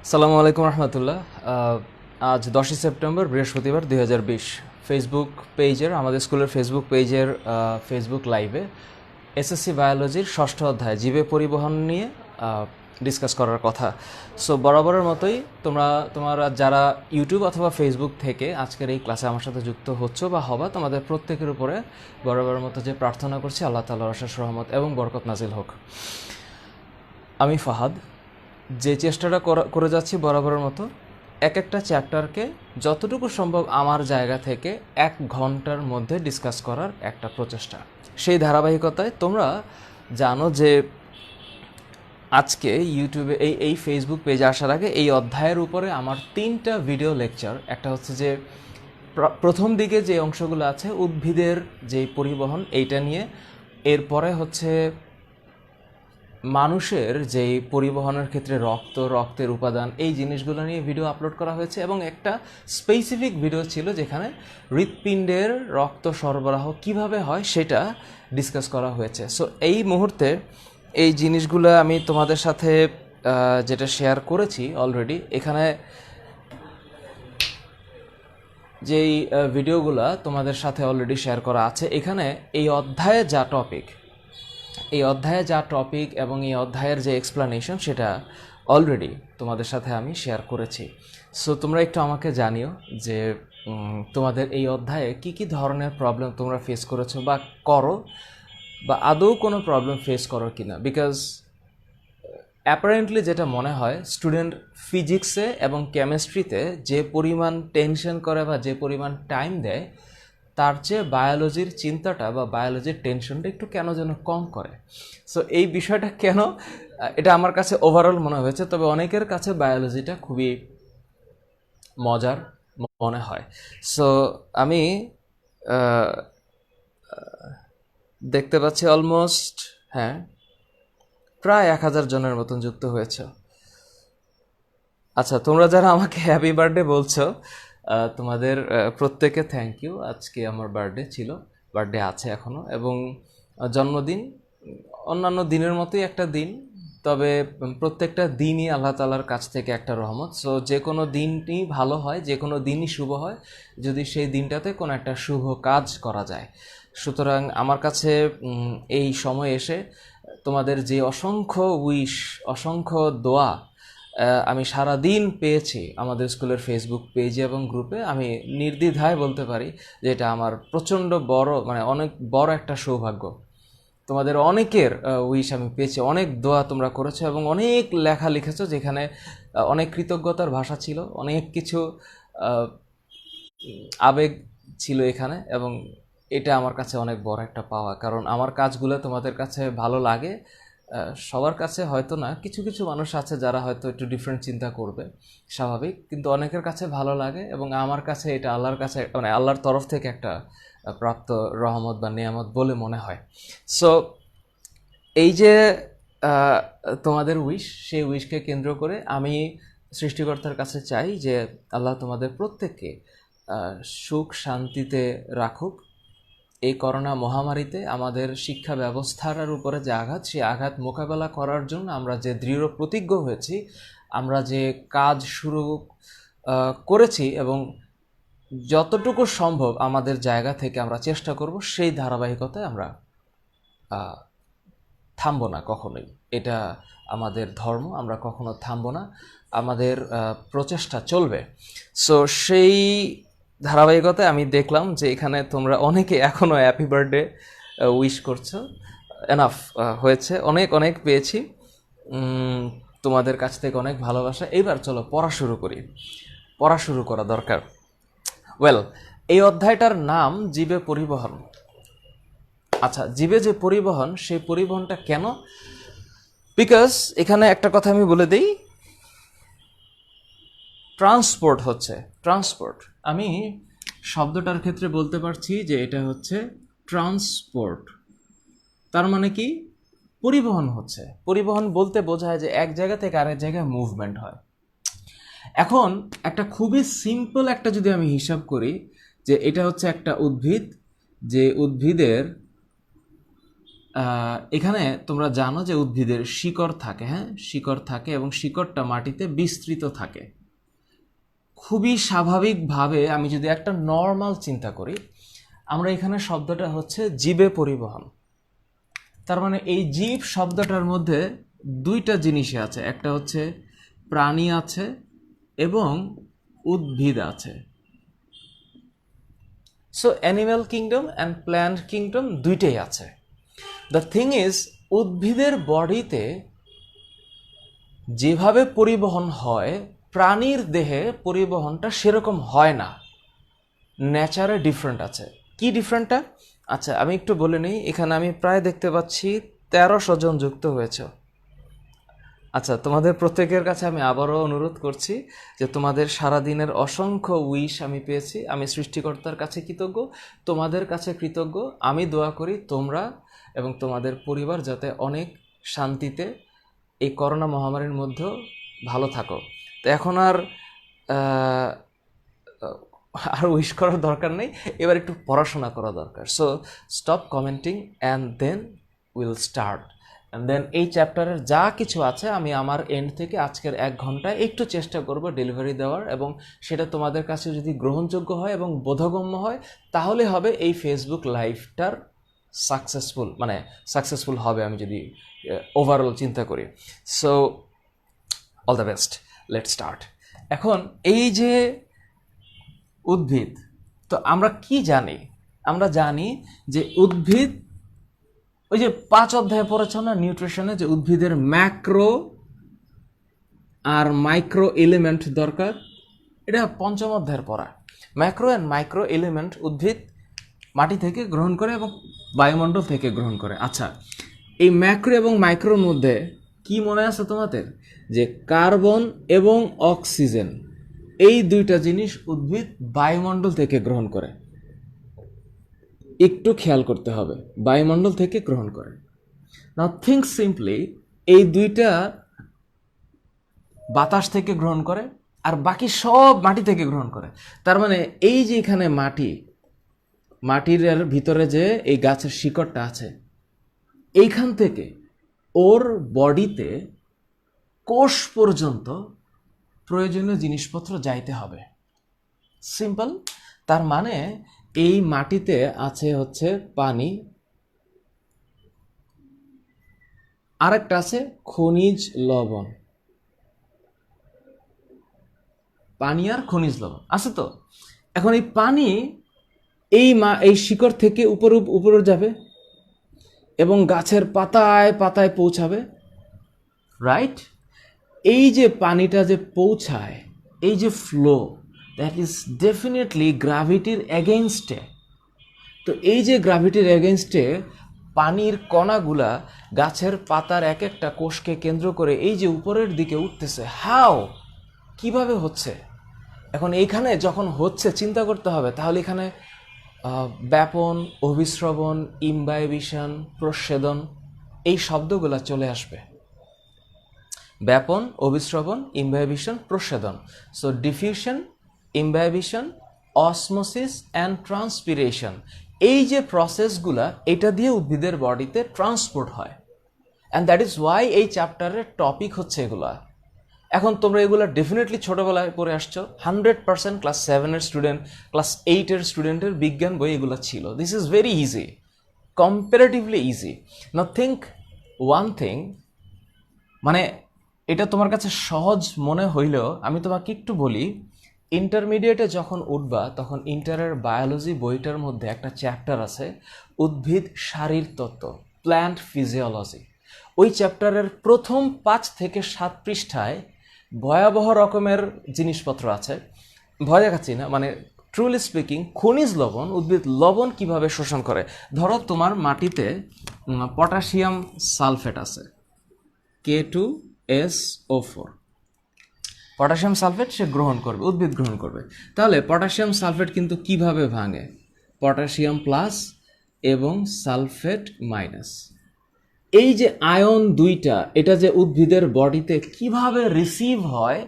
আসসালামু আলাইকুম রহমতুল্লাহ। আজ 10ই সেপ্টেম্বর বৃহস্পতিবার 2020। ফেসবুক পেজের আমাদের স্কুলের ফেসবুক পেজের ফেসবুক লাইভে এসএসসি বায়োলজির ষষ্ঠ অধ্যায় জীবে পরিবহন নিয়ে ডিসকাস করার কথা। সো বরাবরের মতোই তোমরা যারা ইউটিউব অথবা ফেসবুক থেকে আজকের এই ক্লাসে আমার সাথে যুক্ত হচ্ছ বা হবা, তোমাদের প্রত্যেকের উপরে বরাবরের মতো যে প্রার্থনা করছি আল্লাহ তাআলার অশেষ রহমত এবং বরকত নাজিল হোক। আমি ফাহাদ যে চেষ্টাটা করে যাচ্ছি বরাবরের মতো এক একটা চ্যাপ্টারকে যতটুকু সম্ভব আমার জায়গা থেকে 1 ঘন্টার মধ্যে ডিসকাস করার একটা প্রচেষ্টা। সেই ধারাবাহিকতায় তোমরা জানো যে আজকে ইউটিউবে এই ফেসবুক পেজে আসার আগে এই অধ্যায়ের উপরে আমার 3টা ভিডিও লেকচার। একটা হচ্ছে যে প্রথম দিকে যে অংশগুলো আছে উদ্ভিদের যে পরিবহন এইটা নিয়ে, এরপরে হচ্ছে মানুষের যেই পরিবহনের ক্ষেত্রে রক্তের উপাদান, এই জিনিসগুলো নিয়ে ভিডিও আপলোড করা হয়েছে এবং একটা স্পেসিফিক ভিডিও ছিল যেখানে হৃৎপিণ্ডের রক্ত সরবরাহ কিভাবে হয় সেটা ডিসকাস করা হয়েছে। সো এই মুহূর্তে এই জিনিসগুলো আমি তোমাদের সাথে যেটা শেয়ার করেছি অলরেডি, এখানে যেই ভিডিওগুলো তোমাদের সাথে অলরেডি শেয়ার করা আছে, এখানে এই অধ্যায়ে যা টপিক এবং এই অধ্যায়ের যে এক্সপ্লানেশন সেটা অলরেডি তোমাদের সাথে আমি শেয়ার করেছি। সো তোমরা একটু আমাকে জানিও যে তোমাদের এই অধ্যায়ে কি কি ধরনের প্রবলেম তোমরা ফেস করেছো বা করো, বা আদৌ কোনো প্রবলেম ফেস করো কি না। বিকজ অ্যাপারেন্টলি যেটা মনে হয়, স্টুডেন্ট ফিজিক্সে এবং কেমিস্ট্রিতে যে পরিমাণ টেনশন করে বা যে পরিমাণ টাইম দেয়, তার চেয়ে বায়োলজির চিন্তাটা বা বায়োলজির টেনশনটা একটু কেন যেন কম করে। সো এই বিষয়টা কেন, এটা আমার কাছে ওভারঅল মনে হয়েছে। তবে অনেকের কাছে বায়োলজিটা খুবই মজার মনে হয়। সো আমি দেখতে পাচ্ছি অলমোস্ট, হ্যাঁ, প্রায় 1000 জনের মতন যুক্ত হয়েছে। আচ্ছা, তোমরা যারা আমাকে হ্যাপি বার্থডে বলছো, তোমাদের প্রত্যেকে থ্যাংক ইউ। আজকে আমার বার্থডে আছে এখনও, এবং জন্মদিন অন্যান্য দিনের মতোই একটা দিন। তবে প্রত্যেকটা দিনই আল্লাহ তাআলার কাছ থেকে একটা রহমত। সো যে কোনো দিনই ভালো হয়, যে কোনো দিনই শুভ হয় যদি সেই দিনটাতে কোনো একটা শুভ কাজ করা যায়। সুতরাং আমার কাছে এই সময় এসে তোমাদের যে অসংখ্য উইশ, অসংখ্য দোয়া আমি সারা দিন পেয়েছি আমাদের স্কুলের ফেসবুক পেজে এবং গ্রুপে, আমি নির্দ্বিধায় বলতে পারি যে এটা আমার প্রচণ্ড বড়, মানে অনেক বড় একটা সৌভাগ্য। তোমাদের অনেকের উইশ আমি পেয়েছি, অনেক দোয়া তোমরা করেছো এবং অনেক লেখা লিখেছো, যেখানে অনেক কৃতজ্ঞতার ভাষা ছিল, অনেক কিছু আবেগ ছিল এখানে। এবং এটা আমার কাছে অনেক বড় একটা পাওয়া, কারণ আমার কাজগুলো তোমাদের কাছে ভালো লাগে। সবার কাছে হয়তো না, কিছু কিছু মানুষ আছে যারা হয়তো একটু ডিফারেন্ট চিন্তা করবে, স্বাভাবিক, কিন্তু অনেকের কাছে ভালো লাগে। এবং আমার কাছে এটা আল্লাহর কাছে, মানে আল্লাহর তরফ থেকে একটা প্রাপ্ত রহমত বা নিয়ামত বলে মনে হয়। সো এই যে তোমাদের উইশ, সেই উইশকে কেন্দ্র করে আমি সৃষ্টিকর্তার কাছে চাই যে আল্লাহ তোমাদের প্রত্যেককে সুখ শান্তিতে রাখুক। এই করোনা মহামারীতে আমাদের শিক্ষা ব্যবস্থার উপরে যে আঘাত, সেই আঘাত মোকাবেলা করার জন্য আমরা যে দৃঢ় প্রতিজ্ঞ হয়েছি, আমরা যে কাজ শুরু করেছি, এবং যতটুকু সম্ভব আমাদের জায়গা থেকে আমরা চেষ্টা করব সেই ধারাবাহিকতায় আমরা থামবো না কখনোই। এটা আমাদের ধর্ম, আমরা কখনো থামবো না, আমাদের প্রচেষ্টা চলবে। সো সেই ধারাবাহিকতায় আমি দেখলাম যে এখানে তোমরা অনেকে এখনও হ্যাপি বার্থডে উইশ করছো। এনাফ হয়েছে, অনেক অনেক পেয়েছি তোমাদের কাছ থেকে, অনেক ভালোবাসা। এইবার চলো পড়া শুরু করা দরকার। ওয়েল, এই অধ্যায়টার নাম জীবে পরিবহন। আচ্ছা, জীবে যে পরিবহন, সেই পরিবহনটা কেন? বিকজ এখানে একটা কথা আমি বলে দিই, ট্রান্সপোর্ট হচ্ছে ট্রান্সপোর্ট। আমি শব্দটার ক্ষেত্রে বলতে পারছি যে এটা হচ্ছে ট্রান্সপোর্ট। তার মানে কি? পরিবহন হচ্ছে। পরিবহন বলতে বোঝায় যে এক জায়গা থেকে আরেক জায়গায় মুভমেন্ট হয়। এখন একটা খুবই সিম্পল একটা যদি আমি হিসাব করি, যে এটা হচ্ছে একটা উদ্ভিদ, যে উদ্ভিদের এখানে তোমরা জানো যে উদ্ভিদের শিকড় থাকে, হ্যাঁ, শিকড় থাকে এবং শিকড়টা মাটিতে বিস্তৃত থাকে। খুবই স্বাভাবিকভাবে আমি যদি একটা নর্মাল চিন্তা করি, আমরা এখানে শব্দটা হচ্ছে জীবে পরিবহন। তার মানে এই জীব শব্দটার মধ্যে দুইটা জিনিসই আছে, একটা হচ্ছে প্রাণী আছে এবং উদ্ভিদ আছে। So animal kingdom and plant kingdom দুইটাই আছে। দ্য থিং ইজ, উদ্ভিদের বডিতে যেভাবে পরিবহন হয় প্রাণীর দেহে পরিবহনটা সেরকম হয় না, নেচারে ডিফারেন্ট আছে। কি ডিফারেন্টটা? আচ্ছা আমি একটু বলে নিই। এখানে আমি প্রায় দেখতে পাচ্ছি 1300 জন যুক্ত হয়েছে। আচ্ছা, তোমাদের প্রত্যেকের কাছে আমি আবারও অনুরোধ করছি যে তোমাদের সারাদিনের অসংখ্য উইশ আমি পেয়েছি। আমি সৃষ্টিকর্তার কাছে কৃতজ্ঞ, তোমাদের কাছে কৃতজ্ঞ। আমি দোয়া করি তোমরা এবং তোমাদের পরিবার যাতে অনেক শান্তিতে এই করোনা মহামারীর মধ্যেও ভালো থাকো। তো এখন আর উইশ করার দরকার নেই, এবার একটু পড়াশোনা করা দরকার। So stop commenting and then will start. And then এই চ্যাপ্টারের যা কিছু আছে আমি আমার এন্ড থেকে আজকের 1 ঘন্টায় একটু চেষ্টা করব ডেলিভারি দেওয়ার, এবং সেটা তোমাদের কাছে যদি গ্রহণযোগ্য হয় এবং বোধগম্য হয় তাহলে হবে এই ফেসবুক লাইভটার সাকসেসফুল, মানে সাকসেসফুল হবে আমি যদি ওভারঅল চিন্তা করি। So all the best, let's start. এখন এই যে উদ্ভিদ, তো আমরা কি জানি? আমরা জানি যে উদ্ভিদ, ওই যে 5 অধ্যায়ে পড়েছ না নিউট্রিশনে, যে উদ্ভিদের ম্যাক্রো আর মাইক্রো এলিমেন্ট দরকার, এটা 5ম অধ্যায়ের পড়া। ম্যাক্রো অ্যান্ড মাইক্রো এলিমেন্ট উদ্ভিদ মাটি থেকে গ্রহণ করে এবং বায়ুমণ্ডল থেকে গ্রহণ করে। আচ্ছা, এই ম্যাক্রো এবং মাইক্রোর মধ্যে কি মনে আছে তোমাদের? যে কার্বন এবং অক্সিজেন, এই দুইটা জিনিস উদ্ভিদ বায়ুমণ্ডল থেকে গ্রহণ করে। একটু খেয়াল করতে হবে, বায়ুমণ্ডল থেকে গ্রহণ করে। নাও থিঙ্ক সিম্পলি, এই দুইটা বাতাস থেকে গ্রহণ করে আর বাকি সব মাটি থেকে গ্রহণ করে। তার মানে এই যে এখানে মাটির ভিতরে যে এই গাছের শিকড়টা আছে, এইখান থেকে ওর বডিতে কোষ পর্যন্ত প্রয়োজনীয় জিনিসপত্র যাইতে হবে। সিম্পল। তার মানে এই মাটিতে আছে হচ্ছে পানি, আরেকটা আছে খনিজ লবণ। পানি আর খনিজ লবণ আছে তো। এখন এই পানি এই শিকড় থেকে উপরে যাবে এবং গাছের পাতায় পাতায় পৌঁছাবে, রাইট? এই যে পানিটা যে পৌঁছায়, এই যে ফ্লো, দ্যাট ইজ ডেফিনেটলি গ্র্যাভিটির এগেইনস্টে। তো এই যে গ্র্যাভিটির এগেইনস্টে পানির কণাগুলা গাছের পাতার এক একটা কোষকে কেন্দ্র করে এই যে উপরের দিকে উঠতেছে, হাও, কিভাবে হচ্ছে? এখন এইখানে যখন হচ্ছে চিন্তা করতে হবে, তাহলে এখানে ব্যাপন, অভিস্রবণ, ইমবাইবিশন, প্রস্বেদন, এই শব্দগুলা চলে আসবে। ব্যাপন, অভিস্রবণ, ইমবাইবিশন, প্রস্বেদন। So diffusion, imbibition, osmosis and transpiration, এই যে প্রসেসগুলা, এটা দিয়ে উদ্ভিদের বডিতে ট্রান্সপোর্ট হয়। অ্যান্ড দ্যাট ইজ ওয়াই এই চ্যাপ্টারের টপিক হচ্ছে এগুলা। এখন তোমরা এগুলো ডেফিনেটলি ছোটোবেলায় পড়ে আসছো, 100% ক্লাস 7-এর স্টুডেন্ট, ক্লাস 8-এর স্টুডেন্টের বিজ্ঞান বই এগুলো ছিল। This is very easy, comparatively easy. Now think one thing, মানে এটা তোমার কাছে সহজ মনে হইলেও আমি তোমাকে একটু বলি, ইন্টারমিডিয়েটে যখন উঠবা তখন ইন্টারের বায়োলজি বইটার মধ্যে একটা চ্যাপ্টার আছে উদ্ভিদ শারীরতত্ত্ব, প্ল্যান্ট ফিজিওলজি। ওই চ্যাপ্টারের প্রথম 5 থেকে 7 পৃষ্ঠায় ভয়াবহ রকমের জিনিসপত্র আছে। ভয় দেখাচ্ছি না, মানে ট্রুলি স্পিকিং, খনিজ লবণ, উদ্ভিদ লবণ কিভাবে শোষণ করে। ধরো তোমার মাটিতে পটাশিয়াম সালফেট আছে, K2SO4, পটাশিয়াম সালফেট সে গ্রহণ করবে, উদ্ভিদ গ্রহণ করবে। তাহলে পটাশিয়াম সালফেট কিন্তু কিভাবে ভাঙে? পটাশিয়াম প্লাস এবং সালফেট মাইনাস। এই যে আয়ন দুইটা, এটা যে উদ্ভিদের বডিতে কিভাবে রিসিভ হয়,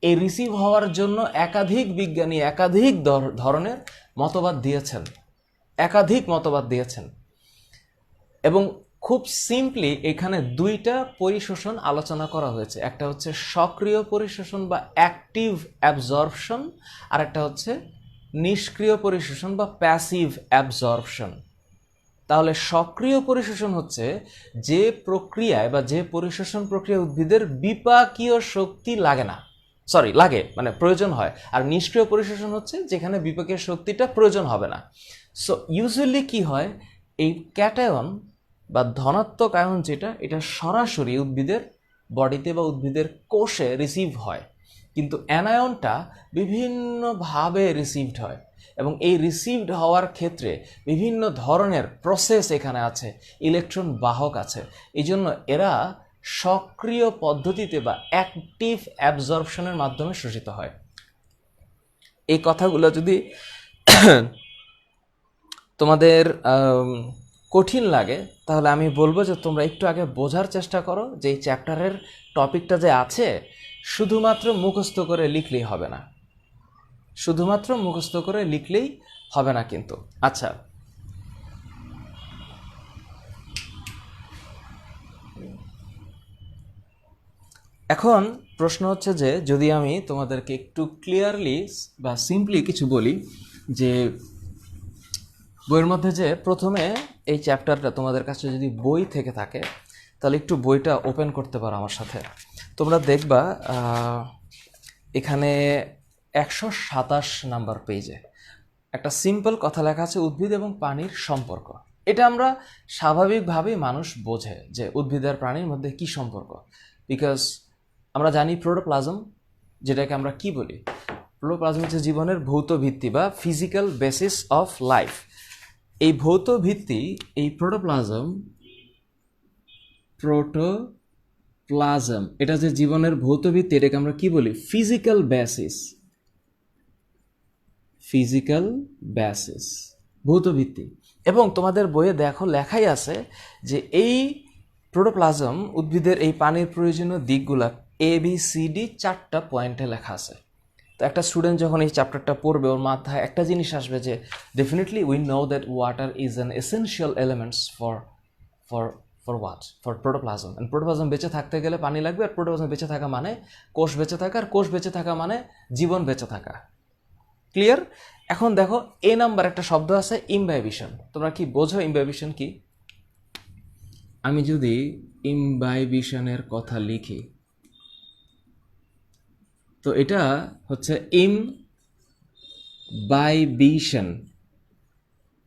এই রিসিভ হওয়ার জন্য একাধিক বিজ্ঞানী একাধিক ধরনের মতবাদ দিয়েছেন, এবং খুব সিম্পলি এখানে দুইটা পরিশোষণ আলোচনা করা হয়েছে, একটা হচ্ছে সক্রিয় পরিশোষণ বা অ্যাক্টিভ অ্যাবজর্পশন, আর একটা হচ্ছে নিষ্ক্রিয় পরিশোষণ বা প্যাসিভ অ্যাবজর্পশন। তাহলে সক্রিয় পরিশোষণ হচ্ছে যে প্রক্রিয়ায় বা যে পরিশোষণ প্রক্রিয়া উদ্ভিদের বিপাকীয় শক্তি লাগে না, লাগে মানে প্রয়োজন হয়, আর নিষ্ক্রিয় পরিশোষণ হচ্ছে যেখানে বিপাকীয় শক্তিটা প্রয়োজন হবে না। সো ইউজুয়ালি কি হয়, এই ক্যাটায়ন বা ধনাত্মক আয়ন যেটা, এটা সরাসরি উদ্ভিদের বডিতে বা উদ্ভিদের কোষে রিসিভ হয়, কিন্তু অ্যানায়নটা বিভিন্নভাবে রিসিভড হয়, এবং এই রিসিভড হওয়ার ক্ষেত্রে বিভিন্ন ধরনের প্রসেস এখানে আছে, ইলেকট্রন বাহক আছে। এই জন্য এরা সক্রিয় পদ্ধতিতে বা অ্যাক্টিভ অ্যাবজর্পশনের মাধ্যমে শোষিত হয়। এই কথাগুলো যদি তোমাদের কঠিন লাগে তাহলে আমি বলবো যে তোমরা একটু আগে বোঝার চেষ্টা করো যে এই চ্যাপ্টারের টপিকটা যে আছে শুধুমাত্র মুখস্থ করে লিখলেই হবে না, শুধুমাত্র মুখস্থ করে লিখলেই হবে না কিন্তু। আচ্ছা, এখন প্রশ্ন হচ্ছে যে যদি আমি তোমাদেরকে একটু ক্লিয়ারলি বা সিম্পলি কিছু বলি, যে বইয়ের মধ্যে যে প্রথমে এই চ্যাপ্টারটা তোমাদের কাছে যদি বই থেকে থাকে তাহলে একটু বইটা ওপেন করতে পারো আমার সাথে। তোমরা দেখবা এখানে 127 নাম্বার পেজে একটা সিম্পল কথা লেখা আছে, উদ্ভিদ এবং পানির সম্পর্ক। এটা আমরা স্বাভাবিকভাবেই মানুষ বোঝে যে উদ্ভিদ আর প্রাণীর মধ্যে কি সম্পর্ক, বিকজ আমরা জানি প্রোটোপ্লাজম, যেটাকে আমরা কি বলি, প্রোটোপ্লাজম হচ্ছে জীবনের ভৌত ভিত্তি বা ফিজিক্যাল বেসিস অফ লাইফ। এই ভৌত ভিত্তি, এই প্রোটোপ্লাজম এটা যে জীবনের ভৌত ভিত্তি, এটাকে আমরা কি বলি, ফিজিক্যাল বেসিস, ভৌত ভিত্তি। এবং তোমাদের বইয়ে দেখো লেখাই আছে যে এই প্রোটোপ্লাজম উদ্ভিদের এই পানির প্রয়োজনীয় দিকগুলা ABCD 4টা পয়েন্টে লেখা আছে। তো একটা স্টুডেন্ট যখন এই চ্যাপ্টারটা পড়বে ওর মাথায় একটা জিনিস আসবে যে definitely we know that water is an essential elements for protoplasm. And protoplasm বেঁচে থাকতে গেলে পানি লাগবে, আর প্রোটোপ্লাজম বেঁচে থাকা মানে কোষ বেঁচে থাকা, আর কোষ বেঁচে থাকা মানে জীবন বেঁচে থাকা। ক্লিয়ার? এখন দেখো এ নাম্বার একটা শব্দ আছে ইমবাইবিশন। তোমরা কি বোঝো ইমবাইবিশন কি? আমি যদি ইমবাইবিশনের কথা লিখি তো এটা হচ্ছে ইমবাইবিশন,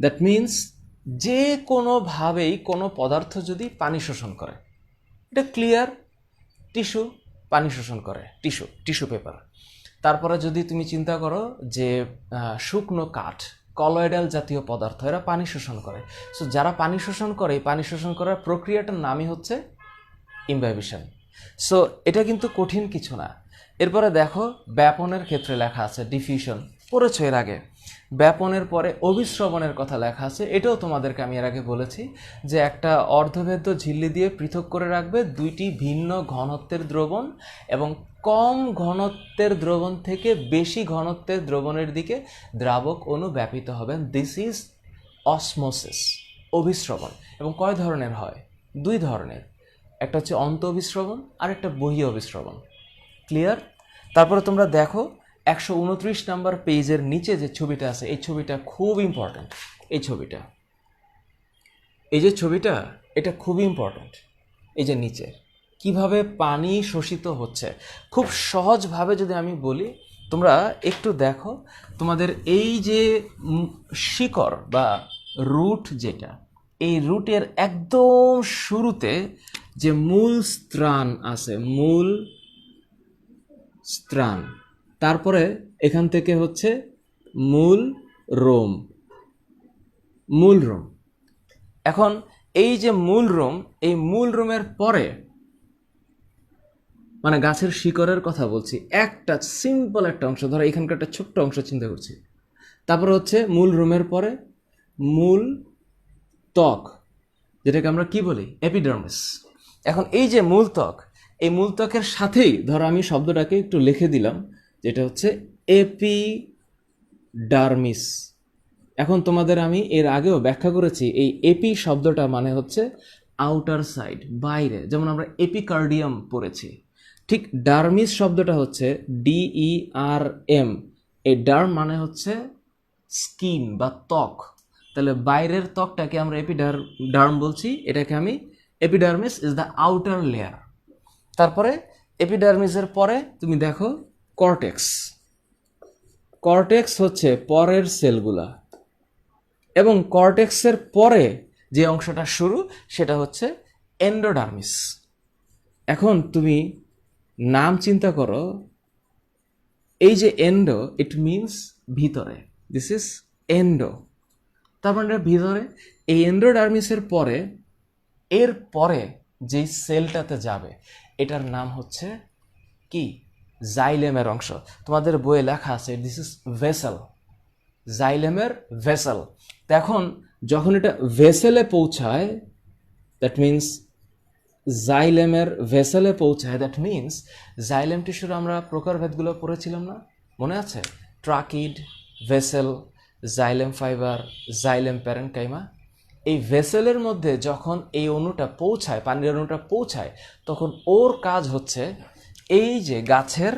দ্যাট মিনস যে কোনোভাবেই কোনো পদার্থ যদি পানি শোষণ করে, এটা ক্লিয়ার, টিস্যু পানি শোষণ করে, টিস্যু পেপার। তারপরে যদি তুমি চিন্তা করো যে শুকনো কাঠ, কলয়েডাল জাতীয় পদার্থ, এরা পানি শোষণ করে। সো যারা পানি শোষণ করে, এই পানি শোষণ করার প্রক্রিয়াটার নামই হচ্ছে ইমবাইবিশন। সো এটা কিন্তু কঠিন কিছু না। এরপরে দেখো ব্যাপনের ক্ষেত্রে লেখা আছে ডিফিউশন, পড়েছো এর আগে। ব্যাপনের পরে অভিস্রবণের কথা লেখা আছে, এটাও তোমাদেরকে আমি এর আগে বলেছি যে একটা অর্ধভেদ্য ঝিল্লি দিয়ে পৃথক করে রাখবে দুইটি ভিন্ন ঘনত্বের দ্রবণ, এবং কম ঘনত্বের দ্রবণ থেকে বেশি ঘনত্বের দ্রবণের দিকে দ্রাবক অণু ব্যাপিত হবেন। দিস ইজ অসমোসিস, অভিস্রবণ। এবং কয় ধরনের হয়? 2 ধরনের, একটা হচ্ছে অন্ত অভিস্রবণ আর একটা বহি অভিস্রবণ। ক্লিয়ার? তারপরে তোমরা দেখো 129 নাম্বার পেজের নিচে যে ছবিটা আছে, এই ছবিটা খুব ইম্পর্ট্যান্ট। এই যে ছবিটা এটা খুব ইম্পর্ট্যান্ট। এই যে নিচে কিভাবে পানি শোষিত হচ্ছে, খুব সহজভাবে যদি আমি বলি, তোমরা একটু দেখো, তোমাদের এই যে শিকড় বা রুট যেটা, এই রুটের একদম শুরুতে যে মূল স্ত্রাণ আছে, মূল স্ত্রাণ, তারপরে এখান থেকে হচ্ছে মূল রোম। এখন এই যে মূল রোম, এই মূল রোমের পরে, মানে গাছের শিকড়ের কথা বলছি, একটা সিম্পল একটা অংশ, ধরো এখানকার একটা ছোট্ট অংশ চিন্তা করছি। তারপরে হচ্ছে মূল রোমের পরে মূল ত্বক, যেটাকে আমরা কি বলি, এপিডার্মিস। এখন এই যে মূল ত্বক, এই মূল ত্বকের সাথেই ধরো আমি শব্দটাকে একটু লিখে দিলাম, যেটা হচ্ছে এপিডার্মিস। এখন তোমাদের আমি এর আগেও ব্যাখ্যা করেছি, এই এপি শব্দটা মানে হচ্ছে আউটার সাইড, বাইরে, যেমন আমরা এপিকার্ডিয়াম পড়েছি। ঠিক ডার্মিস শব্দটা হচ্ছে DERM, এই ডার্ম মানে হচ্ছে স্কিন বা ত্বক, তাহলে বাইরের ত্বকটাকে আমরা ডার্ম বলছি, এটাকে আমি epidermis is the outer layer. তারপরে এপিডার্মিসের পরে তুমি দেখো কর্টেক্স, কর্টেক্স হচ্ছে পরের সেলগুলা, এবং কর্টেক্সের পরে যে অংশটা শুরু সেটা হচ্ছে এন্ডোডার্মিস। এখন তুমি নাম চিন্তা করো, এই যে এন্ডো, ইট মিনস ভিতরে, দিস ইজ এন্ডো, তার মানে ভিতরে। এই এন্ডোডার্মিসের পরে এর পরে যেই সেলটাতে যাবে এটার নাম হচ্ছে কি, জাইলেমের অংশ। তোমাদের বইয়ে লেখা আছে দিস ইজ ভেসেল, জাইলেমের ভেসেল। তো এখন যখন এটা ভেসেলে পৌঁছায়, দ্যাট মিনস জাইলেমের ভেসেলে পৌঁছায়, দ্যাট মিনস জাইলেম টিস্যুর আমরা প্রকারভেদগুলো পড়েছিলাম না, মনে আছে? Tracheid, vessel, xylem fibre, xylem parenchyma. এই ভেসেলের মধ্যে যখন এই অণুটা পৌঁছায়, পানির অণুটা পৌঁছায়, তখন ওর কাজ হচ্ছে এই যে গাছের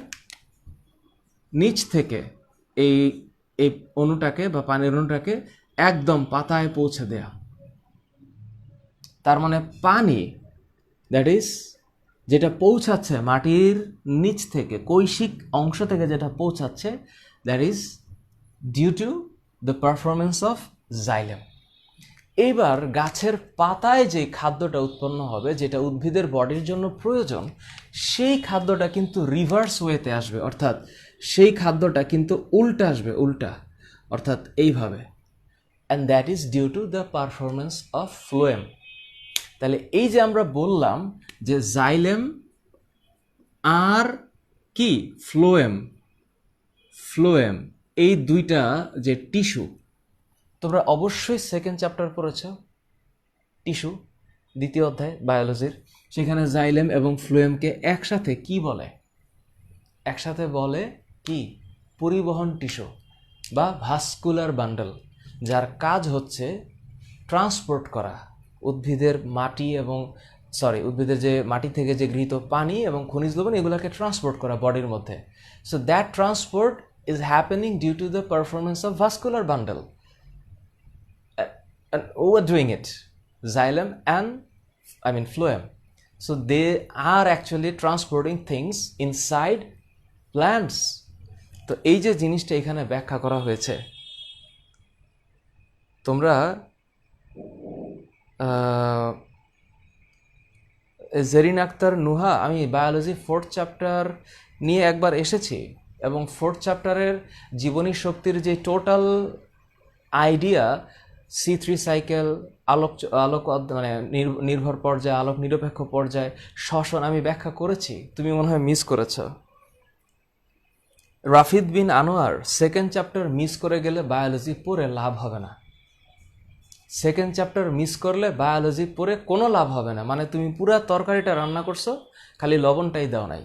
নিচ থেকে এই এই অণুটাকে বা পানির অণুটাকে একদম পাতায় পৌঁছে দেয়া। তার মানে পানি, দ্যাট ইজ যেটা পৌঁছাচ্ছে মাটির নিচ থেকে, কৈশিক অংশ থেকে যেটা পৌঁছাচ্ছে, that is due to the performance of xylem. এইবার গাছের পাতায় যে খাদ্যটা উৎপন্ন হবে, যেটা উদ্ভিদের বডির জন্য প্রয়োজন, সেই খাদ্যটা কিন্তু রিভার্স ওয়েতে আসবে, অর্থাৎ সেই খাদ্যটা কিন্তু উল্টা আসবে, উল্টা, অর্থাৎ এইভাবে। And that is due to the performance of phloem. তাহলে এই যে আমরা বললাম যে জাইলেম আর কি ফ্লোয়েম, ফ্লোয়েম এই দুইটা যে টিস্যু, তোমরা অবশ্যই সেকেন্ড চ্যাপ্টার পড়েছ টিস্যু, দ্বিতীয় অধ্যায় বায়োলজির। সেখানে জাইলেম এবং ফ্লোয়েমকে একসাথে কি বলে? একসাথে বলে কি, পরিবহন টিস্যু বা ভাস্কুলার বান্ডল, যার কাজ হচ্ছে ট্রান্সপোর্ট করা উদ্ভিদের উদ্ভিদের যে মাটি থেকে যে গৃহীত পানি এবং খনিজ লবণ, এগুলোকে ট্রান্সপোর্ট করা বডির মধ্যে। So that transport is happening due to the performance of vascular bundle, and who are doing it? Xylem and phloem. So they are actually transporting things inside plants. তো এই যে জিনিসটা এখানে ব্যাখ্যা করা হয়েছে, তোমরা জেরিন আক্তার নুহা, আমি বায়োলজি 4th চ্যাপ্টার নিয়ে একবার এসেছি, এবং 4th চ্যাপ্টারের জীবনী শক্তির যে টোটাল আইডিয়া, C3 সাইকেল, আলোক মানে নির্ভর পর্যায়, আলোক নিরপেক্ষ পর্যায়, শ্বসন, আমি ব্যাখ্যা করেছি, তুমি মনে হয় মিস করেছ। রাফিদ বিন আনোয়ার, সেকেন্ড চ্যাপ্টার মিস করে গেলে বায়োলজি পড়ে লাভ হবে না। সেকেন্ড চ্যাপ্টার মিস করলে বায়োলজি পড়ে কোনো লাভ হবে না, মানে তুমি পুরা তরকারিটা রান্না করছো, খালি লবণটাই দাও নাই,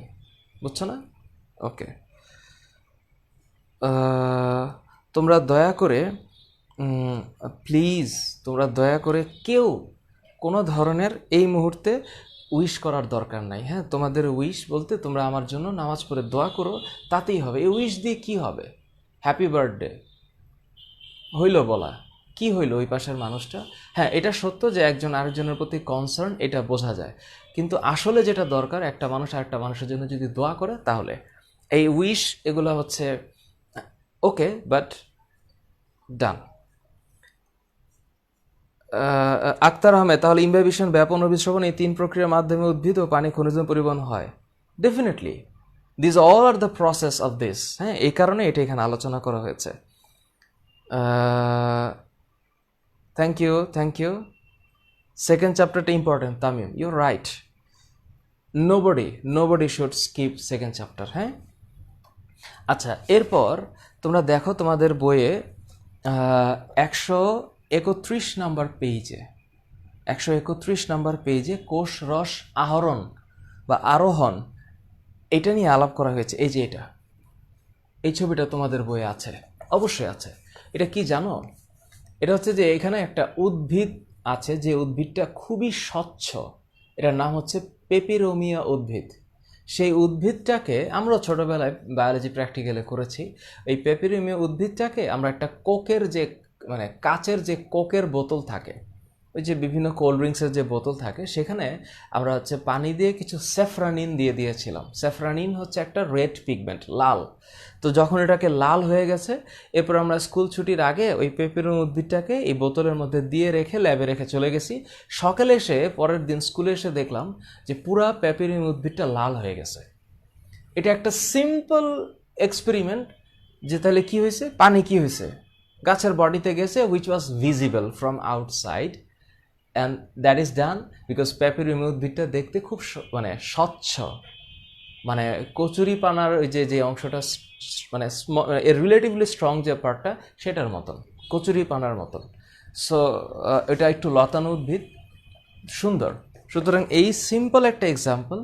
বুঝছো না? ওকে, তোমরা দয়া করে প্লিজ, তোমরা দয়া করে কেউ কোনো ধরনের এই মুহূর্তে উইশ করার দরকার নাই। হ্যাঁ, তোমাদের উইশ বলতে তোমরা আমার জন্য নামাজ পড়ে দোয়া করো, তাতেই হবে। এই উইশ দিয়ে কি হবে? হ্যাপি বার্থডে হইল বলা, কি হইল ওই পাশের মানুষটা? হ্যাঁ, এটা সত্য যে একজন আরেকজনের প্রতি কনসার্ন, এটা বোঝা যায়, কিন্তু আসলে যেটা দরকার, একটা মানুষ আরেকটা মানুষের জন্য যদি দোয়া করে, তাহলে এই উইশ এগুলো হচ্ছে ওকে, বাট ডান। আক্তার আহমেদ, তাহলে ইমবাইবেশন, ব্যাপন, অভিশ্রবণ, এই 3 প্রক্রিয়ার মাধ্যমে উদ্ভিদ ও পানি খনিজ পরিবহন হয়। Definitely this all are the process of this. হ্যাঁ, এই কারণে এটা এখানে আলোচনা করা হয়েছে। Thank you. সেকেন্ড চ্যাপ্টারটা important, Tamim, your right. Nobody should skip second chapter. হ্যাঁ, আচ্ছা, এরপর তোমরা দেখো তোমাদের বইয়ে 131 নাম্বার পেজে, 131 নাম্বার পেজে কোষ রস আহরণ বা আরোহণ, এটা নিয়ে আলাপ করা হয়েছে। এই যে এই ছবিটা তোমাদের বইয়ে আছে, অবশ্যই আছে। এটা কি জানো? এটা হচ্ছে যে এখানে একটা উদ্ভিদ আছে যে উদ্ভিদটা খুবই স্বচ্ছ, এটার নাম হচ্ছে পেপিরোমিয়া উদ্ভিদ। সেই উদ্ভিদটাকে আমরা ছোটবেলায় বায়োলজি প্র্যাকটিক্যালে করেছি। এই পেপিরোমিয়া উদ্ভিদটাকে আমরা একটা কোকের যে মানে কাচের যে কোকের বোতল থাকে, ওই যে বিভিন্ন কোল্ড ড্রিঙ্কসের যে বোতল থাকে, সেখানে আমরা হচ্ছে পানি দিয়ে কিছু স্যাফরানিন দিয়ে দিয়েছিলাম। স্যাফরানিন হচ্ছে একটা রেড পিগমেন্ট, লাল। তো যখন এটাকে লাল হয়ে গেছে, এরপর আমরা স্কুল ছুটির আগে ওই পেপিরোম উদ্ভিদটাকে এই বোতলের মধ্যে দিয়ে রেখে ল্যাবে রেখে চলে গেছি। সকালে এসে পরের দিন স্কুলে এসে দেখলাম যে পুরা পেপিরোম উদ্ভিদটা লাল হয়ে গেছে। এটা একটা সিম্পল এক্সপেরিমেন্ট যে তাহলে কী হয়েছে, পানি কী হয়েছে, গাছের বডিতে গেছে, which was visible from outside, and that is done because peperomia উদ্ভিদটা দেখতে খুব মানে স্বচ্ছ, মানে কচুরিপানার ওই যে অংশটা মানে এর রিলেটিভলি স্ট্রং যে পার্টটা সেটার মতন, কচুরিপানার মতন। সো এটা একটু লতানো উদ্ভিদ, সুন্দর। সুতরাং এই সিম্পল একটা এক্সাম্পল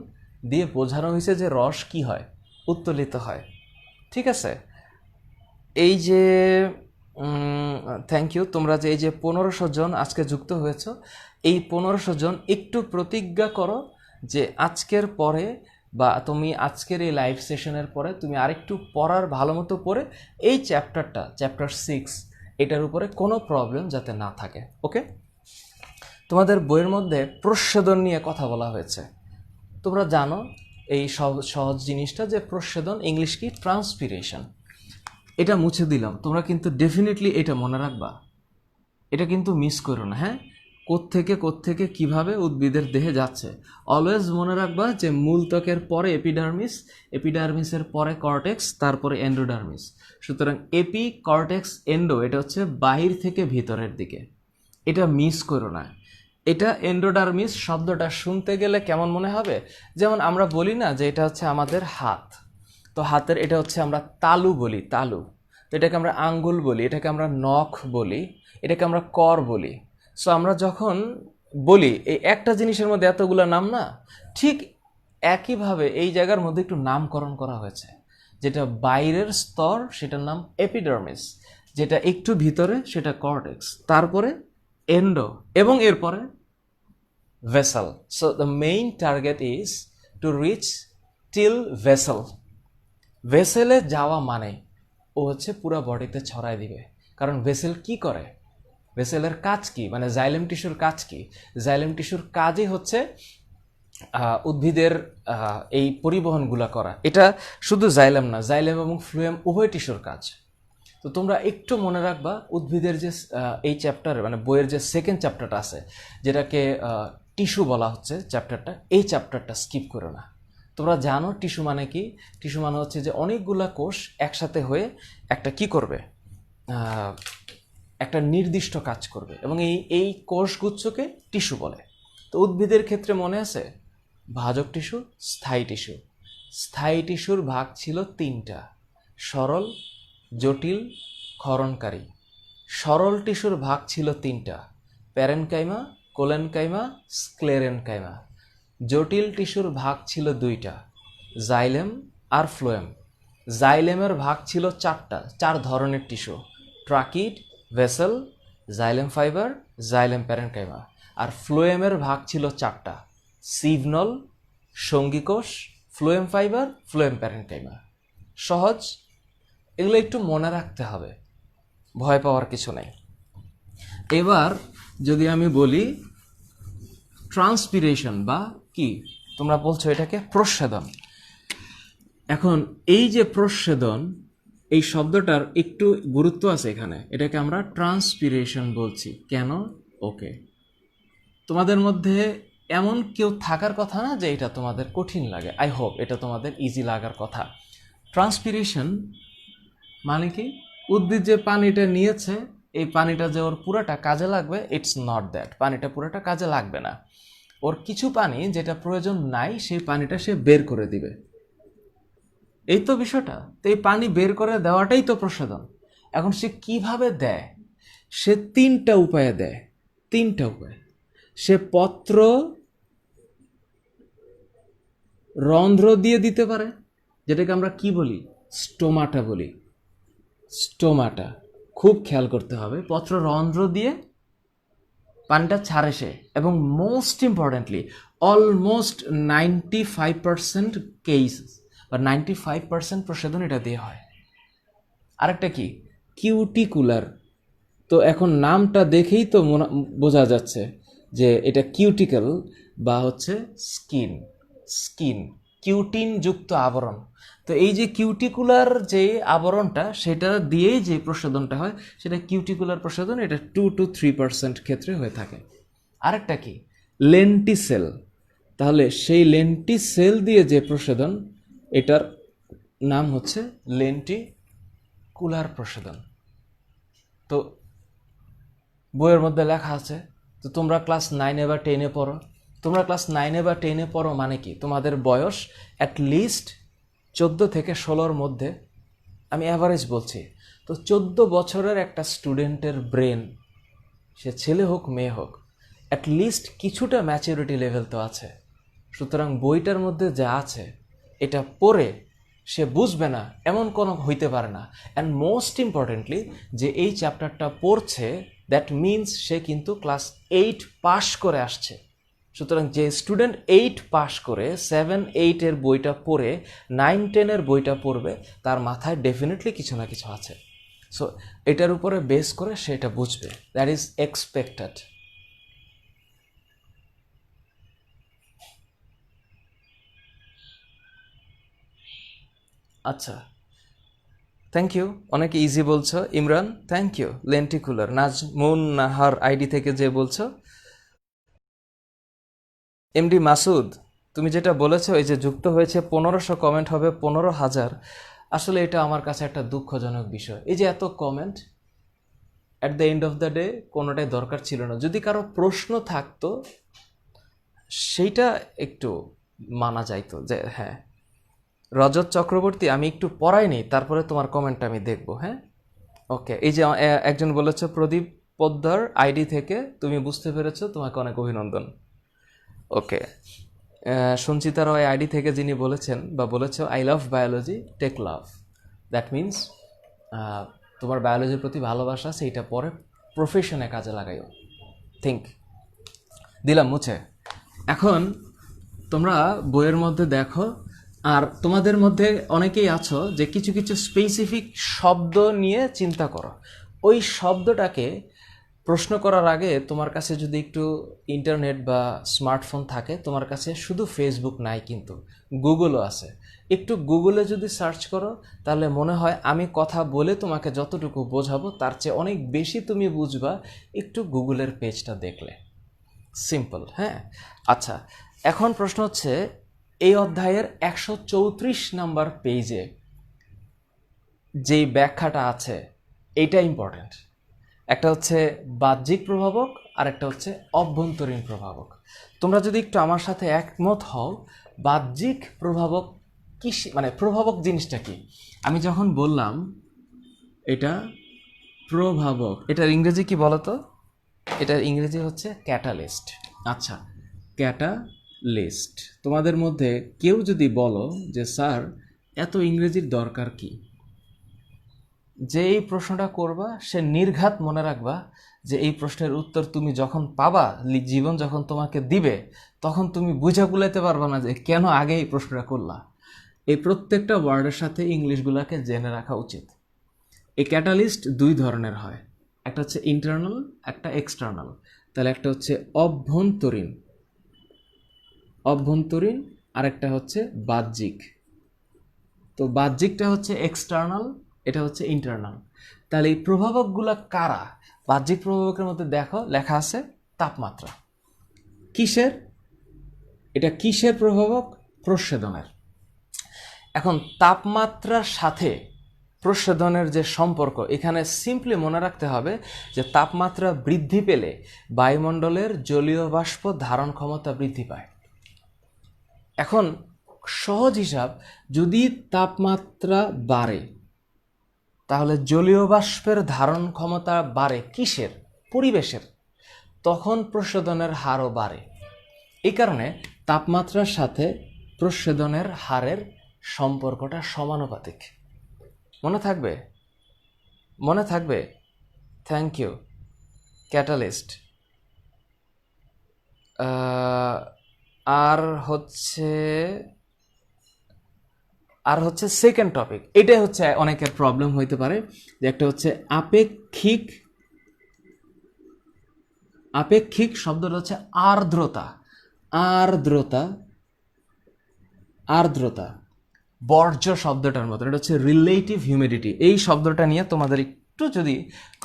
দিয়ে বোঝানো হয়েছে যে রস কি হয়, উত্তোলিত হয়। ঠিক আছে, এই যে থ্যাংক ইউ, তোমরা যে এই যে 1500 জন আজকে যুক্ত হয়েছ, এই 1500 জন একটু প্রতিজ্ঞা করো যে আজকের পরে বা তুমি আজকের এই লাইভ সেশনের পরে তুমি আরেকটু পড়ার ভালো মতো পড়ে এই চ্যাপ্টারটা, চ্যাপ্টার 6, এটার উপরে কোনো প্রবলেম যাতে না থাকে। ওকে, তোমাদের বইয়ের মধ্যে প্রচ্ছেদন নিয়ে কথা বলা হয়েছে। তোমরা জানো এই সহজ জিনিসটা যে প্রচ্ছেদন ইংলিশ কি, ট্রান্সপিরেশন। এটা মুছে দিলাম, তোমরা কিন্তু ডেফিনেটলি এটা মনে রাখবা, এটা কিন্তু মিস করো না। হ্যাঁ, কোত্থেকে কিভাবে উদ্ভিদের দেহে যাচ্ছে অলওয়েজ মনে রাখবা যে মূল ত্বকের পরে এপিডার্মিস, এপিডার্মিসের পরে কর্টেক্স, তারপরে এন্ডোডার্মিস। সুতরাং এপি, কর্টেক্স, এন্ডো, এটা হচ্ছে বাহির থেকে ভিতরের দিকে, এটা মিস করো না। এটা এন্ডোডার্মিস শব্দটা শুনতে গেলে কেমন মনে হবে, যেমন আমরা বলি না যে এটা হচ্ছে আমাদের হাত, তো হাতের এটা হচ্ছে আমরা তালু বলি, তালু। তো এটাকে আমরা আঙ্গুল বলি, এটাকে আমরা নখ বলি, এটাকে আমরা কর বলি। সো আমরা যখন বলি এই একটা জিনিসের মধ্যে এতগুলো নাম না, ঠিক একইভাবে এই জায়গার মধ্যে একটু নামকরণ করা হয়েছে। যেটা বাইরের স্তর সেটার নাম এপিডার্মিস, যেটা একটু ভিতরে সেটা কর্টেক্স, তারপরে এন্ডো, এবং এরপরে vessel. So the main target is to reach till vessel. ভেসেলে যাওয়া মানে ও হচ্ছে পুরো বডিতে ছড়ায় দিবে। কারণ ভেসেল কি করে, ভেসেলের কাজ কি, মানে জাইলেম টিস্যুর কাজ কি? জাইলেম টিস্যুর কাজই হচ্ছে উদ্ভিদের এই পরিবহনগুলো করা। এটা শুধু জাইলেম না, জাইলেম এবং ফ্লুয়েম উভয় টিস্যুর কাজ। তো তোমরা একটু মনে রাখবা উদ্ভিদের যে এই চ্যাপ্টারে মানে বইয়ের যে সেকেন্ড চ্যাপ্টারটা আছে, যেটাকে টিস্যু বলা হচ্ছে চ্যাপ্টারটা, এই চ্যাপ্টারটা স্কিপ করো না। তোমরা জানো টিস্যু মানে কি? টিস্যু মানে হচ্ছে যে অনেকগুলা কোষ একসাথে হয়ে একটা কি করবে, একটা নির্দিষ্ট কাজ করবে, এবং এই কোষগুচ্ছকে টিস্যু বলে। তো উদ্ভিদের ক্ষেত্রে মনে আছে ভাজক টিস্যু, স্থায়ী টিস্যু। স্থায়ী টিস্যুর ভাগ ছিল 3টা, সরল, জটিল, ক্ষরণকারী। সরল টিস্যুর ভাগ ছিল 3টা, প্যারেনকাইমা, কোলেনকাইমা, স্ক্লেরেনকাইমা। জটিল টিস্যুর ভাগ ছিল 2টা, জাইলেম আর ফ্লোয়েম। জাইলেমের ভাগ ছিল 4টা, 4 ধরনের tissue, tracheid, vessel, xylem fibre, xylem parenchyma. আর ফ্লোয়েমের ভাগ ছিল 4টা, সিভনল, সঙ্গীকোষ, ফ্লোয়েম ফাইবার, ফ্লোয়েম প্যারেনকাইমা। সহজ, এগুলো একটু মনে রাখতে হবে, ভয় পাওয়ার কিছু নেই। এবার যদি আমি বলি ট্রান্সপিরেশন বা কি, তোমরা বলছো এটাকে প্রস্বেদন। এখন এই যে প্রস্বেদন, এই শব্দটার একটু গুরুত্ব আছে এখানে। এটাকে আমরা ট্রান্সপিরেশন বলছি কেন? ওকে, তোমাদের মধ্যে এমন কেউ থাকার কথা না যে এটা তোমাদের কঠিন লাগে। আই হোপ এটা তোমাদের ইজি লাগার কথা। ট্রান্সপিরেশন মানে কি, উদ্ভিদ যে পানিটা নিয়েছে, এই পানিটা যে ওর পুরোটা কাজে লাগবে, ইটস নট দ্যাট। পানিটা পুরোটা কাজে লাগবে না, ওর কিছু পানি যেটা প্রয়োজন নাই সেই পানিটা সে বের করে দিবে, এই তো বিষয়টা। তো এই পানি বের করে দেওয়াটাই তো প্রসাধন। এখন সে কিভাবে দেয়? সে 3টা উপায়ে দেয়, 3টা উপায়। সে পত্র, রন্ধ্র দিয়ে দিতে পারে, যেটাকে আমরা কি বলি, স্টোমাটা বলি। স্টোমাটা খুব খেয়াল করতে হবে, পত্র রন্ধ্র দিয়ে পানিটা ছাড়ে সে, এবং মোস্ট ইম্পর্টেন্টলি অলমোস্ট 95% কেস বা 95% প্রসাধন এটা দিয়ে হয়। আরেকটা কি, কিউটিকুলার। তো এখন নামটা দেখেই তো বোঝা যাচ্ছে যে এটা কিউটিক্যাল বা হচ্ছে স্কিন, স্কিন কিউটিন যুক্ত আবরণ। তো এই যে কিউটিকুলার যে আবরণটা, সেটা দিয়েই যে প্রসাধনটা হয় সেটা কিউটিকুলার প্রসাধন, এটা 2 to 3% ক্ষেত্রে হয়ে থাকে। আরেকটা কি, লেন্টিসেল। তাহলে সেই লেন্টিসেল দিয়ে যে প্রসাধন, এটার নাম হচ্ছে লেন্টিকুলার প্রসাধন। তো বইয়ের মধ্যে লেখা আছে। তো তোমরা ক্লাস 9 বা 10 পড়ো, তোমরা ক্লাস 9 বা 10 পড়ো মানে কি, তোমাদের বয়স অ্যাটলিস্ট 14 থেকে 16-র মধ্যে, আমি অ্যাভারেজ বলছি। তো 14 বছরের একটা স্টুডেন্টের ব্রেন, সে ছেলে হোক মেয়ে হোক, অ্যাটলিস্ট কিছুটা ম্যাচুরিটি লেভেল তো আছে। সুতরাং বইটার মধ্যে যা আছে এটা পড়ে সে বুঝবে না এমন কোনো হইতে পারে না। অ্যান্ড মোস্ট ইম্পর্টেন্টলি, যে এই চ্যাপ্টারটা পড়ছে দ্যাট মিনস সে কিন্তু ক্লাস 8 পাস করে আসছে। সুতরাং যে স্টুডেন্ট 8 পাস করে 7-8-এর বইটা পড়ে 9-10-এর বইটা পড়বে, তার মাথায় ডেফিনেটলি কিছু না কিছু আছে। সো এটার উপরে বেস করে সেটা বুঝবে, দ্যাট ইজ এক্সপেক্টেড। আচ্ছা, থ্যাংক ইউ, অনেক ইজি বলছো। Imran, thank you. Lenticular. Nazmun Nahar ID থেকে যে বলছো। এমডি মাসুদ, তুমি যেটা বলেছো এই যে যুক্ত হয়েছে 1500 কমেন্ট হবে 15,000, আসলে এটা আমার কাছে একটা দুঃখজনক বিষয়। এই যে এত comment, at the end of the day কোনোটাই দরকার ছিল না। যদি কারো প্রশ্ন থাকতো সেইটা একটু মানা যাইতো যে হ্যাঁ। রজত চক্রবর্তী, আমি একটু পড়াই নেই, তারপরে তোমার কমেন্টটা আমি দেখবো। হ্যাঁ, ওকে। এই যে একজন বলেছে প্রদীপ পোদ্দার আইডি থেকে, তুমি বুঝতে পেরেছো, তোমাকে অনেক অভিনন্দন। ওকে। সঞ্চিতা রয় আইডি থেকে যিনি বলেছেন বা বলেছ, I love biology, take love, that means তোমার বায়োলজির প্রতি ভালোবাসা, সেইটা পরে প্রফেশনে কাজে লাগাইও। থিঙ্ক, দিলাম মুছে। এখন তোমরা বইয়ের মধ্যে দেখো, আর তোমাদের মধ্যে অনেকেই আছো যে কিছু কিছু স্পেসিফিক শব্দ নিয়ে চিন্তা করো। ওই শব্দটাকে প্রশ্ন করার আগে তোমার কাছে যদি একটু ইন্টারনেট বা স্মার্টফোন থাকে, তোমার কাছে শুধু ফেসবুক নাই, কিন্তু গুগলও আছে। একটু গুগলে যদি সার্চ করো, তাহলে মনে হয় আমি কথা বলে তোমাকে যতটুকু বোঝাবো তার চেয়ে অনেক বেশি তুমি বুঝবা একটু গুগলের পেজটা দেখলে। সিম্পল, হ্যাঁ। আচ্ছা, এখন প্রশ্ন হচ্ছে, এই অধ্যায়ের 134 নাম্বার পেজে যেই ব্যাখ্যাটা আছে এইটা ইম্পর্টেন্ট। একটা হচ্ছে বাহ্যিক প্রভাবক আর একটা হচ্ছে অভ্যন্তরীণ প্রভাবক। তোমরা যদি একটু আমার সাথে একমত হও, বাহ্যিক প্রভাবক কি, মানে প্রভাবক জিনিসটা কি? আমি যখন বললাম এটা প্রভাবক, এটার ইংরেজি কি বলো তো? এটার ইংরেজি হচ্ছে ক্যাটালিস্ট। আচ্ছা, ক্যাটালিস্ট। তোমাদের মধ্যে কেউ যদি বলো যে স্যার এত ইংরেজির দরকার কি, যে এই প্রশ্নটা করবা সে নির্ঘাত মনে রাখবা যে এই প্রশ্নের উত্তর তুমি যখন পাবা, জীবন যখন তোমাকে দিবে, তখন তুমি বুঝা কুলাইতে পারবা না যে কেন আগে এই প্রশ্নটা করলা। এই প্রত্যেকটা ওয়ার্ডের সাথে ইংলিশগুলোকে জেনে রাখা উচিত। এই ক্যাটালিস্ট দুই ধরনের হয়, একটা হচ্ছে ইন্টারনাল, একটা এক্সটার্নাল। তাহলে একটা হচ্ছে অভ্যন্তরীণ, অভ্যন্তরীণ, আর একটা হচ্ছে বাহ্যিক। তো বাহ্যিকটা হচ্ছে এক্সটার্নাল, এটা হচ্ছে ইন্টারনাল। তাহলে এই প্রভাবকগুলো কারা? বাহ্যিক প্রভাবকের মধ্যে দেখো লেখা আছে তাপমাত্রা। কিসের? এটা কিসের প্রভাবক? প্রস্বেদনের। এখন তাপমাত্রার সাথে প্রস্বেদনের যে সম্পর্ক, এখানে সিম্পলি মনে রাখতে হবে যে তাপমাত্রা বৃদ্ধি পেলে বায়ুমণ্ডলের জলীয় বাষ্প ধারণ ক্ষমতা বৃদ্ধি পায়। এখন সহজ হিসাব, যদি তাপমাত্রা বাড়ে তাহলে জলীয় বাষ্পের ধারণ ক্ষমতা বাড়ে কিসের? পরিবেশের। তখন প্রস্বেদনের হারও বাড়ে। এই কারণে তাপমাত্রার সাথে প্রস্বেদনের হারের সম্পর্কটা সমানুপাতিক। মনে থাকবে? মনে থাকবে? Thank you. ক্যাটালিস্ট। আহ, আর হচ্ছে সেকেন্ড টপিক, এটাই হচ্ছে অনেকের প্রবলেম হইতে পারে, যে একটা হচ্ছে আপেক্ষিক, আপেক্ষিক শব্দটা হচ্ছে আর্দ্রতা, আর্দ্রতা, আর্দ্রতা বর্জ্য শব্দটার মতো, এটা হচ্ছে রিলেটিভ হিউমিডিটি। এই শব্দটা নিয়ে তোমাদের একটু যদি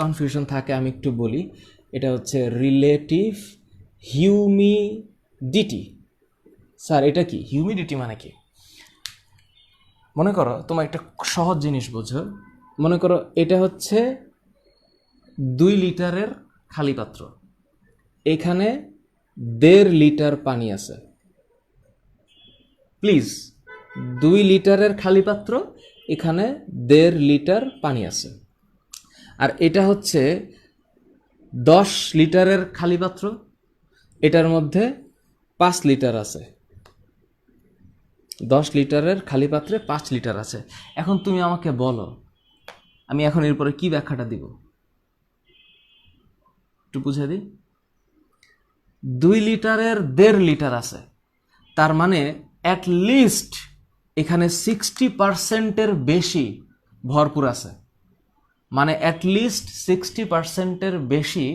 কনফিউশন থাকে আমি একটু বলি, এটা হচ্ছে রিলেটিভ হিউমিডিটি। স্যার এটা কি হিউমিডিটি মানে কি? মনে করো তোমার একটা সহজ জিনিস বোঝো, মনে করো এটা হচ্ছে 2 লিটারের খালি পাত্র, এখানে 1.5 লিটার পানি আছে। প্লিজ, 2 লিটারের খালি পাত্র, এখানে 1.5 লিটার পানি আছে। আর এটা হচ্ছে 10 লিটারের খালি পাত্র, এটার মধ্যে 5 লিটার আছে। 10 লিটারের খালি পাত্রে 5 লিটার আছে। এখন তুমি আমাকে বলো, আমি এখন এরপরে কি ব্যাখ্যাটা দিব একটু বুঝে দিই। 2 লিটারের 1.5 লিটার আছে, তার মানে অ্যাট লিস্ট এখানে 60%-এর বেশি ভরপুর আছে। মানে অ্যাট লিস্ট 60%-এর বেশি,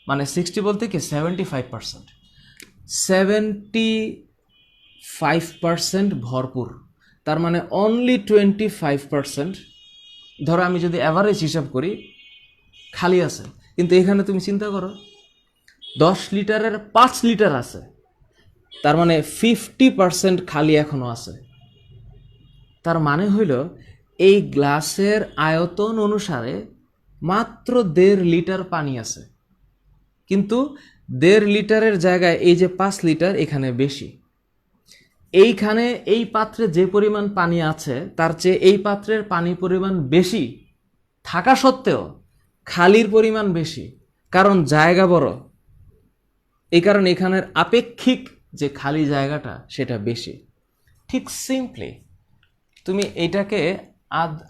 মানে 60 বলতে কি 75%, 75% ভরপুর। তার মানে অনলি 25%, ধরো আমি যদি অ্যাভারেজ হিসাব করি, খালি আছে। কিন্তু এখানে তুমি চিন্তা করো 10 লিটারের 5 লিটার আছে, তার মানে 50% খালি এখনো আছে। তার মানে হইল এই গ্লাসের আয়তন অনুসারে মাত্র 1.5 লিটার পানি আছে, কিন্তু 1.5 লিটারের জায়গায় এই যে 5 লিটার এখানে বেশি। এইখানে এই পাত্রে যে পরিমাণ পানি আছে তার চেয়ে এই পাত্রের পানি পরিমাণ বেশি থাকা সত্ত্বেও খালির পরিমাণ বেশি, কারণ জায়গা বড়। এই কারণে এখানের আপেক্ষিক যে খালি জায়গাটা সেটা বেশি। ঠিক সিম্পলি তুমি এটাকে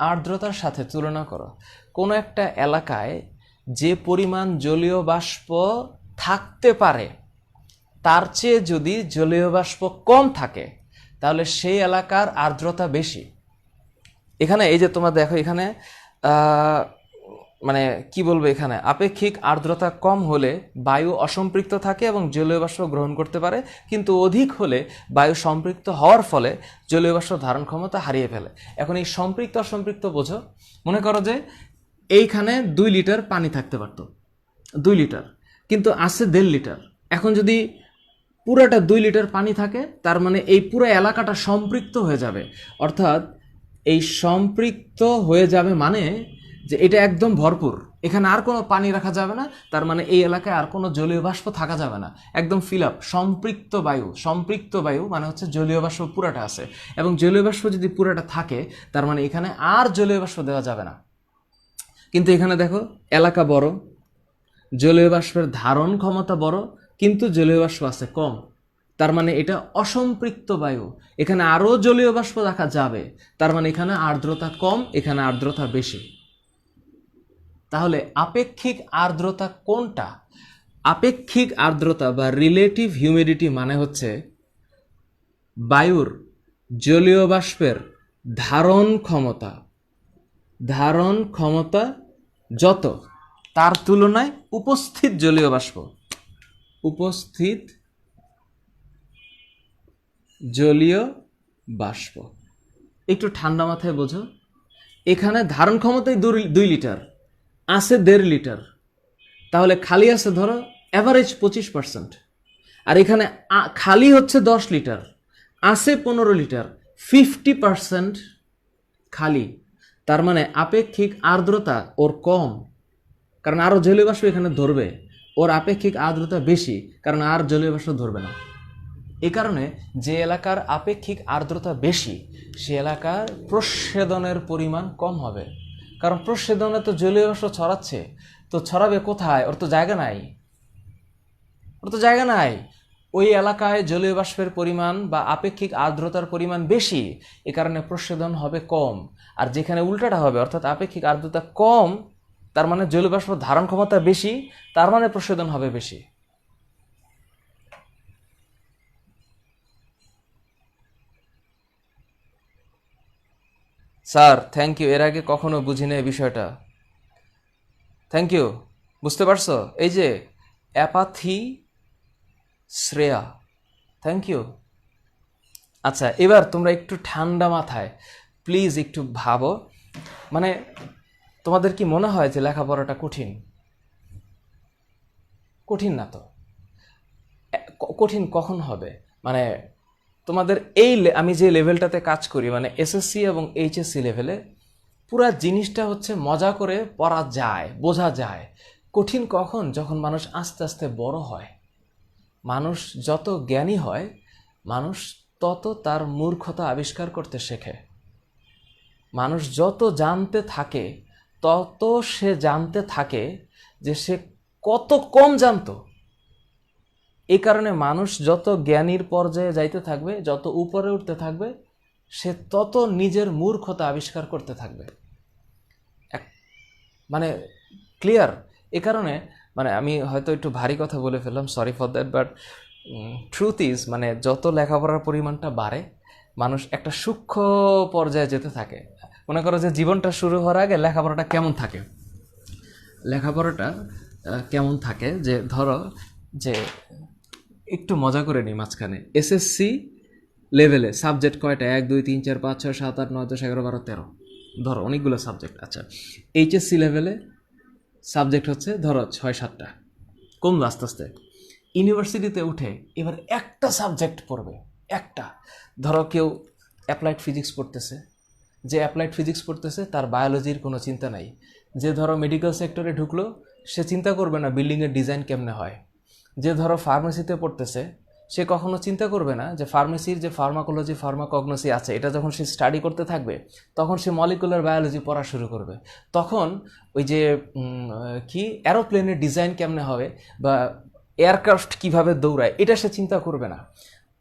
আর্দ্রতার সাথে তুলনা করো। কোনো একটা এলাকায় যে পরিমাণ জলীয় বাষ্প থাকতে পারে তার চেয়ে যদি জলীয় বাষ্প কম থাকে তাহলে সেই এলাকার আর্দ্রতা বেশি। এখানে এই যে তোমরা দেখো, এখানে মানে কি বলবো, এখানে আপেক্ষিক আর্দ্রতা কম হলে বায়ু অসম্পৃক্ত থাকে এবং জলীয় বাষ্প গ্রহণ করতে পারে, কিন্তু অধিক হলে বায়ু সম্পৃক্ত হওয়ার ফলে জলীয় বাষ্প ধারণ ক্ষমতা হারিয়ে ফেলে। এখন এই সম্পৃক্ত অসম্পৃক্ত বোঝো। মনে করো যে এইখানে 2 লিটার পানি থাকতে পারত, 2 লিটার, কিন্তু আছে 1.5 লিটার। এখন যদি পুরাটা 2 লিটার পানি থাকে, তার মানে এই পুরো এলাকাটা সম্পৃক্ত হয়ে যাবে। অর্থাৎ এই সম্পৃক্ত হয়ে যাবে মানে যে এটা একদম ভরপুর, এখানে আর কোনো পানি রাখা যাবে না, তার মানে এই এলাকায় আর কোনো জলীয় বাষ্প থাকা যাবে না, একদম ফিল আপ। সম্পৃক্ত বায়ু, সম্পৃক্ত বায়ু মানে হচ্ছে জলীয় বাষ্প পুরাটা আছে, এবং জলীয় বাষ্প যদি পুরাটা থাকে তার মানে এখানে আর জলীয় বাষ্প দেওয়া যাবে না। কিন্তু এখানে দেখো এলাকা বড়, জলীয় বাষ্পের ধারণ ক্ষমতা বড়, কিন্তু জলীয় বাষ্প আছে কম, তার মানে এটা অসম্পৃক্ত বায়ু, এখানে আরও জলীয় বাষ্প রাখা যাবে, তার মানে এখানে আর্দ্রতা কম, এখানে আর্দ্রতা বেশি। তাহলে আপেক্ষিক আর্দ্রতা কোনটা? আপেক্ষিক আর্দ্রতা বা রিলেটিভ হিউমিডিটি মানে হচ্ছে বায়ুর জলীয় বাষ্পের ধারণ ক্ষমতা, ধারণ ক্ষমতা যত তার তুলনায় উপস্থিত জলীয় বাষ্প, উপস্থিত জলীয় বাষ্প। একটু ঠান্ডা মাথায় বোঝো, এখানে ধারণ ক্ষমতাই 2 লিটার, আছে 1.5 লিটার, তাহলে খালি আছে ধরো অ্যাভারেজ 25%, আর এখানে খালি হচ্ছে 10 লিটার, আছে 15 লিটার, 50% খালি। তার মানে আপেক্ষিক আর্দ্রতা ওর কম, কারণ আরও জলীয় বাষ্প এখানে ধরবে, ওর আপেক্ষিক আর্দ্রতা বেশি, কারণ আর জলীয় বাষ্প ধরবে না। এই কারণে যে এলাকার আপেক্ষিক আর্দ্রতা বেশি সে এলাকার প্রস্বেদনের পরিমাণ কম হবে, কারণ প্রস্বেদনে তো জলীয় বাষ্প ছড়াচ্ছে, তো ছড়াবে কোথায়? ওর তো জায়গা নাই, ওর তো জায়গা নাই। ওই এলাকায় জলীয় বাষ্পের পরিমাণ বা আপেক্ষিক আর্দ্রতার পরিমাণ বেশি, এ কারণে প্রস্বেদন হবে কম। আর যেখানে উল্টাটা হবে, অর্থাৎ আপেক্ষিক আর্দ্রতা কম, তার মানে জলীয় বাষ্প ধারণ ক্ষমতা বেশি, তার মানে প্রস্বেদন হবে বেশি। স্যার থ্যাংক ইউ, এর আগে কখনো বুঝিনি এই বিষয়টা। থ্যাংক ইউ, বুঝতে পারছো? এই যে অ্যাপাথি শ্রেয়া, থ্যাংক ইউ। আচ্ছা, এবার তোমরা একটু ঠান্ডা মাথায় প্লিজ একটু ভাবো, মানে তোমাদের কি মনে হয় যে লেখাপড়াটা কঠিন? কঠিন না তো। কঠিন কখন হবে? মানে তোমাদের আমি যে লেভেলটাতে কাজ করি, মানে এসএসসি এবং এইচএসসি লেভেলে পুরা জিনিসটা হচ্ছে মজা করে পড়া যায়, বোঝা যায়। কঠিন কখন? যখন মানুষ আস্তে আস্তে বড় হয়। মানুষ যত জ্ঞানী হয়, মানুষ তত তার মূর্খতা আবিষ্কার করতে শেখে। মানুষ যত জানতে থাকে, তত সে জানতে থাকে যে সে কত কম জানতো। এই কারণে মানুষ যত জ্ঞানীর পর্যায়ে যাইতে থাকবে, যত উপরে উঠতে থাকবে, সে তত নিজের মূর্খতা আবিষ্কার করতে থাকবে। মানে ক্লিয়ার? এ কারণে মানে আমি হয়তো একটু ভারী কথা বলে ফেললাম, sorry for that, but truth is, মানে যত লেখাপড়ার পরিমাণটা বাড়ে, মানুষ একটা সূক্ষ্ম পর্যায়ে যেতে থাকে। মনে করো যে জীবনটা শুরু হওয়ার আগে লেখাপড়াটা কেমন থাকে? লেখাপড়াটা কেমন থাকে যে ধরো যে একটু মজা করে নিই মাঝখানে, এসএসসি লেভেলে সাবজেক্ট কয়টা? 1 2 3 4 5 6 7 8 9 10 11 12 13, ধরো অনেকগুলো সাবজেক্ট। আচ্ছা, এইচএসসি লেভেলে সাবজেক্ট হচ্ছে ধরো 6-7টা, কমলো আস্তে আস্তে। ইউনিভার্সিটিতে উঠে এবার একটা সাবজেক্ট পড়বে, একটা। ধরো কেউ অ্যাপ্লাইড ফিজিক্স পড়তেছে, যে অ্যাপ্লাইড ফিজিক্স পড়তেছে তার বায়োলজির কোনো চিন্তা নাই। যে ধরো মেডিকেল সেক্টরে ঢুকলো, সে চিন্তা করবে না বিল্ডিংয়ের ডিজাইন কেমনে হয়। যে ধরো ফার্মেসিতে পড়তেছে, সে কখনো চিন্তা করবে না যে ফার্মেসির যে ফার্মাকোলজি ফার্মাকগনোসি আছে, এটা যখন সে স্টাডি করতে থাকবে, তখন সে মলিকুলার বায়োলজি পড়া শুরু করবে। তখন ওই যে কি অ্যারোপ্লেনের ডিজাইন কেমনে হবে বা এয়ারক্রাফট কিভাবে দৌড়ায়, এটা সে চিন্তা করবে না।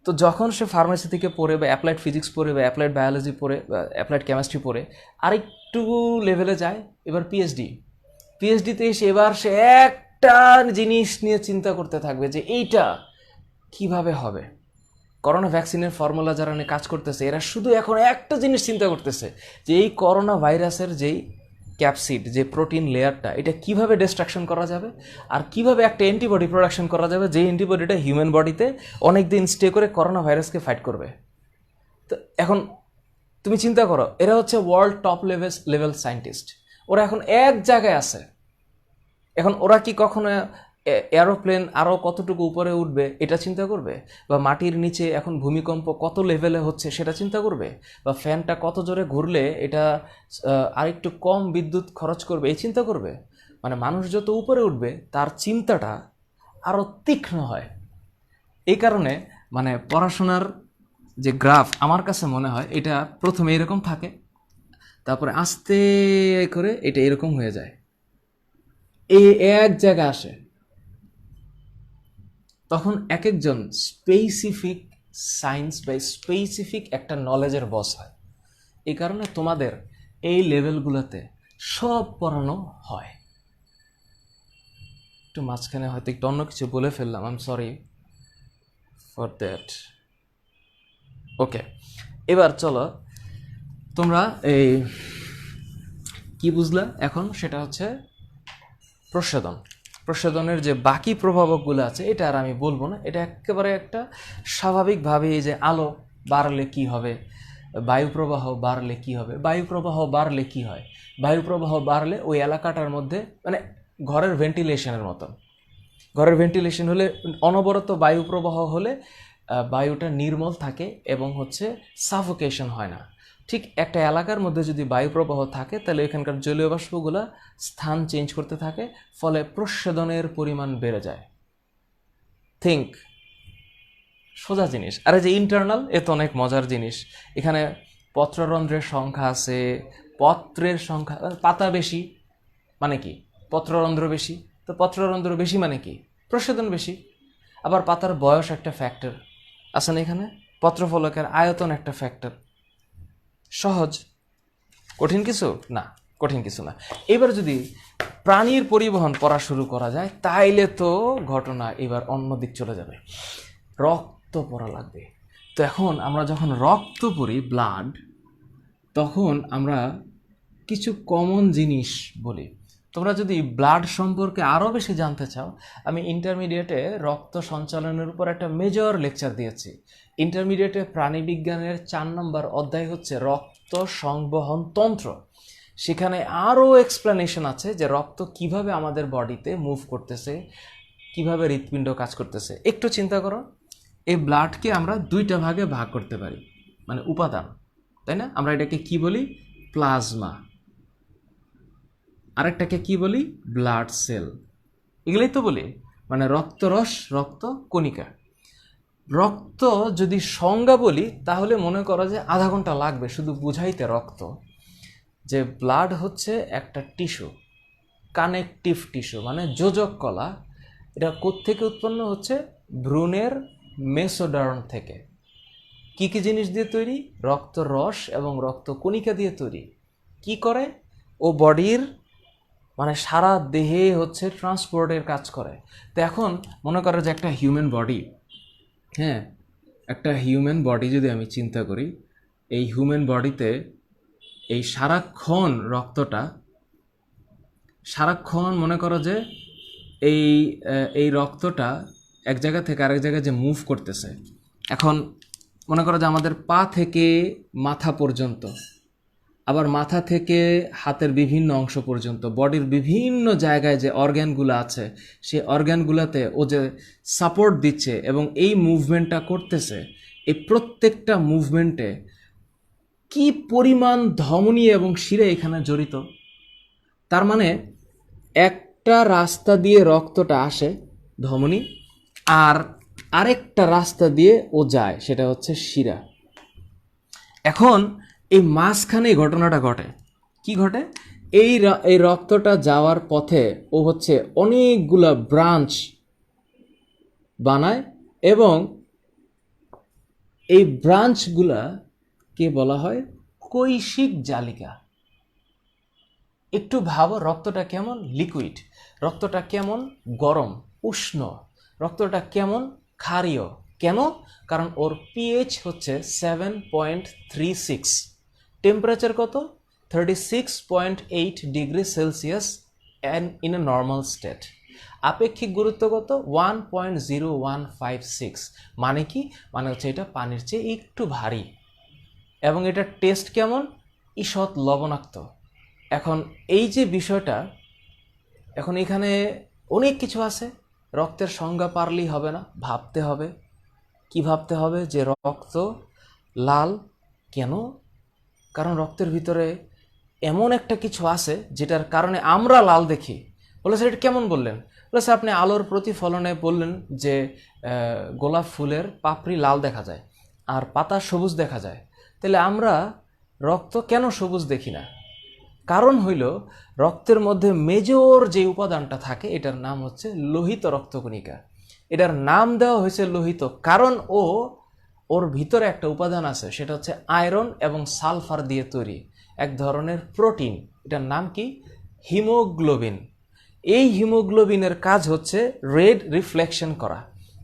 তো যখন সে ফার্মেসি থেকে পড়ে বা অ্যাপ্লাইড ফিজিক্স পড়ে বা অ্যাপ্লাইড বায়োলজি পড়ে বা অ্যাপ্লাইড কেমিস্ট্রি পড়ে আরেকটু লেভেলে যায়, এবার পিএইচডিতে এসে এবার সে একটা জিনিস নিয়ে চিন্তা করতে থাকবে যে এইটা কিভাবে হবে। করোনা ভ্যাকসিনের ফর্মুলা যারা নিয়ে কাজ করতেছে, এরা শুধু এখন একটা জিনিস চিন্তা করতেছে যে এই করোনা ভাইরাসের যেই ক্যাপসিড, যে প্রোটিন লেয়ারটা, এটা কিভাবে ডিস্ট্রাকশন করা যাবে আর কিভাবে একটা অ্যান্টিবডি প্রোডাকশন করা যাবে, যে অ্যান্টিবডিটা হিউম্যান বডিতে অনেক দিন স্টে করে করোনা ভাইরাসকে ফাইট করবে। তো এখন তুমি চিন্তা করো, এরা হচ্ছে ওয়ার্ল্ড টপ লেভেল সায়েন্টিস্ট, ওরা এখন এক জায়গায় আছে। এখন ওরা কি কখনো এরোপ্লেন আরও কতটুকু উপরে উঠবে এটা চিন্তা করবে? বা মাটির নিচে এখন ভূমিকম্প কত লেভেলে হচ্ছে সেটা চিন্তা করবে? বা ফ্যানটা কত জোরে ঘুরলে এটা আরেকটু কম বিদ্যুৎ খরচ করবে এই চিন্তা করবে? মানে মানুষ যত উপরে উঠবে তার চিন্তাটা আরও তীক্ষ্ণ হয়। এই কারণে মানে পড়াশোনার যে গ্রাফ আমার কাছে মনে হয় এটা প্রথমে এরকম থাকে, তারপরে আস্তে করে এটা এরকম হয়ে যায়, এই এক জায়গায় আসে। তখন এক একজন স্পেসিফিক সায়েন্স বা স্পেসিফিক একটা নলেজের বস হয়। এই কারণে তোমাদের এই লেভেলগুলোতে সব পড়ানো হয়। একটু মাঝখানে হয়তো একটু অন্য কিছু বলে ফেললাম, I am sorry for that. Okay, এবার চলো তোমরা এই কি বুঝলা এখন, সেটা হচ্ছে প্রসাধনের যে বাকি প্রভাবকগুলো আছে এটা আর আমি বলবো না। এটা একেবারে একটা স্বাভাবিকভাবে, এই যে আলো বাড়লে কি হবে, বায়ু প্রবাহ বাড়লে কি হবে, বায়ু প্রবাহ বাড়লে কি হয়, বায়ু প্রবাহ বাড়লে ওই এলাকাটার মধ্যে মানে ঘরের ভেন্টিলেশনের মতন, ঘরের ভেন্টিলেশন হলে অনবরত বায়ু প্রবাহ হলে বায়ুটা নির্মল থাকে এবং হচ্ছে সাফোকেশন হয় না। ঠিক একটা এলাকার মধ্যে যদি বায়ু প্রবাহ থাকে তাহলে এখানকার জলীয় বাষ্পগুলা স্থান চেঞ্জ করতে থাকে, ফলে প্রস্বেদনের পরিমাণ বেড়ে যায়। থিঙ্ক, সোজা জিনিস। আর এই যে ইন্টারনাল, এ তো অনেক মজার জিনিস। এখানে পত্ররন্ধ্রের সংখ্যা আছে, পত্রের সংখ্যা, পাতা বেশি মানে কি পত্ররন্ধ্র বেশি, তো পত্ররন্ধ্র বেশি মানে কি প্রস্বেদন বেশি। আবার পাতার বয়স একটা ফ্যাক্টর আছে না এখানে, পত্রফলকের আয়তন একটা ফ্যাক্টর। সহজ, কঠিন কিছু না, কঠিন কিছু না। এবার যদি প্রাণীর পরিবহন পড়া শুরু করা যায় তাইলে তো ঘটনা এবার অন্য দিক চলে যাবে। রক্ত পড়া লাগবে। তো এখন আমরা যখন রক্ত পড়ি, ব্লাড, তখন আমরা কিছু কমন জিনিস বলি। তোমরা যদি ব্লাড সম্পর্কে আরও বেশি জানতে চাও, আমি ইন্টারমিডিয়েটে রক্ত সঞ্চালনের উপর একটা মেজর লেকচার দিয়েছি। ইন্টারমিডিয়েটে প্রাণীবিজ্ঞানের 4 নম্বর অধ্যায় হচ্ছে রক্ত সংবহন তন্ত্র। সেখানে আরও এক্সপ্লেনেশন আছে যে রক্ত কিভাবে আমাদের বডিতে মুভ করতেছে, কিভাবে হৃৎপিণ্ড কাজ করতেছে। একটু চিন্তা করো, এই ব্লাডকে আমরা 2টা ভাগে ভাগ করতে পারি, মানে উপাদান, তাই না? আমরা এটাকে কি বলি? প্লাজমা। আরেকটাকে কি বলি? Blood cell. এগুলোই তো বলি, মানে রক্তরস, রক্ত কণিকা। রক্ত যদি সংজ্ঞা বলি তাহলে মনে করো যে আধা ঘন্টা লাগবে শুধু বুঝাইতে রক্ত, যে ব্লাড হচ্ছে একটা টিস্যু, কানেকটিভ টিস্যু, মানে যোজক কলা। এটা কোত্থেকে উৎপন্ন হচ্ছে? ভ্রূণের মেসোডার্ম থেকে। কি কি জিনিস দিয়ে তৈরি? রক্ত রস এবং রক্ত কণিকা দিয়ে তৈরি। কি করে ও? বডির মানে সারা দেহে হচ্ছে ট্রান্সপোর্টের কাজ করে। তো এখন মনে করো যে একটা হিউম্যান বডি, হ্যাঁ, একটা হিউম্যান বডি যদি আমি চিন্তা করি, এই হিউম্যান বডিতে এই সারাক্ষণ মনে করো যে এই এই রক্তটা এক জায়গা থেকে আরেক জায়গায় যে মুভ করতেছে। এখন মনে করো যে আমাদের পা থেকে মাথা পর্যন্ত, আবার মাথা থেকে হাতের বিভিন্ন অংশ পর্যন্ত, বডির বিভিন্ন জায়গায় যে অর্গ্যানগুলো আছে সেই অর্গ্যানগুলোতে ও যে সাপোর্ট দিচ্ছে এবং এই মুভমেন্টটা করতেছে, এই প্রত্যেকটা মুভমেন্টে কি পরিমাণ ধমনী এবং শিরা এখানে জড়িত। তার মানে একটা রাস্তা দিয়ে রক্তটা আসে, ধমনী, আর আরেকটা রাস্তা দিয়ে ও যায়, সেটা হচ্ছে শিরা। এখন এই মাঝখানে এই ঘটনাটা ঘটে। কি ঘটে? এই রক্তটা যাওয়ার পথে ও হচ্ছে অনেকগুলা ব্রাঞ্চ বানায় এবং এই ব্রাঞ্চগুলাকে বলা হয় কৈশিক জালিকা। একটু ভাবো, রক্তটা কেমন লিকুইড, রক্তটা কেমন গরম উষ্ণ, রক্তটা কেমন ক্ষারীয়। কেন? কারণ ওর পিএইচ হচ্ছে 7.36, টেম্পারেচার কত? 36.8 degree Celsius in a normal state. আপেক্ষিক গুরুত্ব কত? 1.0156। মানে কি? মানে হচ্ছে এটা পানির চেয়ে একটু ভারী। এবং এটার টেস্ট কেমন? ঈষৎ লবণাক্ত। এখন এই যে বিষয়টা, এখন এখানে অনেক কিছু আছে। রক্তের সংজ্ঞা পারলেই হবে না, ভাবতে হবে। কি ভাবতে হবে? যে রক্ত লাল কেন? কারণ রক্তের ভিতরে এমন একটা কিছু আছে যেটার কারণে আমরা লাল দেখি। বলে স্যার এটা কেমন বললেন? বলে স্যার আপনি আলোর প্রতিফলনে বললেন যে গোলাপ ফুলের পাপড়ি লাল দেখা যায় আর পাতা সবুজ দেখা যায়, তাহলে আমরা রক্ত কেন সবুজ দেখি না? কারণ হইল রক্তের মধ্যে মেজর যে উপাদানটা থাকে এটার নাম হচ্ছে লোহিত রক্তকণিকা। এটার নাম দেওয়া হয়েছে লোহিত কারণ ওর ভিতরে একটা উপাদান আছে, সেটা হচ্ছে আয়রন এবং সালফার দিয়ে তৈরি এক ধরনের প্রোটিন। এটার নাম কি? হিমোগ্লোবিন। এই হিমোগ্লোবিনের কাজ হচ্ছে রেড রিফ্লেকশন করা,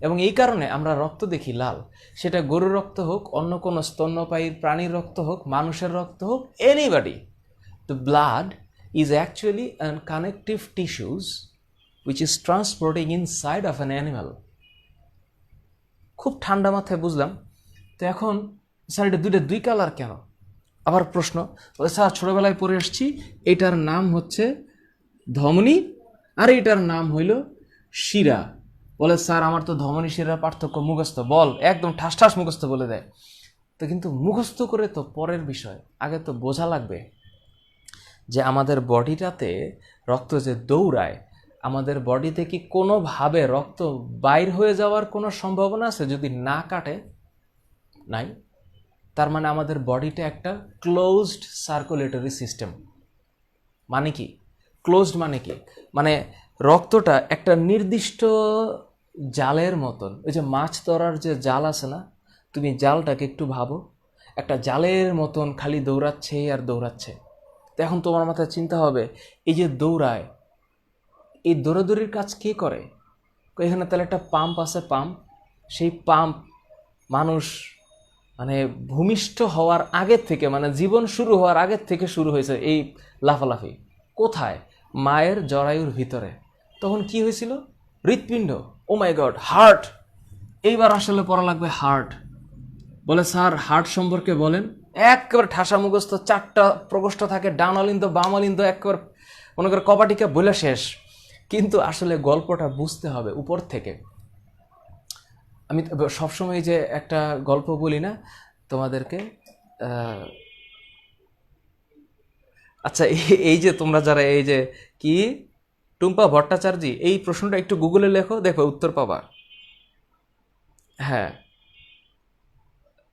এবং এই কারণে আমরা রক্ত দেখি লাল। সেটা গরুর রক্ত হোক, অন্য কোনো স্তন্যপায়ী প্রাণীর রক্ত হোক, মানুষের রক্ত হোক, anybody. The blood is actually a connective tissues which is transporting inside of an animal. খুব ঠান্ডা মাথায় বুঝলাম। তো এখন স্যার এটা দুই কালার কেন? আবার প্রশ্ন, স্যার ছোটবেলায় পড়ে আসছি এটার নাম হচ্ছে ধমনী আর এটার নাম হইল শিরা। বলে স্যার আমার তো ধমনী শিরার পার্থক্য মুখস্থ, বল, একদম ঠাস ঠাস মুখস্থ বলে দেয়। তো কিন্তু মুখস্থ করে তো পরের বিষয়, আগে তো বোঝা লাগবে যে আমাদের বডিটাতে রক্ত যে দৌড়ায়, আমাদের বডিতে কি কোনোভাবে রক্ত বাইর হয়ে যাওয়ার কোনো সম্ভাবনা আছে? যদি না কাটে, নাই। তার মানে আমাদের বডিটা একটা ক্লোজড সার্কুলেটরি সিস্টেম। মানে কি ক্লোজড? মানে কি? মানে রক্তটা একটা নির্দিষ্ট জালের মতন, ওই যে মাছ ধরার যে জাল আছে না, তুমি জালটাকে একটু ভাবো, একটা জালের মতন খালি দৌড়াচ্ছে আর দৌড়াচ্ছে। তো এখন তোমার মাথায় চিন্তা হবে, এই যে দৌড়ায়, এই দৌড়াদৌড়ির কাজ কে করে? এখানে তাহলে একটা পাম্প আছে, পাম্প, সেই পাম্প মানুষ মানে ভূমিষ্ঠ হওয়ার আগের থেকে, মানে জীবন শুরু হওয়ার আগের থেকে শুরু হয়েছে এই লাফালাফি। কোথায়? মায়ের জরায়ুর ভিতরে। তখন কি হয়েছিল? হৃৎপিণ্ড। ও মাই গড, হার্ট। এইবার আসলে পড়া লাগবে হার্ট। বলে স্যার হার্ট সম্পর্কে বলেন। একেবারে ঠাসা মুখস্থ, 4টা প্রকোষ্ঠ থাকে, ডান অলিন্দ বাম অলিন্দ, একেবারে মনে করে কবাডিকে বলে শেষ। কিন্তু আসলে গল্পটা বুঝতে হবে উপর থেকে। আমি সবসময় যে একটা গল্প বলি না তোমাদেরকে, আচ্ছা এই যে তোমরা যারা এই যে কি টুম্পা ভট্টাচার্য, এই প্রশ্নটা একটু গুগলে লেখো, দেখো উত্তর পাবা। হ্যাঁ,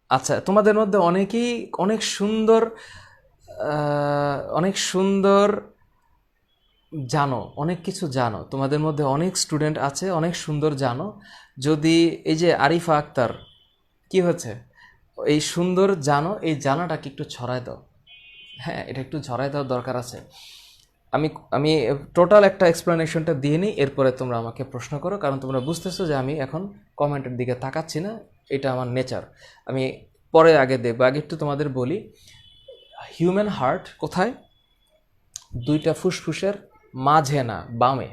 আচ্ছা তোমাদের মধ্যে অনেকেই অনেক সুন্দর, অনেক সুন্দর জানো, অনেক কিছু জানো, তোমাদের মধ্যে অনেক স্টুডেন্ট আছে অনেক সুন্দর জানো। যদি এই যে আরিফা আক্তার, কি হচ্ছে, এই সুন্দর জানো, এই জানাটাকে একটু ছড়ায় দাও। হ্যাঁ, এটা একটু ছড়ায় দেওয়ার দরকার আছে। আমি আমি টোটাল একটা এক্সপ্লেনেশনটা দিয়ে নিই, এরপরে তোমরা আমাকে প্রশ্ন করো, কারণ তোমরা বুঝতেছো যে আমি এখন কমেন্টের দিকে তাকাচ্ছি না, এটা আমার নেচার। আমি পরে আগে দেখবো, আগে একটু তোমাদের বলি হিউম্যান হার্ট কোথায়? 2টা ফুসফুসের মাঝে না, বামে।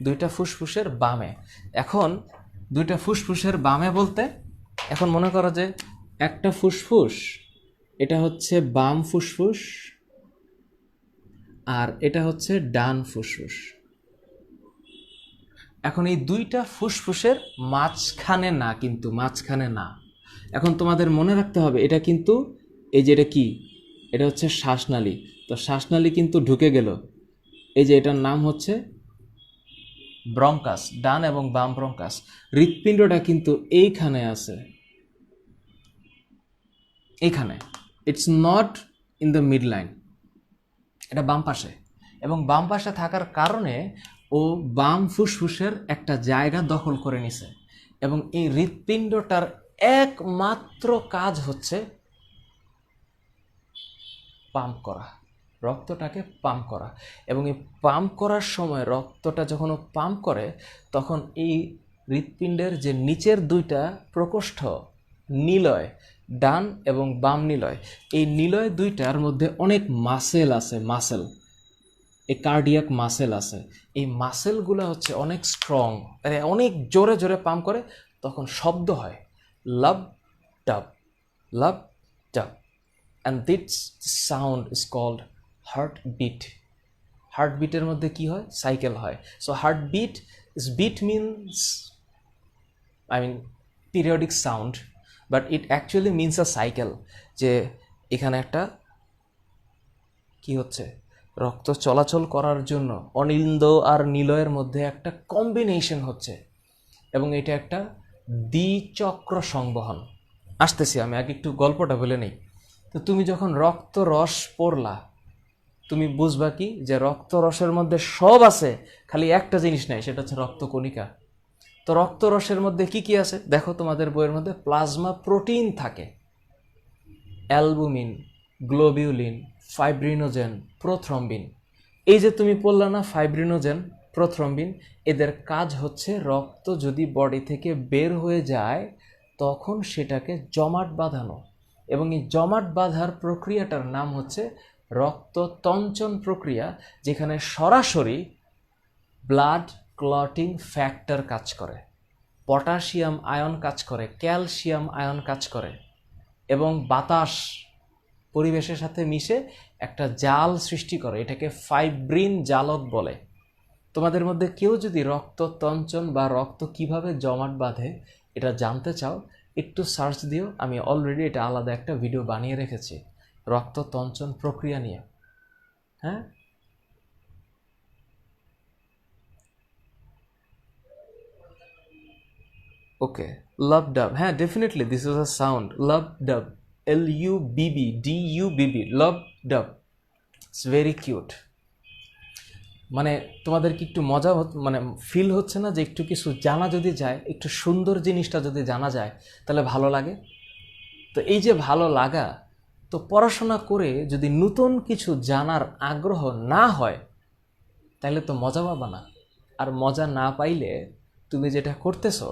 2টা ফুসফুসের বামে। এখন 2টা ফুসফুসের বামে বলতে, এখন মনে করো যে একটা ফুসফুস, এটা হচ্ছে বাম ফুসফুস, আর এটা হচ্ছে ডান ফুসফুস। এখন এই 2টা ফুসফুসের মাঝখানে না, কিন্তু মাঝখানে না। এখন তোমাদের মনে রাখতে হবে এটা কিন্তু, এই যে এটা কি, এটা হচ্ছে শ্বাসনালী। তো শ্বাসনালী কিন্তু ঢুকে গেল, এই যে এটার নাম হচ্ছে ব্রঙ্কাস, ডান এবং বাম ব্রঙ্কাস। হৃৎপিণ্ডটা কিন্তু এইখানে আছে, এইখানে। It's not in the mid line, এটা বাম পাশে। এবং বাম পাশে থাকার কারণে ও বাম ফুসফুসের একটা জায়গা দখল করে নিছে। এবং এই হৃৎপিণ্ডটার একমাত্র কাজ হচ্ছে পাম্প করা, রক্তটাকে পাম্প করা। এবং এই পাম্প করার সময় রক্তটা যখন ও পাম্প করে, তখন এই হৃৎপিণ্ডের যে নিচের 2টা প্রকোষ্ঠ, নিলয়, ডান এবং বাম নিলয়, এই নিলয় 2টার মধ্যে অনেক মাসেল আছে, মাসেল, এই কার্ডিয়াক মাসেল আছে। এই মাসেলগুলো হচ্ছে অনেক স্ট্রং, অনেক জোরে জোরে পাম্প করে, তখন শব্দ হয় লাভ dub, lub dub. And this sound is called heartbeat. হার্টবিটের মধ্যে কি হয়? সাইকেল হয়। So heartbeat is, beat means, I mean periodic sound, but it actually means a cycle, যে এখানে একটা কি হচ্ছে, রক্ত চলাচল করার জন্য অনিন্দ আর নিলয়ের মধ্যে একটা কম্বিনেশন হচ্ছে, এবং এটা একটা দ্বিচক্র সংবহন। আসতেছি, আমি আগে একটু গল্পটা বলে নেই। তো তুমি যখন রক্ত রস পড়লা, তুমি বুঝবা কি, যে রক্ত রসের মধ্যে সব আছে, খালি একটা জিনিস নাই, সেটা হচ্ছে রক্তকণিকা। তো রক্ত রসের মধ্যে কি কি আছে দেখো, তোমাদের বইয়ের মধ্যে প্লাজমা প্রোটিন থাকে, অ্যালবুমিন, গ্লোবিউলিন, ফাইব্রিনোজেন, প্রোথ্রম্বিন। এই যে তুমি পড়লা না, ফাইব্রিনোজেন, প্রোথ্রম্বিন, এদের কাজ হচ্ছে রক্ত যদি বডি থেকে বের হয়ে যায় তখন সেটাকে জমাট বাঁধানো। এবং এই জমাট বাঁধার প্রক্রিয়াটার নাম হচ্ছে রক্ততঞ্চন প্রক্রিয়া, যেখানে সরাসরি ব্লাড ক্লটিং ফ্যাক্টর কাজ করে, পটাশিয়াম আয়ন কাজ করে, ক্যালসিয়াম আয়ন কাজ করে, এবং বাতাস পরিবেশের সাথে মিশে একটা জাল সৃষ্টি করে, এটাকে ফাইব্রিন জালক বলে। তোমাদের মধ্যে কেউ যদি রক্ততঞ্চন বা রক্ত কিভাবে জমাট বাঁধে এটা জানতে চাও, একটু সার্চ দিও, আমি অলরেডি এটা আলাদা একটা ভিডিও বানিয়ে রেখেছি রক্ততঞ্চন প্রক্রিয়া নিয়ে। হ্যাঁ, ওকে, লাভ ডাব, হ্যাঁ definitely this is a sound, lub dub, LUBB, lub dub. It's very cute. মানে তোমাদের কি একটু মজা মানে ফিল হচ্ছে না, যে একটু কিছু জানা যদি যায়, একটু সুন্দর জিনিসটা যদি জানা যায় তাহলে ভালো লাগে। তো এই যে ভালো লাগা, তো পড়াশোনা করে যদি নতুন কিছু জানার আগ্রহ না হয় তাহলে তো মজা পাবা না। আর মজা না পাইলে তুমি যেটা করতেছো,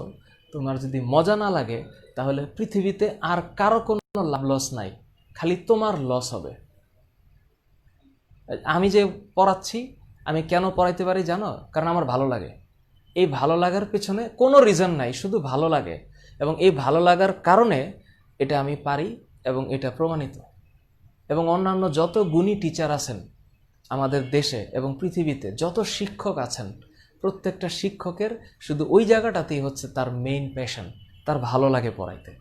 তোমার যদি মজা না লাগে তাহলে পৃথিবীতে আর কারো কোনো লাভ লস নাই, খালি তোমার লস হবে। আমি যে পড়াচ্ছি, আমি কেন পড়াইতে পারি জানো? কারণ আমার ভালো লাগে। এই ভালো লাগার পেছনে কোনো রিজন নাই, শুধু ভালো লাগে, এবং এই ভালো লাগার কারণে এটা আমি পারি, এবং এটা প্রমাণিত। এবং অন্যান্য যত গুণী টিচার আছেন আমাদের দেশে এবং পৃথিবীতে, যত শিক্ষক আছেন, প্রত্যেকটা শিক্ষকের শুধু ওই জায়গাটাতেই হচ্ছে তার মেইন প্যাশন, তার ভালো লাগে পড়াইতে।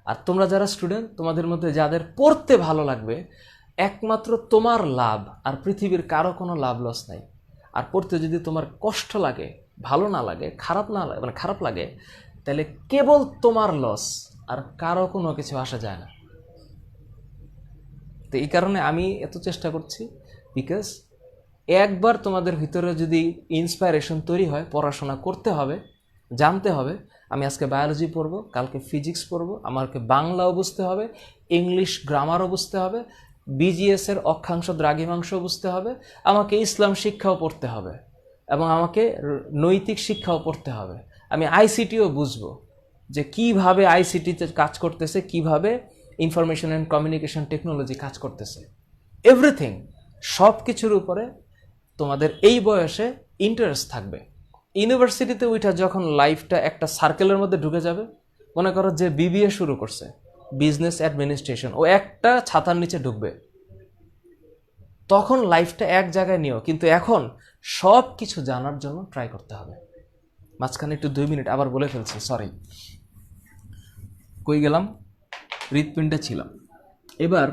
আর তোমরা যারা স্টুডেন্ট, তোমাদের মধ্যে যাদের পড়তে ভালো লাগবে, একমাত্র তোমার লাভ, আর পৃথিবীর কারো কোনো লাভ লস নাই। আর পড়তে যদি তোমার কষ্ট লাগে, ভালো না লাগে, খারাপ না লাগে, মানে খারাপ লাগে, তাহলে কেবল তোমার লস, আর কারো কোনো কিছু আসা যায় না। তো এই কারণে আমি এত চেষ্টা করছি, বিকজ একবার তোমাদের ভিতরে যদি ইন্সপায়ারেশন তৈরি হয়, পড়াশোনা করতে হবে, জানতে হবে। আমি আজকে বায়োলজি পড়বো, কালকে ফিজিক্স পড়বো, আমাকে বাংলাও বুঝতে হবে, ইংলিশ গ্রামারও বুঝতে হবে, বিজিএস এর অক্ষাংশ দ্রাঘিমাংশ বুঝতে হবে, আমাকে ইসলাম শিক্ষাও পড়তে হবে, এবং আমাকে নৈতিক শিক্ষাও পড়তে হবে। আমি আইসিটিও বুঝবো, যে কিভাবে আইসিটিতে কাজ করতেছে, কিভাবে ইনফরমেশন অ্যান্ড কমিউনিকেশন টেকনোলজি কাজ করতেছে, এভরিথিং, সব কিছুর উপরে তোমাদের এই বয়সে ইন্টারেস্ট থাকবে। ইউনিভার্সিটিতে ওইটা যখন লাইফটা একটা সার্কেলের মধ্যে ঢুকে যাবে, মনে করো যে বিবিএ শুরু করছে, বিজনেস অ্যাডমিনিস্ট্রেশন, ও একটা ছাতার নিচে ঢুকবে, তখন লাইফটা এক জায়গায় নিও, কিন্তু এখন সব কিছু জানার জন্য ট্রাই করতে হবে। মাঝখানে একটু 2 মিনিট আবার বলে ফেলছি, সরি। কই গেলাম? হৃৎপিণ্ডে ছিলাম। এবার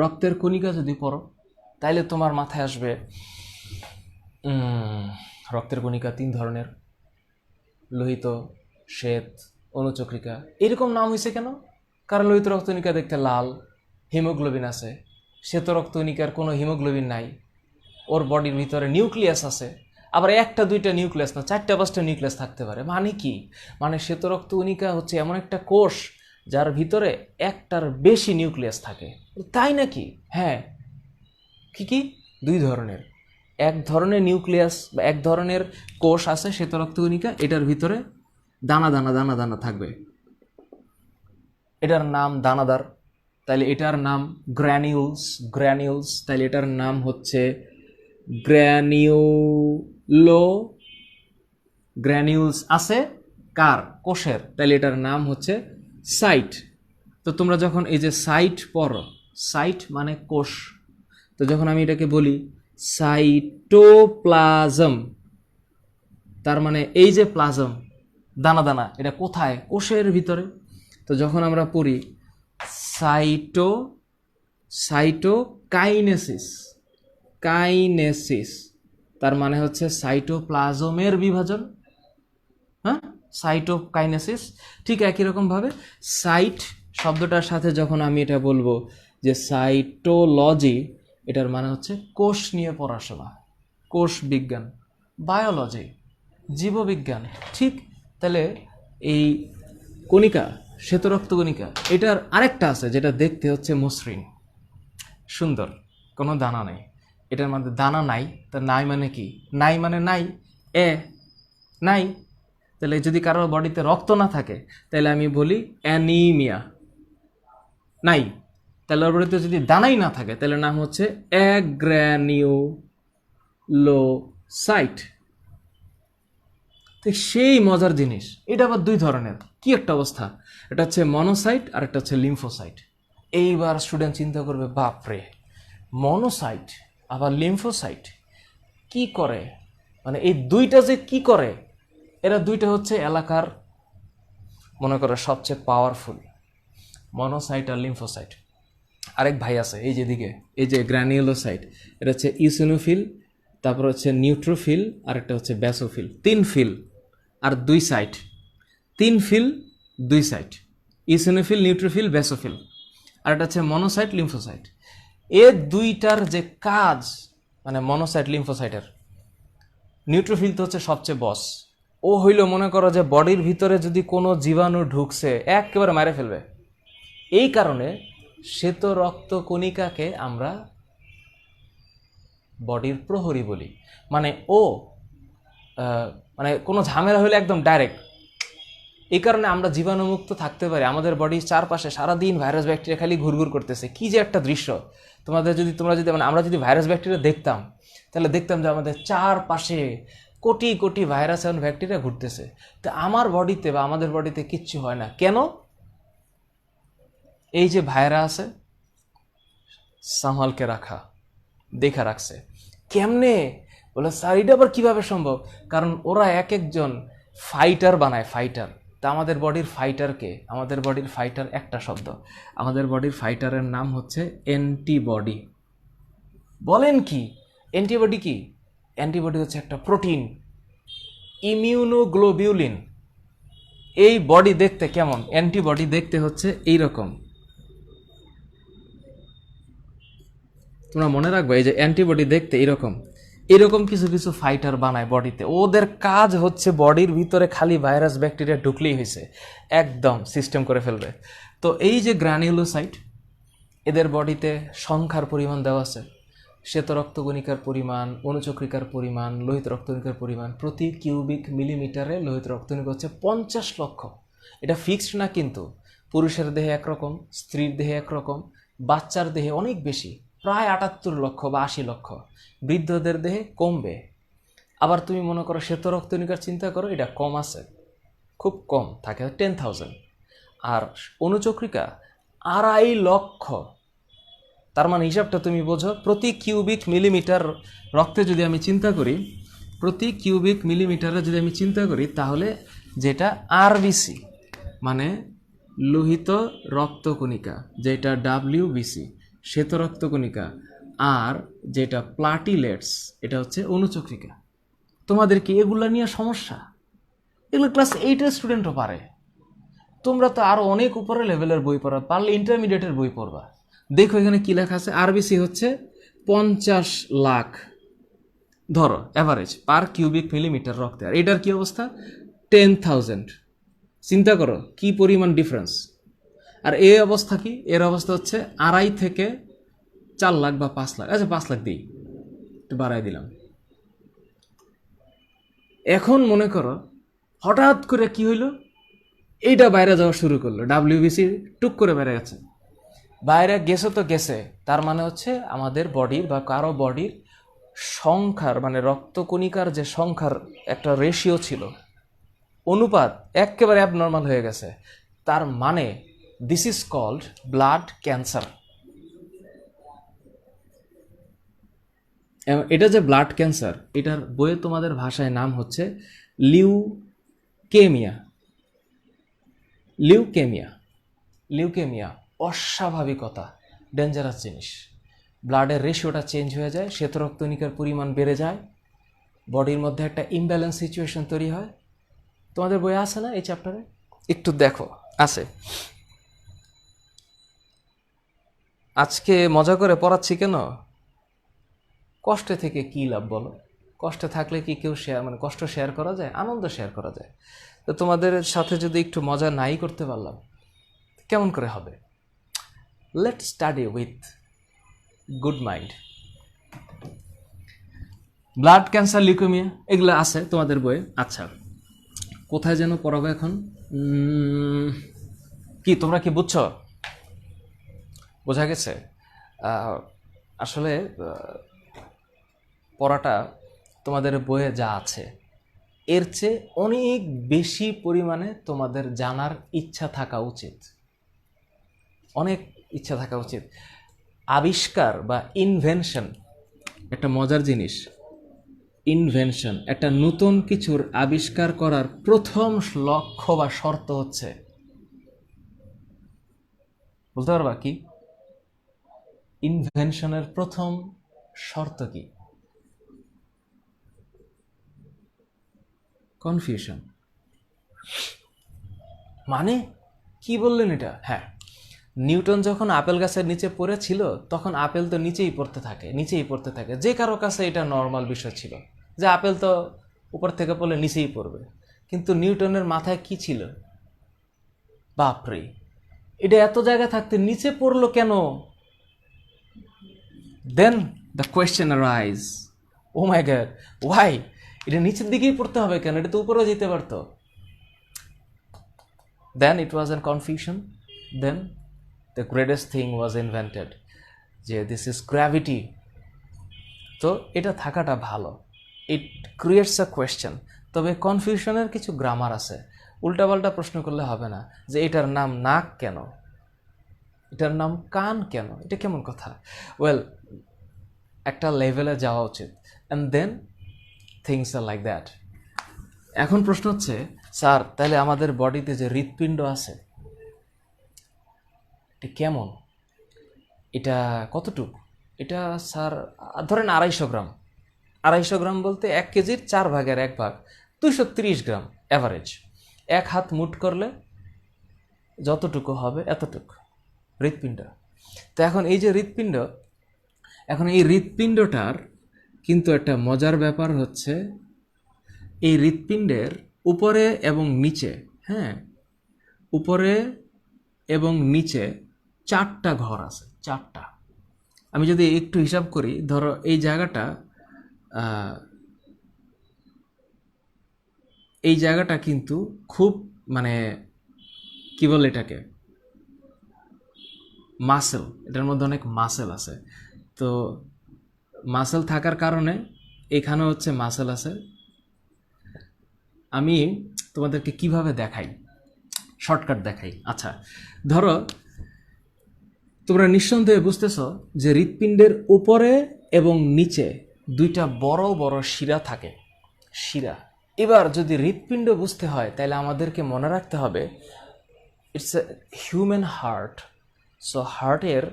রক্তের কণিকা যদি পড়ো, তাইলে তোমার মাথায় আসবে রক্তের কণিকা 3 ধরনের, লোহিত, শ্বেত, অনুচক্রিকা। এরকম নাম হয়েছে কেন? কারণ লোহিত রক্তকণিকা দেখতে লাল, হিমোগ্লোবিন আছে। শ্বেত রক্তকণিকার কোনো হিমোগ্লোবিন নাই, ওর বডির ভিতরে নিউক্লিয়াস আছে, আবার 1-2টা নিউক্লিয়াস না, 4-5টা নিউক্লিয়াস থাকতে পারে। মানে কি? মানে শ্বেত রক্তকণিকা হচ্ছে এমন একটা কোষ যার ভিতরে একটার বেশি নিউক্লিয়াস থাকে। তাই নাকি? হ্যাঁ। কি 2 ধরনের। এক ধরনের নিউক্লিয়াস বা এক ধরনের কোষ আছে শ্বেত রক্তকণিকা, এটার ভিতরে দানা দানা দানা দানা থাকবে, এটার নাম দানাদার। তাইলে এটার নাম গ্র্যানিউলস, গ্র্যানিউলস, তাইলে এটার নাম হচ্ছে গ্র্যানিউলো। গ্র্যানিউলস আছে কার? কোষের। তাইলে এটার নাম হচ্ছে সাইট। তো তোমরা যখন এই যে সাইট পড়ো, সাইট মানে কোষ, তো যখন আমি এটাকে বলি সাইটোপ্লাজম, তার মানে এই যে প্লাজম, দানা দানা, এটা কোথায়? কোষের ভিতরে। তো যখন আমরা পড়ি সাইটোকাইনেসিস, কাইনেসিস, তার মানে হচ্ছে সাইটোপ্লাজমের বিভাজন। হ্যাঁ, সাইটোকাইনেসিস। ঠিক একই রকমভাবে সাইট শব্দটার সাথে যখন আমি এটা বলবো যে সাইটোলজি, এটার মানে হচ্ছে কোষ নিয়ে পড়াশোনা, কোষ বিজ্ঞান, বায়োলজি, জীববিজ্ঞান। ঠিক তাহলে এই কণিকা, শ্বেতরক্ত কণিকা, এটার আরেকটা আছে যেটা দেখতে হচ্ছে মসৃণ সুন্দর, কোনো দানা নেই। এটার মধ্যে দানা নাই, তা নাই মানে কি? নাই মানে নাই, নাই। তাহলে যদি কারোর বডিতে রক্ত না থাকে, তাহলে আমি বলি অ্যানিমিয়া, নাই। তাহলে ওর বডিতে যদি দানাই না থাকে, তাহলে নাম হচ্ছে অ্যাগ্রানিউলোসাইট। তো সেই মজার জিনিস, এটা আবার 2 ধরনের। কি একটা অবস্থা! এটা হচ্ছে মনোসাইট আর একটা হচ্ছে লিম্ফোসাইট। এইবার স্টুডেন্ট চিন্তা করবে, বাপরে, মনোসাইট আবার লিম্ফোসাইট কি করে? মানে এই দুইটা যে কি করে, এরা দুইটা হচ্ছে এলাকার মনে করে সবচেয়ে পাওয়ারফুল, মনোসাইট আর লিম্ফোসাইট। আরেক ভাই আছে এই যেদিকে, এই যে গ্র্যানিউলোসাইট, এটা হচ্ছে ইসিনোফিল, তারপর হচ্ছে নিউট্রোফিল, আর একটা হচ্ছে ব্যাসোফিল। 3 ফিল আর 2 cyte, 3 phil 2 cyte, eosinophil, neutrophil, basophil. আর এটা হচ্ছে মনোসাইট, লিম্ফোসাইট। এ দুইটার যে কাজ, মানে মনোসাইট লিম্ফোসাইটের, নিউট্রোফিল তো হচ্ছে সবচেয়ে বস। ও হইল মনে করো যে বডির ভিতরে যদি কোনো জীবাণু ঢুকছে একেবারে মারে ফেলবে। এই কারণে শ্বেত রক্ত কণিকাকে আমরা বডির প্রহরী বলি। মানে ও মানে কোনো ঝামেলা হলে একদম ডাইরেক্ট এই কারণে আমরা জীবাণুমুক্ত থাকতে পারি। আমাদের বডির চারপাশে সারাদিন ভাইরাস ব্যাকটেরিয়া খালি ঘুরঘুর করতেছে, কি যে একটা দৃশ্য। তোমরা যদি মানে আমরা যদি ভাইরাস ব্যাকটেরিয়া দেখতাম, তাহলে দেখতাম যে আমাদের চারপাশে কোটি কোটি ভাইরাস এবং ব্যাকটেরিয়া ঘুরতেছে। তো আমার বডিতে বা আমাদের বডিতে কিচ্ছু হয় না কেন? এই যে ভাইরাস সামালকে রাখা, দেখা রাখছে। কেমনে? বলে স্যার এটা আবার কীভাবে সম্ভব? কারণ ওরা এক একজন ফাইটার বানায়, ফাইটার। তা আমাদের বডির ফাইটারকে, আমাদের বডির ফাইটার একটা শব্দ, আমাদের বডির ফাইটারের নাম হচ্ছে অ্যান্টিবডি। বলেন কি? অ্যান্টিবডি কি? অ্যান্টিবডি হচ্ছে একটা প্রোটিন, ইমিউনোগ্লোবিউলিন। এই বডি দেখতে কেমন? অ্যান্টিবডি দেখতে হচ্ছে এইরকম। তোমরা মনে রাখবে এই যে অ্যান্টিবডি দেখতে এরকম, এরকম কিছু কিছু ফাইটার বানায় বডিতে। ওদের কাজ হচ্ছে বডির ভিতরে খালি ভাইরাস ব্যাকটেরিয়া ঢুকলেই হয়েছে, একদম সিস্টেম করে ফেলবে। তো এই যে গ্রানিউলোসাইট, এদের বডিতে সংখ্যার পরিমাণ দেওয়া আছে, শ্বেত রক্তকণিকার পরিমাণ, অনুচক্রিকার পরিমাণ, লোহিত রক্তকণিকার পরিমাণ। প্রতি কিউবিক মিলিমিটারে লোহিত রক্তকণিকা হচ্ছে 50 লক্ষ। এটা ফিক্সড না কিন্তু, পুরুষের দেহে একরকম, স্ত্রীর দেহে একরকম, বাচ্চার দেহে অনেক বেশি, প্রায় 78 লক্ষ বা 80 লক্ষ। বৃদ্ধদের দেহে কমবে। আবার তুমি মনে করো শ্বেত রক্তকণিকার চিন্তা করো, এটা কম আছে, খুব কম থাকে, 10,000। আর অনুচক্রিকা 2.5 লক্ষ। তার মানে হিসাবটা তুমি বোঝো, প্রতি কিউবিক মিলিমিটার রক্তে যদি আমি চিন্তা করি, প্রতি কিউবিক মিলিমিটারে যদি আমি চিন্তা করি, তাহলে যেটা আরবিসি মানে লোহিত রক্তকণিকা, যেটা ডাব্লিউবিসি শ্বেত রক্তকণিকা, আর যেটা প্লাটিলেটস এটা হচ্ছে অনুচক্রিকা। তোমাদের কি এগুলা নিয়ে সমস্যা? এগুলো ক্লাস 8-এর স্টুডেন্টও পারে। তোমরা তো আরও অনেক উপরে লেভেলের বই পড়া, পারলে ইন্টারমিডিয়েটের বই পড়বা। দেখো এখানে কি লেখা আছে, আরবিসি হচ্ছে 50 লাখ ধরো অ্যাভারেজ পার কিউবিক মিলিমিটার রক্তে। আর এটার কি অবস্থা? 10,000। চিন্তা করো কি পরিমাণ ডিফারেন্স। আর এই অবস্থা কি? এর অবস্থা হচ্ছে 2.5 থেকে 4 লাখ বা 5 লাখ। আচ্ছা 5 লাখ দিই, একটু বাড়াই দিলাম। এখন মনে করো হঠাৎ করে কি হইলো, এইটা বাইরে যাওয়া শুরু করলো, ডাব্লিউবিসি টুক করে বেড়ে গেছে। বাইরে গেছে তো গেছে, তার মানে হচ্ছে আমাদের বডির বা কারো বডির সংখ্যার মানে রক্তকণিকার যে সংখ্যার একটা রেশিও ছিল, অনুপাত একেবারে অ্যাবনর্মাল হয়ে গেছে। তার মানে this is called blood cancer. এটা যে ব্লাড ক্যান্সার, এটার বইয়ে তোমাদের ভাষায় নাম হচ্ছে লিউকেমিয়া। লিউকেমিয়া, লিউকেমিয়া অস্বাভাবিকতা, ডেঞ্জারাস জিনিস। ব্লাডের রেশিওটা চেঞ্জ হয়ে যায়, শ্বেত রক্তকণিকার পরিমাণ বেড়ে যায়, বডির মধ্যে একটা ইমব্যালেন্স সিচুয়েশন তৈরি হয়। তোমাদের বই আছে না এই চ্যাপ্টারে? একটু দেখো, আছে। আজকে মজা করে পড়াচ্ছি কেন? কষ্টে থেকে কী লাভ বলো? কষ্টে থাকলে কি কেউ মানে কষ্ট শেয়ার করা যায়? আনন্দ শেয়ার করা যায়। তো তোমাদের সাথে যদি একটু মজা নাই করতে পারলাম, কেমন করে হবে? Let study with good mind. Blood cancer, leukaemia এগুলো আছে তোমাদের বইয়ে। আচ্ছা, কোথায় যেন পড়াবো এখন? কি তোমরা কি বুঝছো? বোঝা গেছে? আসলে পড়াটা তোমাদের বইয়ে যা আছে এর চেয়ে অনেক বেশি পরিমাণে তোমাদের জানার ইচ্ছা থাকা উচিত, অনেক ইচ্ছা থাকা উচিত। আবিষ্কার বা ইনভেনশন একটা মজার জিনিস। ইনভেনশন, একটা নতুন কিছুর আবিষ্কার করার প্রথম লক্ষ্য বা শর্ত হচ্ছে, বলতে পারবা কি? ইনভেনশনের প্রথম শর্ত কি? কনফিউশন। মানে কি বললেন এটা? হ্যাঁ, নিউটন যখন আপেল গাছের নিচে পড়েছিল, তখন আপেল তো নিচেই পড়তে থাকে, নিচেই পড়তে থাকে। যে কারো কাছে এটা নর্মাল বিষয় ছিল যে আপেল তো উপর থেকে পড়লে নিচেই পড়বে। কিন্তু নিউটনের মাথায় কি ছিল? বাপরে, এটা এত জায়গা থাকতে নিচে পড়লো কেন? Then the question arise, oh my god, why? এটা নিচের দিকেই পড়তে হবে কেন? এটা তো উপরেও যেতে পারতো। Then it was a confusion. Then the greatest thing was invented, যে this is gravity. তো এটা থাকাটা ভালো, ইট ক্রিয়েটস আ কোয়েশ্চেন। তবে কনফিউশনের কিছু গ্রামার আছে, উল্টাপাল্টা প্রশ্ন করলে হবে না, যে এটার নাম নাক কেন, এটার নাম কান কেন, এটা কেমন কথা? ওয়েল, একটা লেভেলে যাওয়া উচিত, and then things are like that. এখন প্রশ্ন হচ্ছে, স্যার তাহলে আমাদের বডিতে যে হৃৎপিণ্ড আছে এটা কেমন, এটা কতটুকু? এটা স্যার ধরেন 250 গ্রাম। 250 গ্রাম বলতে 1 কেজির 4 ভাগের 1 ভাগ, 230 গ্রাম অ্যাভারেজ। 1 হাত মুঠ করলে যতটুকু হবে এতটুকু হৃৎপিণ্ড। তো এখন এই যে হৃৎপিণ্ড, এখন এই হৃৎপিণ্ডটার কিন্তু একটা মজার ব্যাপার হচ্ছে, এই হৃৎপিণ্ডের উপরে এবং নিচে, হ্যাঁ, উপরে এবং নিচে 4টা ঘর আছে, 4টা। আমি যদি একটু হিসাব করি, ধরো এই জায়গাটা, এই জায়গাটা কিন্তু খুব মানে কি বলে এটাকে, মাসেল, এটার মধ্যে অনেক মাসেল আছে। তো মাসেল থাকার কারণে এখানে হচ্ছে মাসেল আছে। আমি তোমাদেরকে কিভাবে দেখাই, শর্টকাট দেখাই। আচ্ছা, ধরো তোমরা নিঃসন্দেহে বুঝতেছ যে হৃৎপিণ্ডের উপরে এবং নিচে 2টা বড় বড় শিরা থাকে, শিরা। এবার যদি হৃৎপিণ্ড বুঝতে হয় তাহলে আমাদেরকে মনে রাখতে হবে it's a human heart. So হার্টের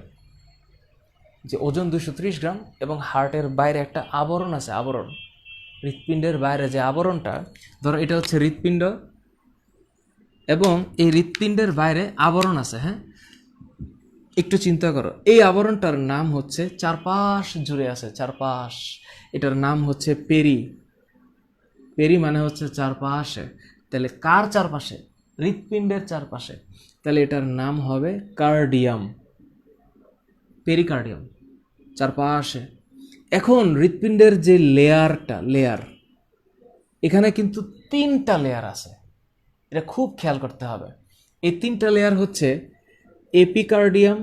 যে ওজন 230 গ্রাম, এবং হার্টের বাইরে একটা আবরণ আছে, আবরণ, হৃৎপিণ্ডের বাইরে যে আবরণটা, ধরো এটা হচ্ছে হৃৎপিণ্ড, এবং এই হৃৎপিণ্ডের বাইরে আবরণ আছে। হ্যাঁ, একটু চিন্তা করো, এই আবরণটার নাম হচ্ছে, চারপাশ জুড়ে আছে, চারপাশ, এটার নাম হচ্ছে পেরি। পেরি মানে হচ্ছে চারপাশে। তাহলে কার চারপাশে? হৃৎপিণ্ডের চারপাশে। তাহলে এটার নাম হবে কার্ডিয়াম, পেরিকার্ডিয়াম, চারপাশে। এখন হৃৎপিণ্ডের যে লেয়ারটা, লেয়ার, এখানে কিন্তু 3টা লেয়ার আছে, এটা খুব খেয়াল করতে হবে। এই 3টা লেয়ার হচ্ছে এপিকার্ডিয়াম,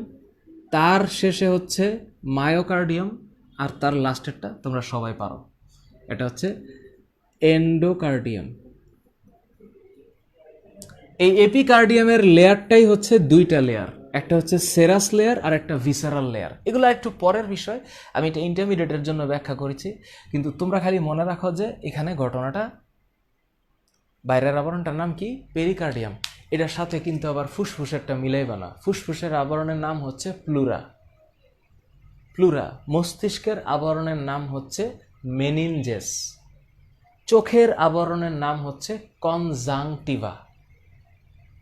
তার শেষে হচ্ছে মায়োকার্ডিয়াম, আর তার লাস্টেরটা তোমরা সবাই পারো, এটা হচ্ছে এন্ডোকার্ডিয়াম। এই এপিকার্ডিয়ামের লেয়ারটাই হচ্ছে 2টা লেয়ার, একটা হচ্ছে সেরাস লেয়ার আর একটা ভিসারাল লেয়ার। এগুলো একটু পরের বিষয়, আমি এটা ইন্টারমিডিয়েটের জন্য ব্যাখ্যা করেছি। কিন্তু তোমরা খালি মনে রাখো যে এখানে ঘটনাটা, বাইরের আবরণটার নাম কি? পেরিকার্ডিয়াম। এটার সাথে কিন্তু আবার ফুসফুসেরটা মিলাইবা না, ফুসফুসের আবরণের নাম হচ্ছে প্লুরা। প্লুরা। মস্তিষ্কের আবরণের নাম হচ্ছে মেনিনজেস। চোখের আবরণের নাম হচ্ছে কনজাংটিভা।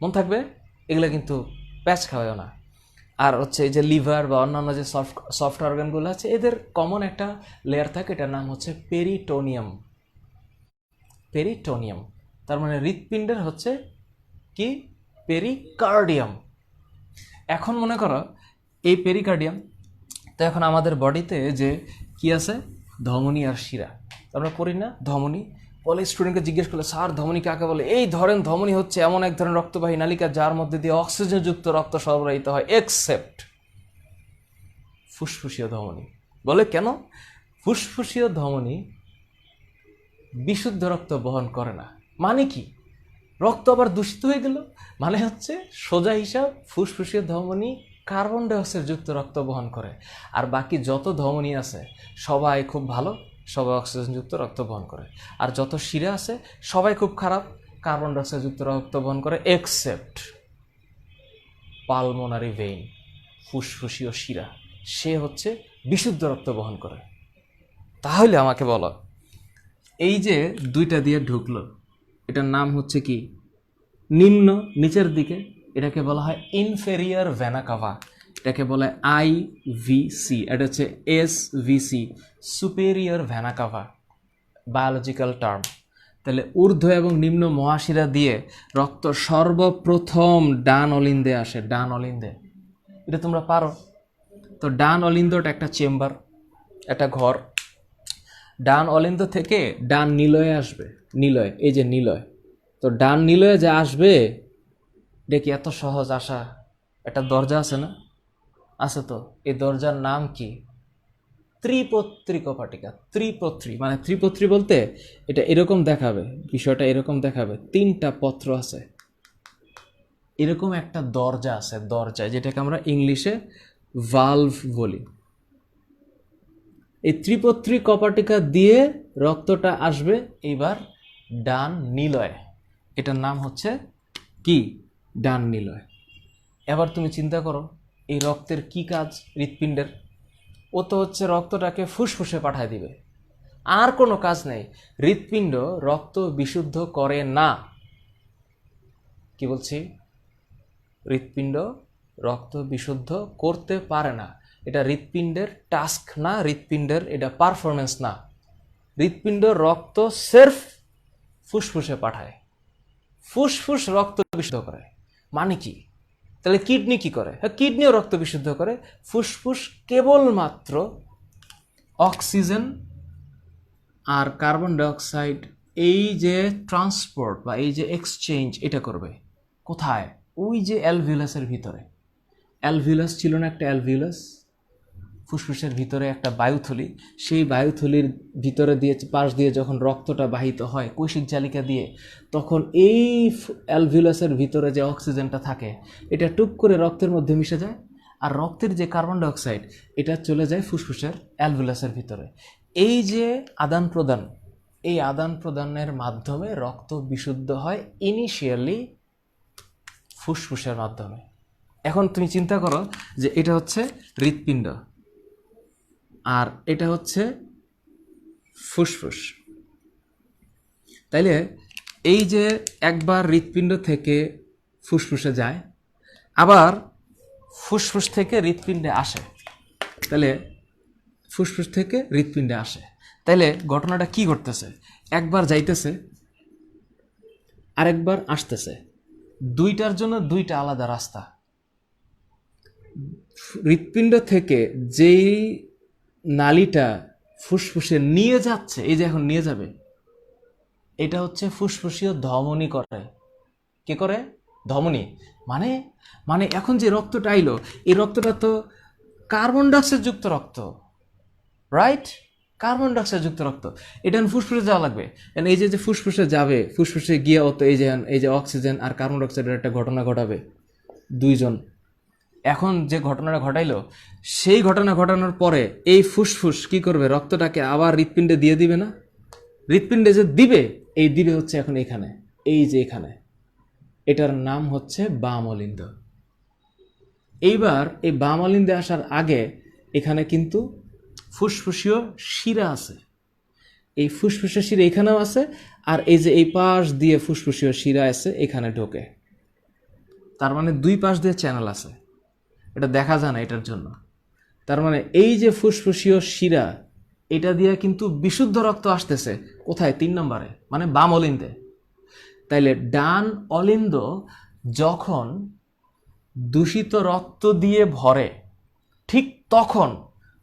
মন থাকবে, এগুলো কিন্তু প্যাচ খাওয়াও না। আর হচ্ছে এই যে লিভার বা অন্যান্য যে সফট অর্গানগুলো আছে, এদের কমন একটা লেয়ার থাকে, এটার নাম হচ্ছে পেরিটোনিয়াম। পেরিটোনিয়াম, তার মানে হৃৎপিণ্ডের হচ্ছে কি? পেরিকার্ডিয়াম। এখন মনে করো এই পেরিকার্ডিয়াম, তো এখন আমাদের বডিতে যে কি আছে, ধমনী আর শিরা, আমরা পড়ি না ধমনী? বলে স্টুডেন্টকে জিজ্ঞেস করলে, স্যার ধমনী কাকে বলে? এই ধরেন ধমনী হচ্ছে এমন এক ধরনের রক্তবাহী নালিকা যার মধ্যে দিয়ে অক্সিজেনযুক্ত রক্ত সরবরাহিত হয়, এক্সেপ্ট ফুসফুসীয় ধমনী। বলে কেন? ফুসফুসীয় ধমনী বিশুদ্ধ রক্ত বহন করে না। মানে কি? রক্ত আবার দূষিত হয়ে গেল, মানে হচ্ছে সোজা হিসাব, ফুসফুসীয় ধমনী কার্বন ডাইঅক্সাইড যুক্ত রক্ত বহন করে, আর বাকি যত ধমনী আছে সবাই খুব ভালো, সবাই অক্সিজেনযুক্ত রক্ত বহন করে। আর যত শিরা আছে সবাই খুব খারাপ, কার্বন ডাইঅক্সাইড যুক্ত রক্ত বহন করে, এক্সেপ্ট পালমোনারি ভেইন, ফুসফুসীয় শিরা, সে হচ্ছে বিশুদ্ধ রক্ত বহন করে। তাহলে আমাকে বলো, এই যে 2টা দিয়ে ঢুকলো, এটার নাম হচ্ছে কি? নিম্ন, নিচের দিকে, এটাকে বলা হয় ইনফেরিয়র ভেনা কাভা, এটাকে বলে আইভিসি, এটা হচ্ছে SVC, superior vena cava, biological term. তাহলে ঊর্ধ্ব এবং নিম্ন মহাশিরা দিয়ে রক্ত সর্বপ্রথম ডান অলিন্দে আসে, ডান অলিন্দে। এটা তোমরা পারো তো। ডান অলিন্দটা একটা চেম্বার, একটা ঘর। ডান অলিন্দ থেকে ডান নিলয়ে আসবে, নিলয়, এই যে নিলয়। তো ডান নিলয়ে যা আসবে, এটা কি এত সহজ আসা? একটা দরজা আছে না? আছে তো। এই দরজার নাম কি? ত্রিপত্রী কপাটিকা। ত্রিপত্রী মানে ত্রিপত্রী বলতে এটা এরকম দেখাবে, বিষয়টা এরকম দেখাবে, তিনটা পত্র আছে, এরকম একটা দরজা আছে, দরজা যেটাকে আমরা ইংলিশে ভালভ বলি। এই ত্রিপত্রী কপাটিকা দিয়ে রক্তটা আসবে এইবার ডান নিলয়। এটার নাম হচ্ছে কি? ডান নিলয়। এবার তুমি চিন্তা করো এই রক্তের কি কাজ হৃৎপিণ্ডের? ও তো হচ্ছে রক্তটাকে ফুসফুসে পাঠায় দিবে, আর কোনো কাজ নেই। হৃৎপিণ্ড রক্ত বিশুদ্ধ করে না। কি বলছি? হৃৎপিণ্ড রক্ত বিশুদ্ধ করতে পারে না। এটা হৃৎপিণ্ডের টাস্ক না, হৃৎপিণ্ডের এটা পারফরমেন্স না। হৃৎপিণ্ড রক্ত সেরফ ফুসফুসে পাঠায়, ফুসফুস রক্ত বিশুদ্ধ করে। মানে কি? তাহলে কিডনি কি করে? হ্যাঁ, কিডনিও রক্ত বিশুদ্ধ করে। ফুসফুস কেবলমাত্র অক্সিজেন আর কার্বন ডাইঅক্সাইড এই যে ট্রান্সপোর্ট বা এই যে এক্সচেঞ্জ এটা করবে। কোথায়? ওই যে অ্যালভিউলাসের ভিতরে। অ্যালভিউলাস ছিল না একটা? অ্যালভিউলাস ফুসফুসের ভিতরে একটা বায়ুথলি, সেই বায়ুথলির ভিতরে দিয়ে পাশ দিয়ে যখন রক্তটা বাহিত হয় কৈশিক জালিকা দিয়ে, তখন এই অ্যালভিউলাসের ভিতরে যে অক্সিজেনটা থাকে এটা টুক করে রক্তের মধ্যে মিশে যায়, আর রক্তের যে কার্বন ডাইঅক্সাইড এটা চলে যায় ফুসফুসের অ্যালভিউলাসের ভিতরে। এই যে আদান প্রদান, এই আদান প্রদানের মাধ্যমে রক্ত বিশুদ্ধ হয় ইনিশিয়ালি ফুসফুসের মাধ্যমে। এখন তুমি চিন্তা করো যে এটা হচ্ছে হৃৎপিণ্ড আর এটা হচ্ছে ফুসফুস। তাইলে এই যে একবার হৃৎপিণ্ড থেকে ফুসফুসে যায়, আবার ফুসফুস থেকে হৃৎপিণ্ডে আসে, তাহলে ফুসফুস থেকে হৃৎপিণ্ডে আসে, তাইলে ঘটনাটা কি ঘটতেছে? একবার যাইতেছে, আরেকবার আসতেছে, দুইটার জন্য দুইটা আলাদা রাস্তা। হৃৎপিণ্ড থেকে যেই নালীটা ফুসফুসে নিয়ে যাচ্ছে, এই যে এখন নিয়ে যাবে, এটা হচ্ছে ফুসফুসীয় ধমনী করে। কে করে? ধমনী। মানে মানে এখন যে রক্তটা আইলো, এই রক্তটা তো কার্বন ডাইঅক্সাইড যুক্ত রক্ত, রাইট? কার্বন ডাইঅক্সাইড যুক্ত রক্ত, এটা ফুসফুসে যাওয়া লাগবে। এই যে ফুসফুসে যাবে, ফুসফুসে গিয়ে তো এই যে অক্সিজেন আর কার্বন ডাইঅক্সাইডের একটা ঘটনা ঘটাবে দুইজন। এখন যে ঘটনাটা ঘটাইলো, সেই ঘটনা ঘটানোর পরে এই ফুসফুস কি করবে? রক্তটাকে আবার হৃৎপিণ্ডে দিয়ে দিবে না? হৃৎপিণ্ডে যে দিবে, এই দিবে হচ্ছে এখন এখানে, এই যে এখানে, এটার নাম হচ্ছে বাম অলিন্দ। এইবার এই বাম অলিন্দে আসার আগে এখানে কিন্তু ফুসফুসীয় শিরা আছে। এই ফুসফুসীয় শিরা এখানেও আছে, আর এই যে এই পাশ দিয়ে ফুসফুসীয় শিরা আছে এখানে ঢোকে। তার মানে দুই পাশ দিয়ে চ্যানেল আছে, এটা দেখা যায় না এটার জন্য। তার মানে এই যে ফুসফুসীয় শিরা, এটা দিয়ে কিন্তু বিশুদ্ধ রক্ত আসতেছে কোথায়? 3 নম্বরে, মানে বাম অলিন্দে। তাইলে ডান অলিন্দ যখন দূষিত রক্ত দিয়ে ভরে, ঠিক তখন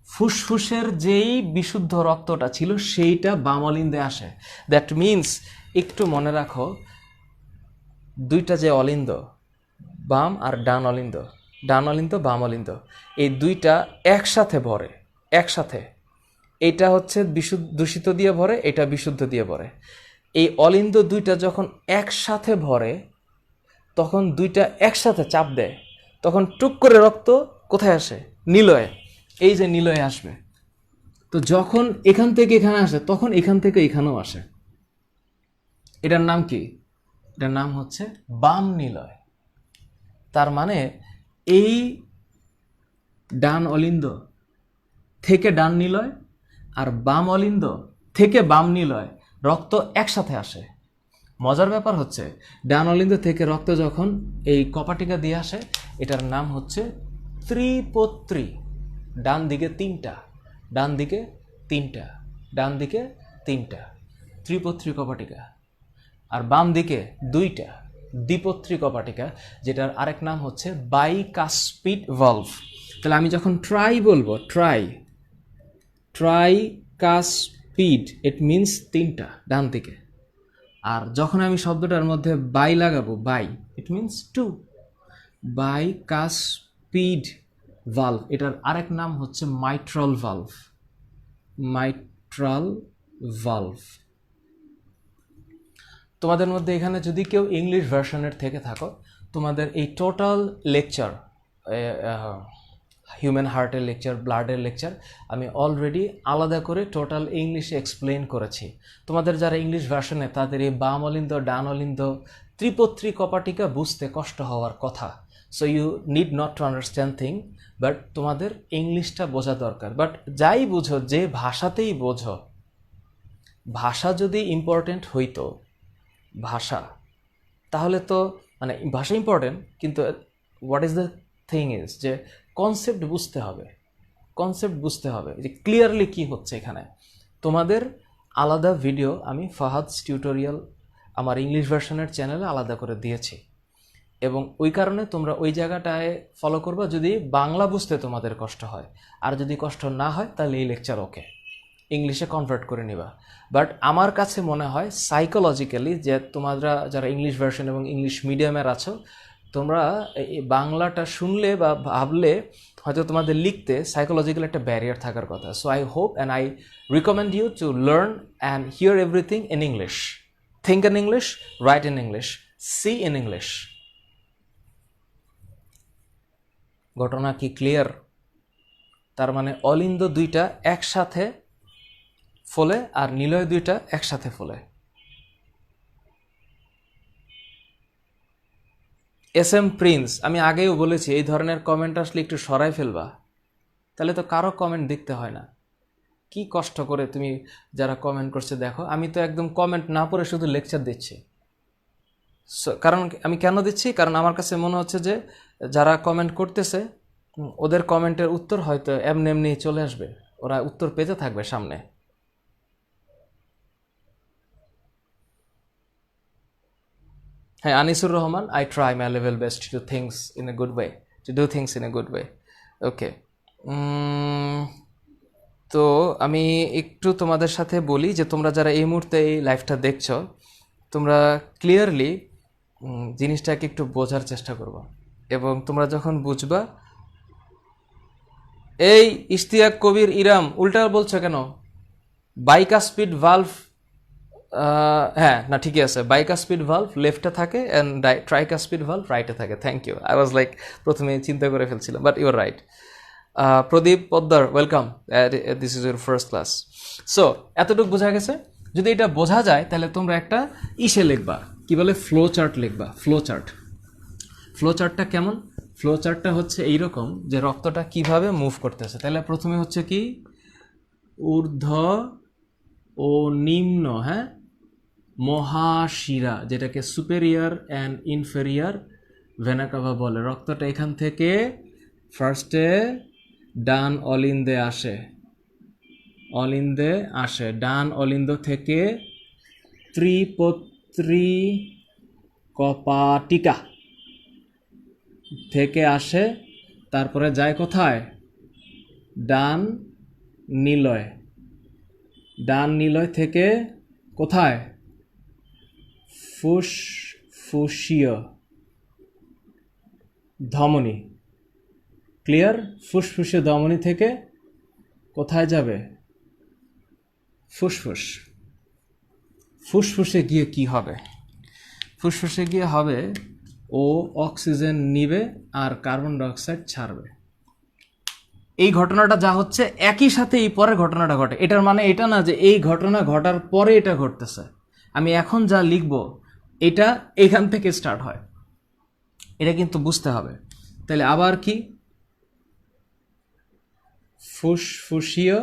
ফুসফুসের যেই বিশুদ্ধ রক্তটা ছিল সেইটা বাম অলিন্দে আসে। দ্যাট মিনস, একটু মনে রাখো, দুইটা যে অলিন্দ, বাম আর ডান অলিন্দ, ডান অলিন্দ বাম অলিন্দ, এই দুইটা একসাথে ভরে, একসাথে। এটা হচ্ছে দূষিত দিয়ে ভরে, এটা বিশুদ্ধ দিয়ে ভরে। এই অলিন্দ দুইটা যখন একসাথে ভরে, তখন দুইটা একসাথে চাপ দেয়, তখন টুক করে রক্ত কোথায় আসে? নিলয়ে। এই যে নিলয়ে আসবে। তো যখন এখান থেকে এখানে আসে, তখন এখান থেকে এখানেও আসে। এটার নাম কি? এটার নাম হচ্ছে বাম নিলয়। তার মানে এই ডান অলিন্দ থেকে ডান নিলয় আর বাম অলিন্দ থেকে বাম নিলয় রক্ত একসাথে আসে। মজার ব্যাপার হচ্ছে, ডান অলিন্দ থেকে রক্ত যখন এই কপাটিকা দিয়ে আসে, এটার নাম হচ্ছে ত্রিপত্রী। ডান দিকে 3টা, ডান দিকে 3টা, ডান দিকে 3টা, ত্রিপত্রী কপাটিকা। আর বাম দিকে 2টা, দ্বিপত্রী কপাটিকা, যেটার আরেক নাম হচ্ছে বাইকাসপিড ভালভ। তাহলে আমি যখন ট্রাই বলবো, ট্রাইকাসপিড, ইট মিনস 3টা ডান দিকে। আর যখন আমি শব্দটার মধ্যে বাই লাগাবো, bi, it means 2, bicuspid valve, এটার আরেক নাম হচ্ছে মাইট্রাল ভালভ। Mitral valve. তোমাদের মধ্যে এখানে যদি কেউ ইংলিশ ভার্সনের থেকে থাকো, তোমাদের এই টোটাল লেকচার, হিউম্যান হার্টের লেকচার, ব্লাডের লেকচার আমি অলরেডি আলাদা করে টোটাল ইংলিশে এক্সপ্লেন করেছি। তোমাদের যারা ইংলিশ ভার্সনে, তাদের এই বাম অলিন্দ ডান অলিন্দ ত্রিপত্রী কপাটিকা বুঝতে কষ্ট হওয়ার কথা। So you need not to understand thing, but তোমাদের ইংলিশটা বোঝা দরকার। বাট যাই বুঝো, যে ভাষাতেই বোঝো, ভাষা যদি ইম্পর্টেন্ট হইতো, ভাষা, তাহলে তো মানে ভাষা ইম্পর্টেন্ট, কিন্তু what is the thing is যে কনসেপ্ট বুঝতে হবে, কনসেপ্ট বুঝতে হবে যে ক্লিয়ারলি কি হচ্ছে এখানে। তোমাদের আলাদা ভিডিও আমি ফাহাদস টিউটোরিয়াল আমার ইংলিশ ভার্সনের চ্যানেলে আলাদা করে দিয়েছি, এবং ওই কারণে তোমরা ওই জায়গাটায় ফলো করবা যদি বাংলা বুঝতে তোমাদের কষ্ট হয়। আর যদি কষ্ট না হয় তাহলে এই লেকচার ওকে, ইংলিশে কনভার্ট করে নিবা। বাট আমার কাছে মনে হয় সাইকোলজিক্যালি যে তোমরা যারা ইংলিশ ভার্সন এবং ইংলিশ মিডিয়ামের আছো, তোমরা এই বাংলাটা শুনলে বা ভাবলে হয়তো তোমাদের লিখতে সাইকোলজিক্যাল একটা ব্যারিয়ার থাকার কথা। So I hope and I recommend you to learn and hear everything in English, think in English, write in English, see in English. ঘটনা কি ক্লিয়ার? তার মানে অলিন্দ দুইটা একসাথে ফলে আর নিলয় দুইটা একসাথে ফলে। এস এম প্রিন্স, আমি আগেও বলেছি এই ধরনের কমেন্ট আসলে একটু সরাই ফেলবা, তাহলে তো কারো কমেন্ট দেখতে হয় না। কি কষ্ট করে তুমি যারা কমেন্ট করছে দেখো, আমি তো একদম কমেন্ট না পড়ে শুধু লেকচার দিচ্ছি। কারণ আমি কেন দিচ্ছি, কারণ আমার কাছে মনে হচ্ছে যে যারা কমেন্ট করতেছে ওদের কমেন্টের উত্তর হয়তো এমনি এমনি চলে আসবে, ওরা উত্তর পেতে থাকবে সামনে। হ্যাঁ, Anisur Rahman, I try my level best to things in a good way, to do things in a good way. Okay, তো আমি একটু তোমাদের সাথে বলি যে তোমরা যারা এই মুহূর্তে এই লাইভটা দেখছো, তোমরা ক্লিয়ারলি জিনিসটাকে একটু বোঝার চেষ্টা করবা, এবং তোমরা যখন বুঝবা, এই ইশতিয়াক কবির ইরাম উল্টা বলছো কেন? বাইকাসপিড ভালভ, হ্যাঁ না ঠিকই আছে, বাইকাসপিড ভালভ লেফটে থাকে অ্যান্ড ট্রাইকাসপিড ভালভ রাইটে থাকে। Thank you, I was like প্রথমে চিন্তা করে ফেলছিলাম, but you are right. Pradip Padmar, welcome, this is your first class. So এতটুকু বোঝা গেছে। যদি এটা বোঝা যায় তাহলে তোমরা একটা ইসে লিখবা, কি বলে, ফ্লো চার্ট লিখবা। ফ্লো চার্ট, ফ্লো চার্টটা কেমন? ফ্লো চার্টটা হচ্ছে এইরকম যে রক্তটা কিভাবে মুভ করতেছে। তাহলে প্রথমে হচ্ছে কি ঊর্ধ্ব ও নিম্ন, হ্যাঁ, মহাশিরা, যেটাকে superior and inferior vena CAVA বলে। রক্তটা এখান থেকে ফার্স্টে ডান অলিন্দে আসে, অলিন্দে আসে, ডান অলিন্দ থেকে ত্রিপত্রী কপাটিকা থেকে আসে, তারপরে যায় কোথায়? ডান নিলয়, ডান নিলয় থেকে কোথায়? ফুসফুসীয় ধমনী। ক্লিয়ার? ফুসফুসীয় ধমনী থেকে কোথায় যাবে? ফুসফুস। ফুসফুসে গিয়ে কি হবে? ফুসফুসে গিয়ে হবে ও অক্সিজেন নিবে আর কার্বন ডাইঅক্সাইড ছাড়বে। এই ঘটনাটা যা হচ্ছে একই সাথে এই পরের ঘটনাটা ঘটে। এটার মানে এটা না যে এই ঘটনা ঘটার পরে এটা ঘটতেছে। আমি এখন যা লিখব এটা এখান থেকে স্টার্ট হয়, এটা কিন্তু বুঝতে হবে। তাহলে আবার কি ফুসফুসীয়,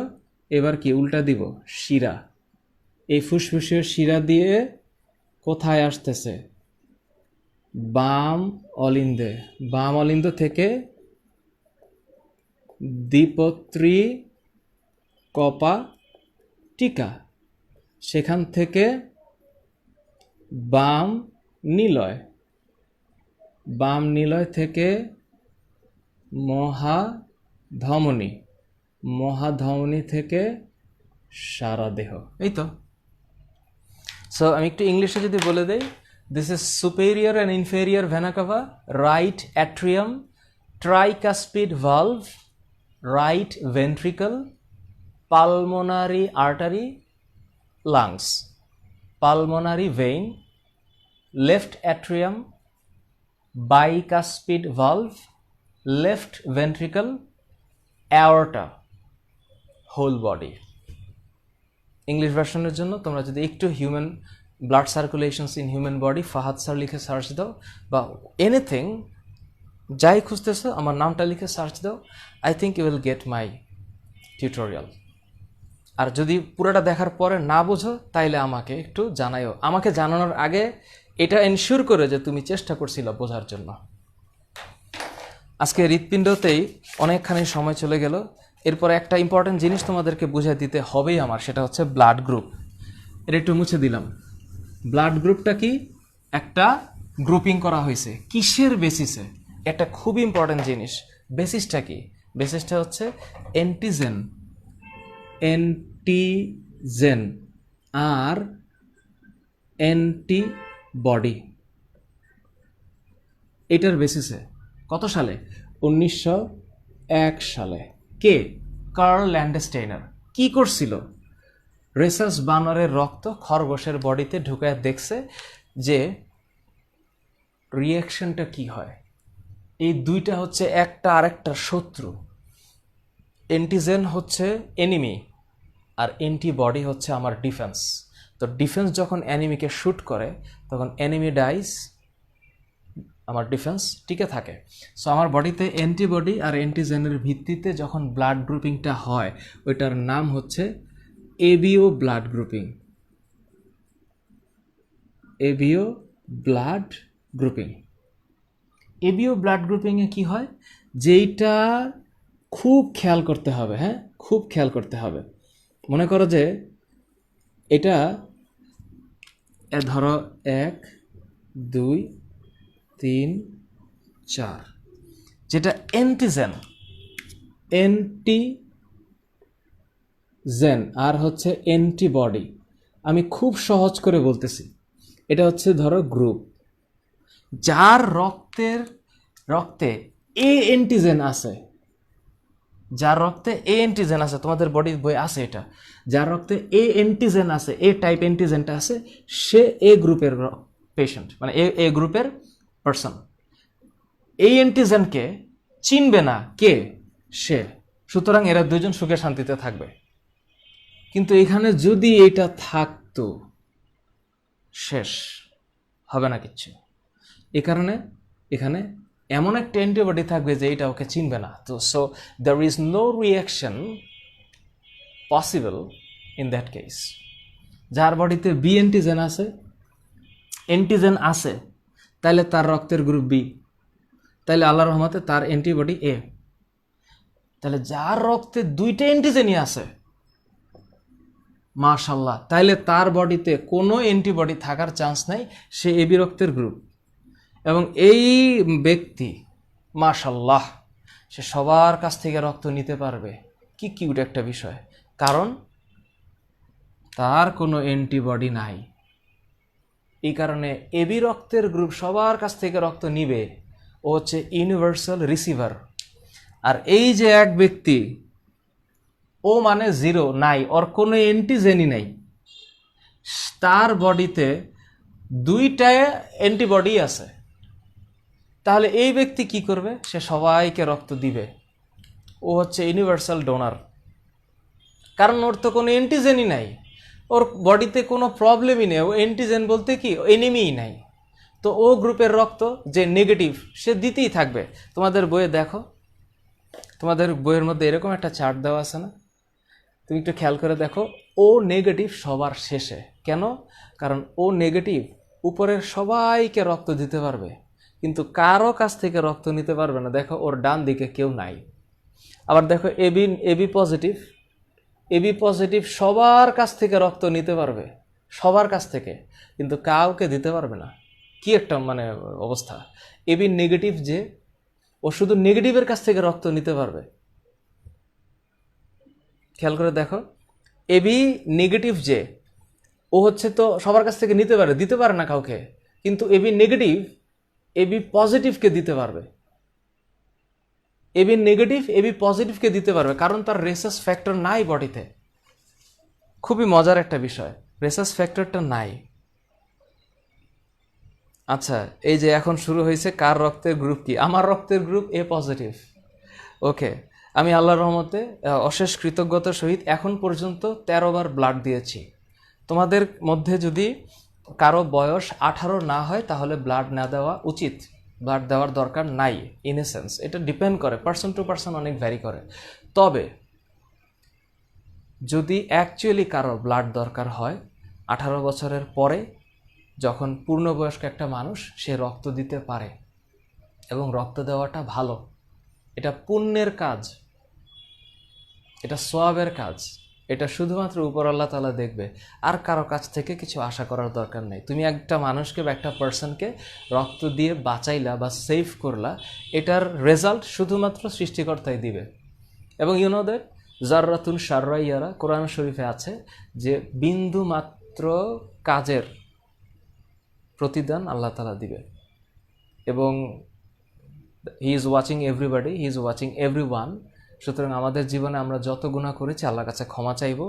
এবার কি উল্টা দিব, শিরা। এই ফুসফুসীয় শিরা দিয়ে কোথায় আসতেছে? বাম অলিন্দে, বাম অলিন্দ থেকে দ্বিপত্রী কপাটিকা, সেখান থেকে বাম নিলয়, বাম নিলয় থেকে মহাধমনী, মহাধমনী থেকে সারা দেহ। এই তো। সো আমি একটু ইংলিশে যদি বলে দেই, This is superior and inferior vena cava, right atrium, tricuspid valve, right ventricle, pulmonary artery, lungs, pulmonary vein, left atrium, bicuspid valve, left ventricle, aorta, whole body. English ভার্সনের জন্য তোমরা যদি একটু human blood circulations in human body Fahad sir লিখে search দাও, বা anything যাই খুঁজতেছো আমার নামটা লিখে সার্চ দাও, I think you will get my tutorial. আর যদি পুরোটা দেখার পরে না বোঝো তাইলে আমাকে একটু জানাইও। আমাকে জানানোর আগে এটা এনশিওর করে যে তুমি চেষ্টা করছিল বোঝার জন্য। আজকে হৃৎপিণ্ডতেই অনেকখানি সময় চলে গেল। এরপর একটা ইম্পর্টেন্ট জিনিস তোমাদেরকে বুঝিয়ে দিতে হবেই আমার, সেটা হচ্ছে ব্লাড গ্রুপ। এটা একটু মুছে দিলাম। ব্লাড গ্রুপটা কি? একটা গ্রুপিং করা হয়েছে কিসের বেসিসে? একটা খুব ইম্পর্টেন্ট জিনিস। বেসিসটা কি? বেসিসটা হচ্ছে অ্যান্টিজেন, অ্যান্টিজেন আর অ্যান্টিবডি, এটার বেসিসে। কত সালে? 1901 সালে। কে? Karl Landsteiner. কি করছিল? রেসাস বানরের রক্ত খরগোশের বডিতে ঢুকায় দেখছে যে রিয়াকশনটা কি হয়। এই দুইটা হচ্ছে একটা আরেকটার শত্রু। অ্যান্টিজেন হচ্ছে এনিমি আর অ্যান্টিবডি হচ্ছে আমার ডিফেন্স। তো ডিফেন্স যখন এনিমিকে শ্যুট করে তখন এনিমি ডাইস, আমার ডিফেন্স টিকে থাকে। সো আমার বডিতে অ্যান্টিবডি আর অ্যান্টিজেনের ভিত্তিতে যখন ব্লাড গ্রুপিংটা হয় ওইটার নাম হচ্ছে ABO blood grouping. ABO blood grouping. ABO blood গ্রুপিংয়ে কি হয়? যেইটা খুব খেয়াল করতে হবে, হ্যাঁ খুব খেয়াল করতে হবে। মনে করো যে এটা ধরো 1 2 3 4, যেটা অ্যান্টিজেন, অ্যান্টিজেন আর হচ্ছে অ্যান্টিবডি। আমি খুব সহজ করে বলতেছি, এটা হচ্ছে ধরো গ্রুপ। যার রক্তে এ অ্যান্টিজেন আছে, যার রক্তে এ অ্যান্টিজেন আছে, তোমাদের বডির বই আছে এটা, যার রক্তে এ অ্যান্টিজেন আছে, এ টাইপ অ্যান্টিজেনটা আছে, সে এ গ্রুপের পেশেন্ট, মানে এ গ্রুপের পারসন। এই অ্যান্টিজেনকে চিনবে না কে? সে। সুতরাং এরা দুজন সুখে শান্তিতে থাকবে। কিন্তু এখানে যদি এটা থাকতো, শেষ, হবে না কিচ্ছু। এ কারণে এখানে এমন একটা অ্যান্টিবডি থাকবে যে এটা ওকে চিনবে না। তো so there is no reaction possible in that case. যার বডিতে বি অ্যান্টিজেন আছে, তাহলে তার রক্তের গ্রুপ বি, তাহলে আল্লাহর রহমতে তার অ্যান্টিবডি এ। তাহলে যার রক্তে দুইটা অ্যান্টিজেনই আছে, মাশাআল্লাহ, তাহলে তার বডিতে কোনো অ্যান্টিবডি থাকার চান্স নাই, সে এবি রক্তের গ্রুপ। এবং এই ব্যক্তি মাশাআল্লাহ সে সবার কাছ থেকে রক্ত নিতে পারবে। কি কিউট একটা বিষয়, কারণ তার কোনো অ্যান্টিবডি নাই। এই কারণে এবি রক্তের গ্রুপ সবার কাছ থেকে রক্ত নিবে, ও হচ্ছে ইউনিভার্সাল রিসিভার। আর এই যে এক ব্যক্তি, ও মানে জিরো, নাই, ওর কোনো অ্যান্টিজেনই নাই, তার বডিতে দুইটা অ্যান্টিবডি আছে, তাহলে এই ব্যক্তি কি করবে? সে সবাইকে রক্ত দিবে। ও হচ্ছে ইউনিভার্সাল ডোনার, কারণ ওর তো কোনো অ্যান্টিজেনই নাই, ওর বডিতে কোনো প্রবলেমই নেই, ও অ্যান্টিজেন বলতে কি এনিমিই নাই। তো ও গ্রুপের রক্ত যে নেগেটিভ সে দিতেই থাকবে। তোমাদের বইয়ে দেখো, তোমাদের বইয়ের মধ্যে এরকম একটা চার্ট দেওয়া আছে না? তুমি একটু খেয়াল করে দেখো, ও নেগেটিভ সবার শেষে। কেন? কারণ ও নেগেটিভ উপরের সবাইকে রক্ত দিতে পারবে, কিন্তু কারো কাছ থেকে রক্ত নিতে পারবে না। দেখো ওর ডান দিকে কেউ নাই। আবার দেখো এবি পজিটিভ সবার কাছ থেকে রক্ত নিতে পারবে, সবার কাছ থেকে, কিন্তু কাউকে দিতে পারবে না। কি একটা মানে অবস্থা। এবি নেগেটিভ যে, ও শুধু নেগেটিভের কাছ থেকে রক্ত নিতে পারবে। খেয়াল করে দেখো, এবি নেগেটিভ যে, ও হচ্ছে তো সবার কাছ থেকে নিতে পারে, দিতে পারে না কাউকে, কিন্তু এবি নেগেটিভ এবি পজিটিভকে দিতে পারবে, এবি নেগেটিভ এবি পজিটিভকে দিতে পারবে, কারণ তার রেসাস ফ্যাক্টর নাই বডিতে। খুবই মজার একটা বিষয়, রেসাস ফ্যাক্টরটা নাই। আচ্ছা, এই যে এখন শুরু হয়েছে কার রক্তের গ্রুপ কি, আমার রক্তের গ্রুপ এ পজিটিভ। ওকে, আমি আল্লাহর রহমতে অশেষ কৃতজ্ঞতার সহিত এখন পর্যন্ত 13 বার ব্লাড দিয়েছি। তোমাদের মধ্যে যদি কারো বয়স 18 না হয় তাহলে ব্লাড না দেওয়া উচিত, ব্লাড দেওয়ার দরকার নাই ইন এ সেন্স। এটা ডিপেন্ড করে, পার্সন টু পার্সন অনেক ভ্যারি করে। তবে যদি অ্যাকচুয়ালি কারো ব্লাড দরকার হয় 18 বছরের পরে, যখন পূর্ণবয়স্ক একটা মানুষ সে রক্ত দিতে পারে, এবং রক্ত দেওয়াটা ভালো, এটা পুণ্যের কাজ, এটা সোয়াবের কাজ, এটা শুধুমাত্র উপর আল্লাহ তাআলা দেখবে, আর কারো কাছ থেকে কিছু আশা করার দরকার নেই। তুমি একটা মানুষকে বা একটা পার্সনকে রক্ত দিয়ে বাঁচাইলা বা সেভ করলা, এটার রেজাল্ট শুধুমাত্র সৃষ্টিকর্তাই দিবে। এবং ইউ নো দ্যাট জাররাতুন শাররাইয়ারা, কোরআন শরীফে আছে যে বিন্দু মাত্র কাজের প্রতিদান আল্লাহ তাআলা দিবে। এবং he is watching everybody, he is watching everyone. সুতরাং আমাদের জীবনে আমরা যত গুনাহ করেছি আল্লাহর কাছে ক্ষমা চাইব।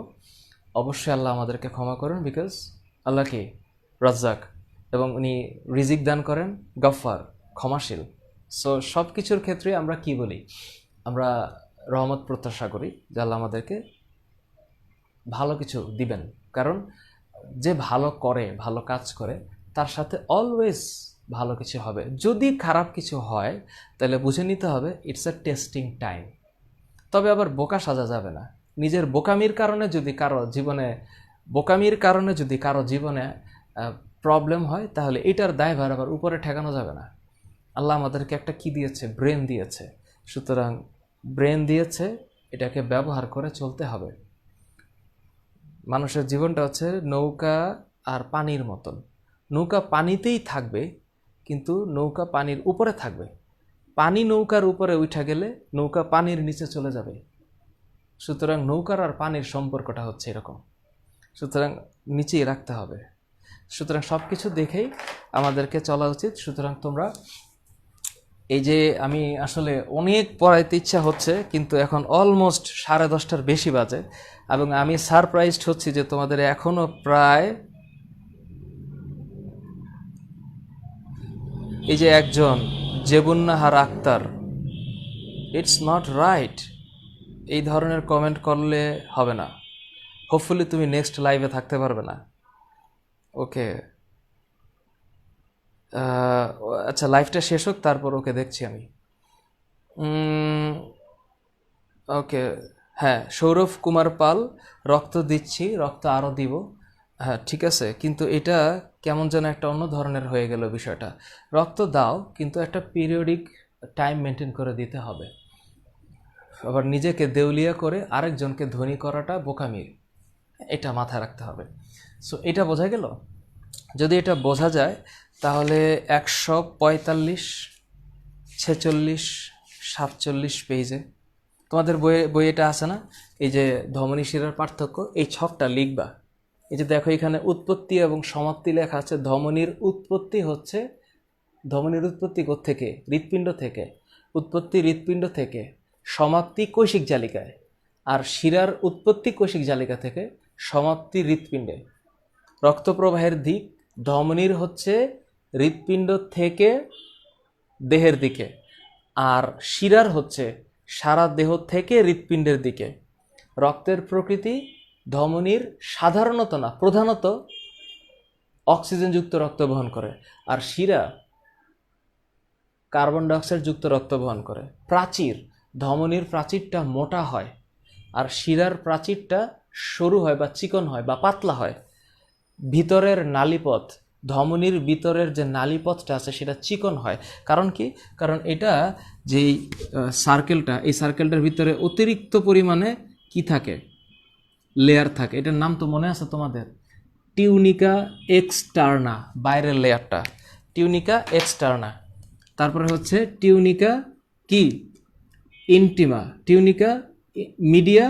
অবশ্যই আল্লাহ আমাদেরকে ক্ষমা করেন, বিকজ আল্লাহ কি রাজ্জাক, এবং উনি রিজিক দান করেন, গফফার, ক্ষমাশীল। সো সব কিছুর ক্ষেত্রে আমরা কি বলি, আমরা রহমত প্রত্যাশা করি যে আল্লাহ আমাদেরকে ভালো কিছু দিবেন। কারণ যে ভালো করে, ভালো কাজ করে, তার সাথে অলওয়েজ ভালো কিছু হবে। যদি খারাপ কিছু হয় তাহলে বুঝে নিতে হবে ইটস আ টেস্টিং টাইম। তবে আবার বোকা সাজা যাবে না। নিজের বোকামির কারণে যদি কারো জীবনে প্রবলেম হয়, তাহলে এটার দায়ভার আবার উপরে ঠেকানো যাবে না। আল্লাহ আমাদেরকে একটা কি দিয়েছে, ব্রেন দিয়েছে। সুতরাং ব্রেন দিয়েছে, এটাকে ব্যবহার করে চলতে হবে। মানুষের জীবনটা হচ্ছে নৌকা আর পানির মতন। নৌকা পানিতেই থাকবে, কিন্তু নৌকা পানির উপরে থাকবে। পানি নৌকার উপরে উঠে গেলে নৌকা পানির নিচে চলে যাবে। সুতরাং নৌকার আর পানির সম্পর্কটা হচ্ছে এরকম। সুতরাং নিচেই রাখতে হবে। সুতরাং সব কিছু দেখেই আমাদেরকে চলা উচিত। সুতরাং তোমরা এই যে আমি আসলে অনেক পড়াইতে ইচ্ছা হচ্ছে, কিন্তু এখন অলমোস্ট 10:30টার বেশি বাজে, এবং আমি সারপ্রাইজড হচ্ছি যে তোমাদের এখনো প্রায় এই যে একজন জেবুন্নাহার আক্তার, ইটস নট রাইট, এই ধরনের কমেন্ট করলে হবে না। হোপফুলি তুমি নেক্সট লাইভে থাকতে পারবে না। ওকে, আচ্ছা লাইভটা শেষ হোক, তারপর ওকে দেখছি আমি। ওকে, হ্যাঁ, সৌরভ কুমার পাল, রক্ত দিচ্ছি, রক্ত আরও দিব। হ্যাঁ ঠিক আছে, কিন্তু এটা কেমন যেন একটা অন্য ধরনের হয়ে গেল বিষয়টা। রক্ত দাও, কিন্তু একটা পিরিয়ডিক টাইম মেনটেন করে দিতে হবে। আবার নিজেকে দেউলিয়া করে আরেকজনকে ধনী করাটা বোকামি, এটা মাথায় রাখতে হবে। সো এটা বোঝা গেল। যদি এটা বোঝা যায় তাহলে 145, 46, 47 পেজে তোমাদের বইয়ে এটা আছে না, এই যে ধমনী শিরার পার্থক্য, এই ছকটা লিখবা। এই যে দেখো এখানে উৎপত্তি এবং সমাপ্তি লেখা আছে। ধমনীর উৎপত্তি কোত্থেকে? হৃৎপিণ্ড থেকে। উৎপত্তি হৃৎপিণ্ড থেকে, সমাপ্তি কৈশিক জালিকায়। আর শিরার উৎপত্তি কৈশিক জালিকা থেকে, সমাপ্তি হৃৎপিণ্ডে। রক্তপ্রবাহের দিক ধমনীর হচ্ছে হৃৎপিণ্ড থেকে দেহের দিকে, আর শিরার হচ্ছে সারা দেহ থেকে হৃৎপিণ্ডের দিকে। রক্তের প্রকৃতি ধমনীর সাধারণত না, প্রধানত অক্সিজেনযুক্ত রক্ত বহন করে, আর শিরা কার্বন ডাইঅক্সাইড যুক্ত রক্ত বহন করে। প্রাচীর, ধমনীর প্রাচীরটা মোটা হয়, আর শিরার প্রাচীরটা সরু হয় বা চিকন হয় বা পাতলা হয়। ভিতরের নালীপথ, ধমনীর ভিতরের যে নালীপথটা আছে সেটা চিকন হয়। কারণ কি? কারণ এটা যেই সার্কেলটা, এই সার্কেলটার ভিতরে অতিরিক্ত পরিমাণে কি থাকে, লেয়ার থাকে। এটার নাম তো মনে আছে তোমাদের, টিউনিকা এক্সটার্না, বাইরের লেয়ারটা টিউনিকা এক্সটার্না। তারপরে হচ্ছে টিউনিকা কি intima, tunica media,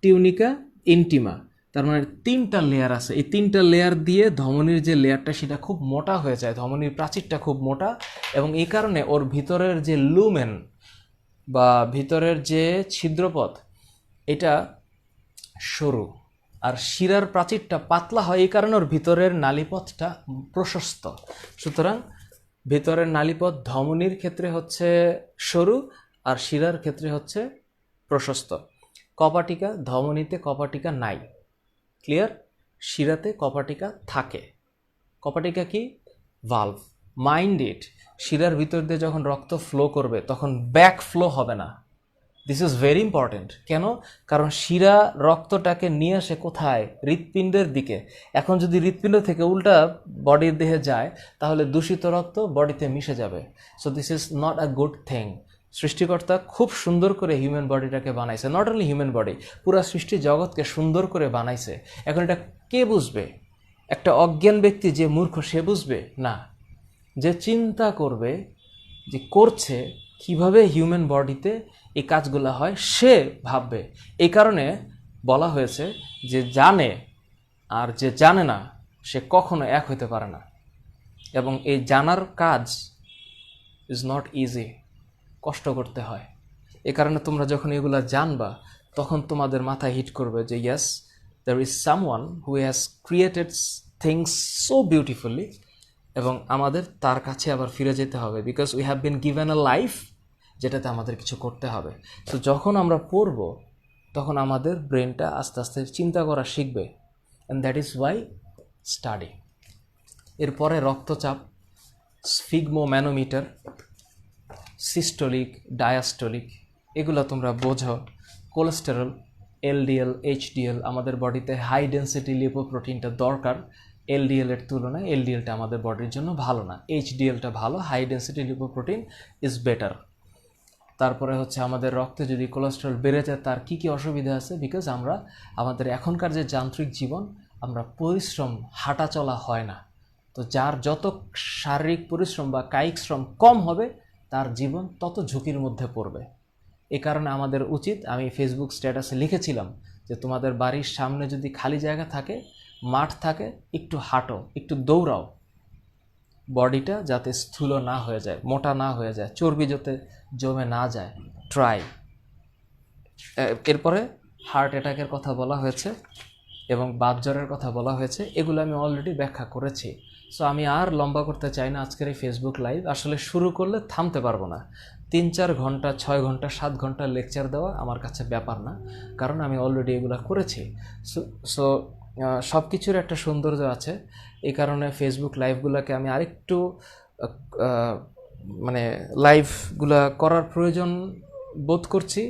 tunica intima. তার মানে 3টা লেয়ার আছে, এই 3টা লেয়ার দিয়ে ধমনীর যে লেয়ারটা সেটা খুব মোটা হয়ে যায়, ধমনীর প্রাচীরটা খুব মোটা, এবং এই কারণে ওর ভিতরের যে লুমেন বা ভিতরের যে ছিদ্রপথ এটা সরু, আর শিরার প্রাচীরটা পাতলা হয়, এই কারণে ওর ভিতরের নালীপথটা প্রশস্ত। সুতরাং ভিতরের নালীপথ ধমনীর ক্ষেত্রে হচ্ছে সরু আর শিরার ক্ষেত্রে হচ্ছে প্রশস্ত। কপাটিকা, ধমনীতে কপাটিকা নাই, ক্লিয়ার? শিরাতে কপাটিকা থাকে। কপাটিকা কি? ভালভ। মাইন্ড ইট, শিরার ভিতর দিয়ে যখন রক্ত ফ্লো করবে তখন ব্যাক ফ্লো হবে না। This is very important. কেন? কারণ শিরা রক্তটাকে নিয়ে আসে কোথায়? হৃৎপিণ্ডের দিকে। এখন যদি হৃৎপিণ্ড থেকে উল্টা বডির দেহে যায় তাহলে দূষিত রক্ত বডিতে মিশে যাবে। So this is not a good thing. সৃষ্টিকর্তা খুব সুন্দর করে হিউম্যান বডিটাকে বানাইছে, নট অনলি হিউম্যান বডি, পুরা সৃষ্টি জগৎকে সুন্দর করে বানাইছে। এখন এটা কে বুঝবে? একটা অজ্ঞান ব্যক্তি যে মূর্খ সে বুঝবে না। যে চিন্তা করবে, যে করছে কিভাবে হিউম্যান বডিতে এই কাজগুলো হয়, সে ভাববে। এই কারণে বলা হয়েছে যে জানে আর যে জানে না সে কখনো এক হইতে পারে না। এবং এই জানার কাজ ইজ নট ইজি, কষ্ট করতে হয়। এ কারণে তোমরা যখন এগুলা জানবা তখন তোমাদের মাথায় হিট করবে যে yes, there is someone who has created things so beautifully, এবং আমাদের তার কাছে আবার ফিরে যেতে হবে, because we have been given a life, যেটাতে আমাদের কিছু করতে হবে। তো যখন আমরা পড়ব তখন আমাদের ব্রেনটা আস্তে আস্তে চিন্তা করা শিখবে, and that is Y study. এরপরে রক্তচাপ, স্ফিগমোম্যানোমিটার, সিস্টোলিক, ডায়াস্টোলিক, এগুলো তোমরা বোঝো। কোলেস্টেরল, এলডিএল, এইচডিএল, আমাদের বডিতে হাই ডেন্সিটি লিপোপ্রোটিনটা দরকার। এলডিএল এর তুলনায় এলডিএলটা আমাদের বডির জন্য ভালো না, এইচডিএলটা ভালো। High density lipoprotein is better. তারপরে হচ্ছে আমাদের রক্তে যদি কোলেস্টেরল বেড়ে যায় তার কী কী অসুবিধা আছে? বিকজ আমরা আমাদের এখনকার যে যান্ত্রিক জীবন, আমরা পরিশ্রম, হাঁটা চলা হয় না। তো যার যত শারীরিক পরিশ্রম বা কায়িক শ্রম কম হবে তার জীবন তত ঝুঁকির মধ্যে পড়বে। এ কারণে আমাদের উচিত, আমি ফেসবুক স্ট্যাটাসে লিখেছিলাম যে তোমাদের বাড়ির সামনে যদি খালি জায়গা থাকে, মাঠ থাকে, একটু হাঁটো, একটু দৌড়াও, বডিটা যাতে স্থূল না হয়ে যায়, মোটা না হয়ে যায়, চর্বি যাতে জমে না যায়, ট্রাই। এরপরে হার্ট অ্যাটাকের কথা বলা হয়েছে এবং বাতজ্বরের কথা বলা হয়েছে, এগুলো আমি অলরেডি ব্যাখ্যা করেছি। সো আমি আর লম্বা করতে চাই না আজকের এই ফেসবুক লাইভ। আসলে শুরু করলে থামতে পারবো না। 3-4 ঘন্টা, 6 ঘন্টা, 7 ঘন্টা লেকচার দেওয়া আমার কাছে ব্যাপার না, কারণ আমি অলরেডি এগুলো করেছি। সো সব কিছুর একটা সৌন্দর্য আছে। এই কারণে ফেসবুক লাইভগুলোকে আমি আরেকটু মানে লাইভগুলা করার প্রয়োজন বোধ করছি।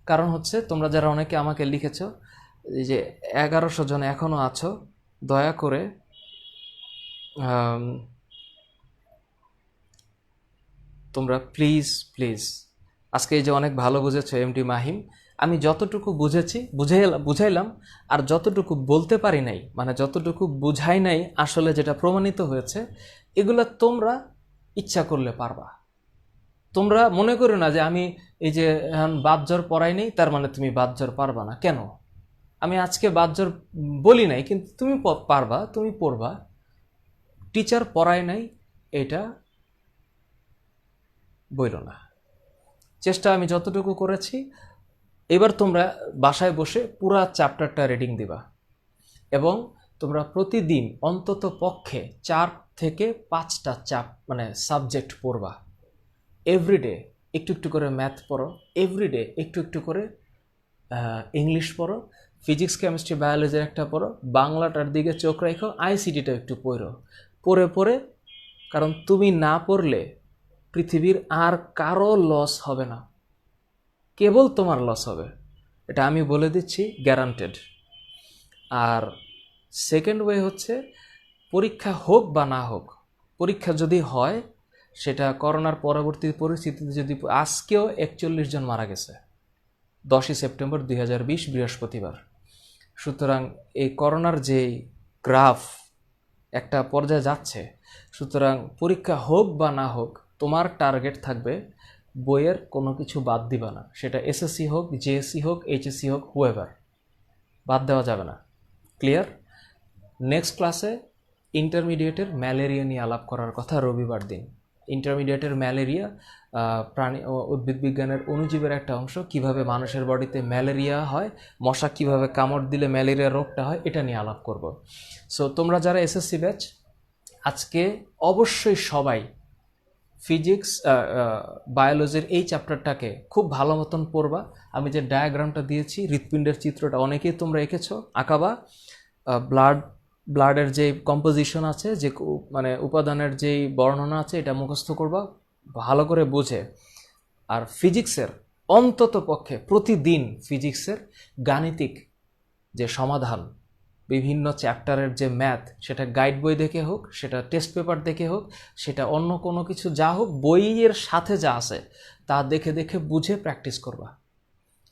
কারণ হচ্ছে তোমরা যারা অনেকে আমাকে লিখেছো, এই যে 1100 জন এখনও আছো, দয়া করে তোমরা প্লিজ প্লিজ, আজকে এই যে অনেক ভালো বুঝেছো এমডি মাহিম, আমি যতটুকু বুঝেছি বুঝাইলাম, আর যতটুকু বলতে পারি নাই, মানে যতটুকু বুঝাই নাই আসলে যেটা প্রমাণিত হয়েছে, এগুলো তোমরা ইচ্ছা করলে পারবা। তোমরা মনে করো না যে আমি এই যে বাতজ্বর পড়াই নেই তার মানে তুমি বাতজ্বর পারবা না। কেন? আমি আজকে বাতজ্বর বলি নাই, কিন্তু তুমি পারবা, তুমি পড়বা। টিচার পড়ায় নাই এটা বইল না। চেষ্টা আমি যতটুকু করেছি। এবার তোমরা বাসায় বসে পুরা চ্যাপ্টারটা রিডিং দিবা এবং তোমরা প্রতিদিন অন্তত পক্ষে 4 থেকে 5টা মানে সাবজেক্ট পড়বা। এভরিডে একটু একটু করে ম্যাথ পড়ো, এভরিডে একটু একটু করে ইংলিশ পড়ো, ফিজিক্স, কেমিস্ট্রি, বায়োলজির একটা পড়ো, বাংলাটার দিকে চোখ রাখো, আইসিটিটা একটু পড়ে, কারণ তুমি না পড়লে পৃথিবীর আর কারো লস হবে না, কেবল তোমার লস হবে, এটা আমি বলে দিচ্ছি, গ্যারান্টেড। আর সেকেন্ড ওয়ে হচ্ছে, পরীক্ষা হোক বা না হোক, পরীক্ষা যদি হয়, সেটা করোনার পরবর্তী পরিস্থিতিতে যদি, আজকেও 41 জন মারা গেছে 10ই সেপ্টেম্বর 2020 বৃহস্পতিবার। সুতরাং এই করোনার যে গ্রাফ একটা পর্যায়ে যাচ্ছে, সুতরাং পরীক্ষা হোক বা না হোক তোমার টার্গেট থাকবে বইয়ের কোনো কিছু বাদ দিবা না, সেটা এসএসসি হোক, জেএসসি হোক, এইচএসসি হোক, হুয়েভার, বাদ দেওয়া যাবে না। ক্লিয়ার? নেক্সট ক্লাসে ইন্টারমিডিয়েটের ম্যালেরিয়া নিয়ে আলাপ করার কথা রবিবার দিন। ইন্টারমিডিয়েটের ম্যালেরিয়া প্রাণী ও উদ্ভিদ বিজ্ঞানের অণুজীবের একটা অংশ, কিভাবে মানুষের বডিতে ম্যালেরিয়া হয়, মশা কিভাবে কামড় দিলে ম্যালেরিয়া রোগটা হয়, এটা নিয়ে আলাপ করব। সো তোমরা যারা এসএসসি ব্যাচ, আজকে অবশ্যই সবাই ফিজিক্স বায়োলজির এই চ্যাপ্টারটাকে খুব ভালো মতন পড়বা। আমি যে ডায়াগ্রামটা দিয়েছি, হৃৎপিণ্ডের চিত্রটা অনেকেই তোমরা এঁকেছো, আঁকাবা। ব্লাডের যে কম্পোজিশন আছে, যে মানে উপাদানের যেই বর্ণনা আছে, এটা মুখস্থ করবা ভালো করে বুঝে। আর ফিজিক্সের অন্তত পক্ষে প্রতিদিন ফিজিক্সের গাণিতিক যে সমাধান, বিভিন্ন চ্যাপ্টারের যে ম্যাথ, সেটা গাইড বই দেখে হোক, সেটা টেস্ট পেপার দেখে হোক, সেটা অন্য কোনো কিছু যা হোক, বইয়ের সাথে যা আছে তা দেখে দেখে বুঝে প্র্যাকটিস করবা।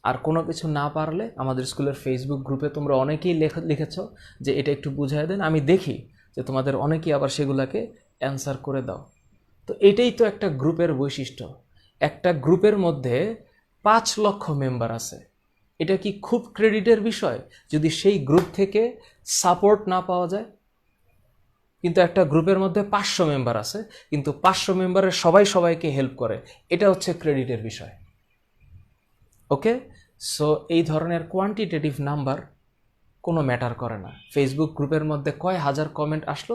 আর কোনো কিছু না পারলে আমাদের স্কুলের ফেসবুক গ্রুপে তোমরা অনেকেই লিখেছ যে এটা একটু বুঝিয়ে দেন, আমি দেখি যে তোমাদের অনেকেই আবার সেগুলোকে অ্যান্সার করে দাও। তো এটাই তো একটা গ্রুপের বৈশিষ্ট্য। একটা গ্রুপের মধ্যে 5 লক্ষ মেম্বার আছে, এটা কি খুব ক্রেডিটের বিষয় যদি সেই গ্রুপ থেকে সাপোর্ট না পাওয়া যায়? কিন্তু একটা গ্রুপের মধ্যে 500 মেম্বার আছে, কিন্তু 500 মেম্বারের সবাই সবাইকে হেল্প করে, এটা হচ্ছে ক্রেডিটের বিষয়। ওকে, সো এই ধরনের কোয়ান্টিটেটিভ নাম্বার কোনো ম্যাটার করে না। ফেসবুক গ্রুপের মধ্যে কয় হাজার কমেন্ট আসলো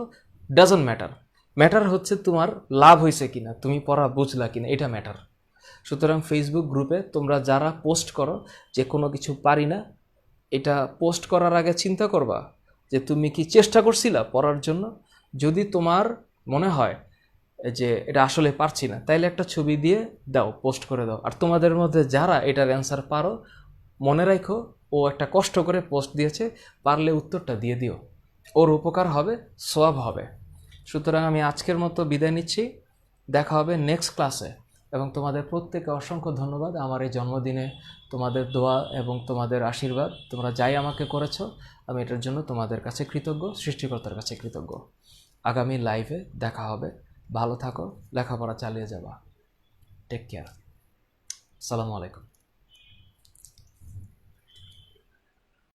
ডাজন্ট ম্যাটার। ম্যাটার হচ্ছে তোমার লাভ হয়েছে কিনা, তুমি পড়া বুঝলা কিনা, এটা ম্যাটার। সুতরাং ফেসবুক গ্রুপে তোমরা যারা পোস্ট করো যে কোনো কিছু পারি না, এটা পোস্ট করার আগে চিন্তা করবা যে তুমি কি চেষ্টা করছিলা পড়ার জন্য। যদি তোমার মনে হয় যে এটা আসলে পারছি না, তাইলে একটা ছবি দিয়ে দাও, পোস্ট করে দাও। আর তোমাদের মধ্যে যারা এটার অ্যান্সার পারো, মনে রাখো ও একটা কষ্ট করে পোস্ট দিয়েছে, পারলে উত্তরটা দিয়ে দিও, ওর উপকার হবে, সওয়াব হবে। সুতরাং আমি আজকের মতো বিদায় নিচ্ছি, দেখা হবে নেক্সট ক্লাসে। এবং তোমাদের প্রত্যেকে অসংখ্য ধন্যবাদ আমার এই জন্মদিনে তোমাদের দোয়া এবং তোমাদের আশীর্বাদ, তোমরা যাই আমাকে করেছো, আমি এটার জন্য তোমাদের কাছে কৃতজ্ঞ, সৃষ্টিকর্তার কাছে কৃতজ্ঞ। আগামী লাইভে দেখা হবে। ভালো থাকো, লেখাপড়া চালিয়ে যাবা। Take care. আসসালামু আলাইকুম।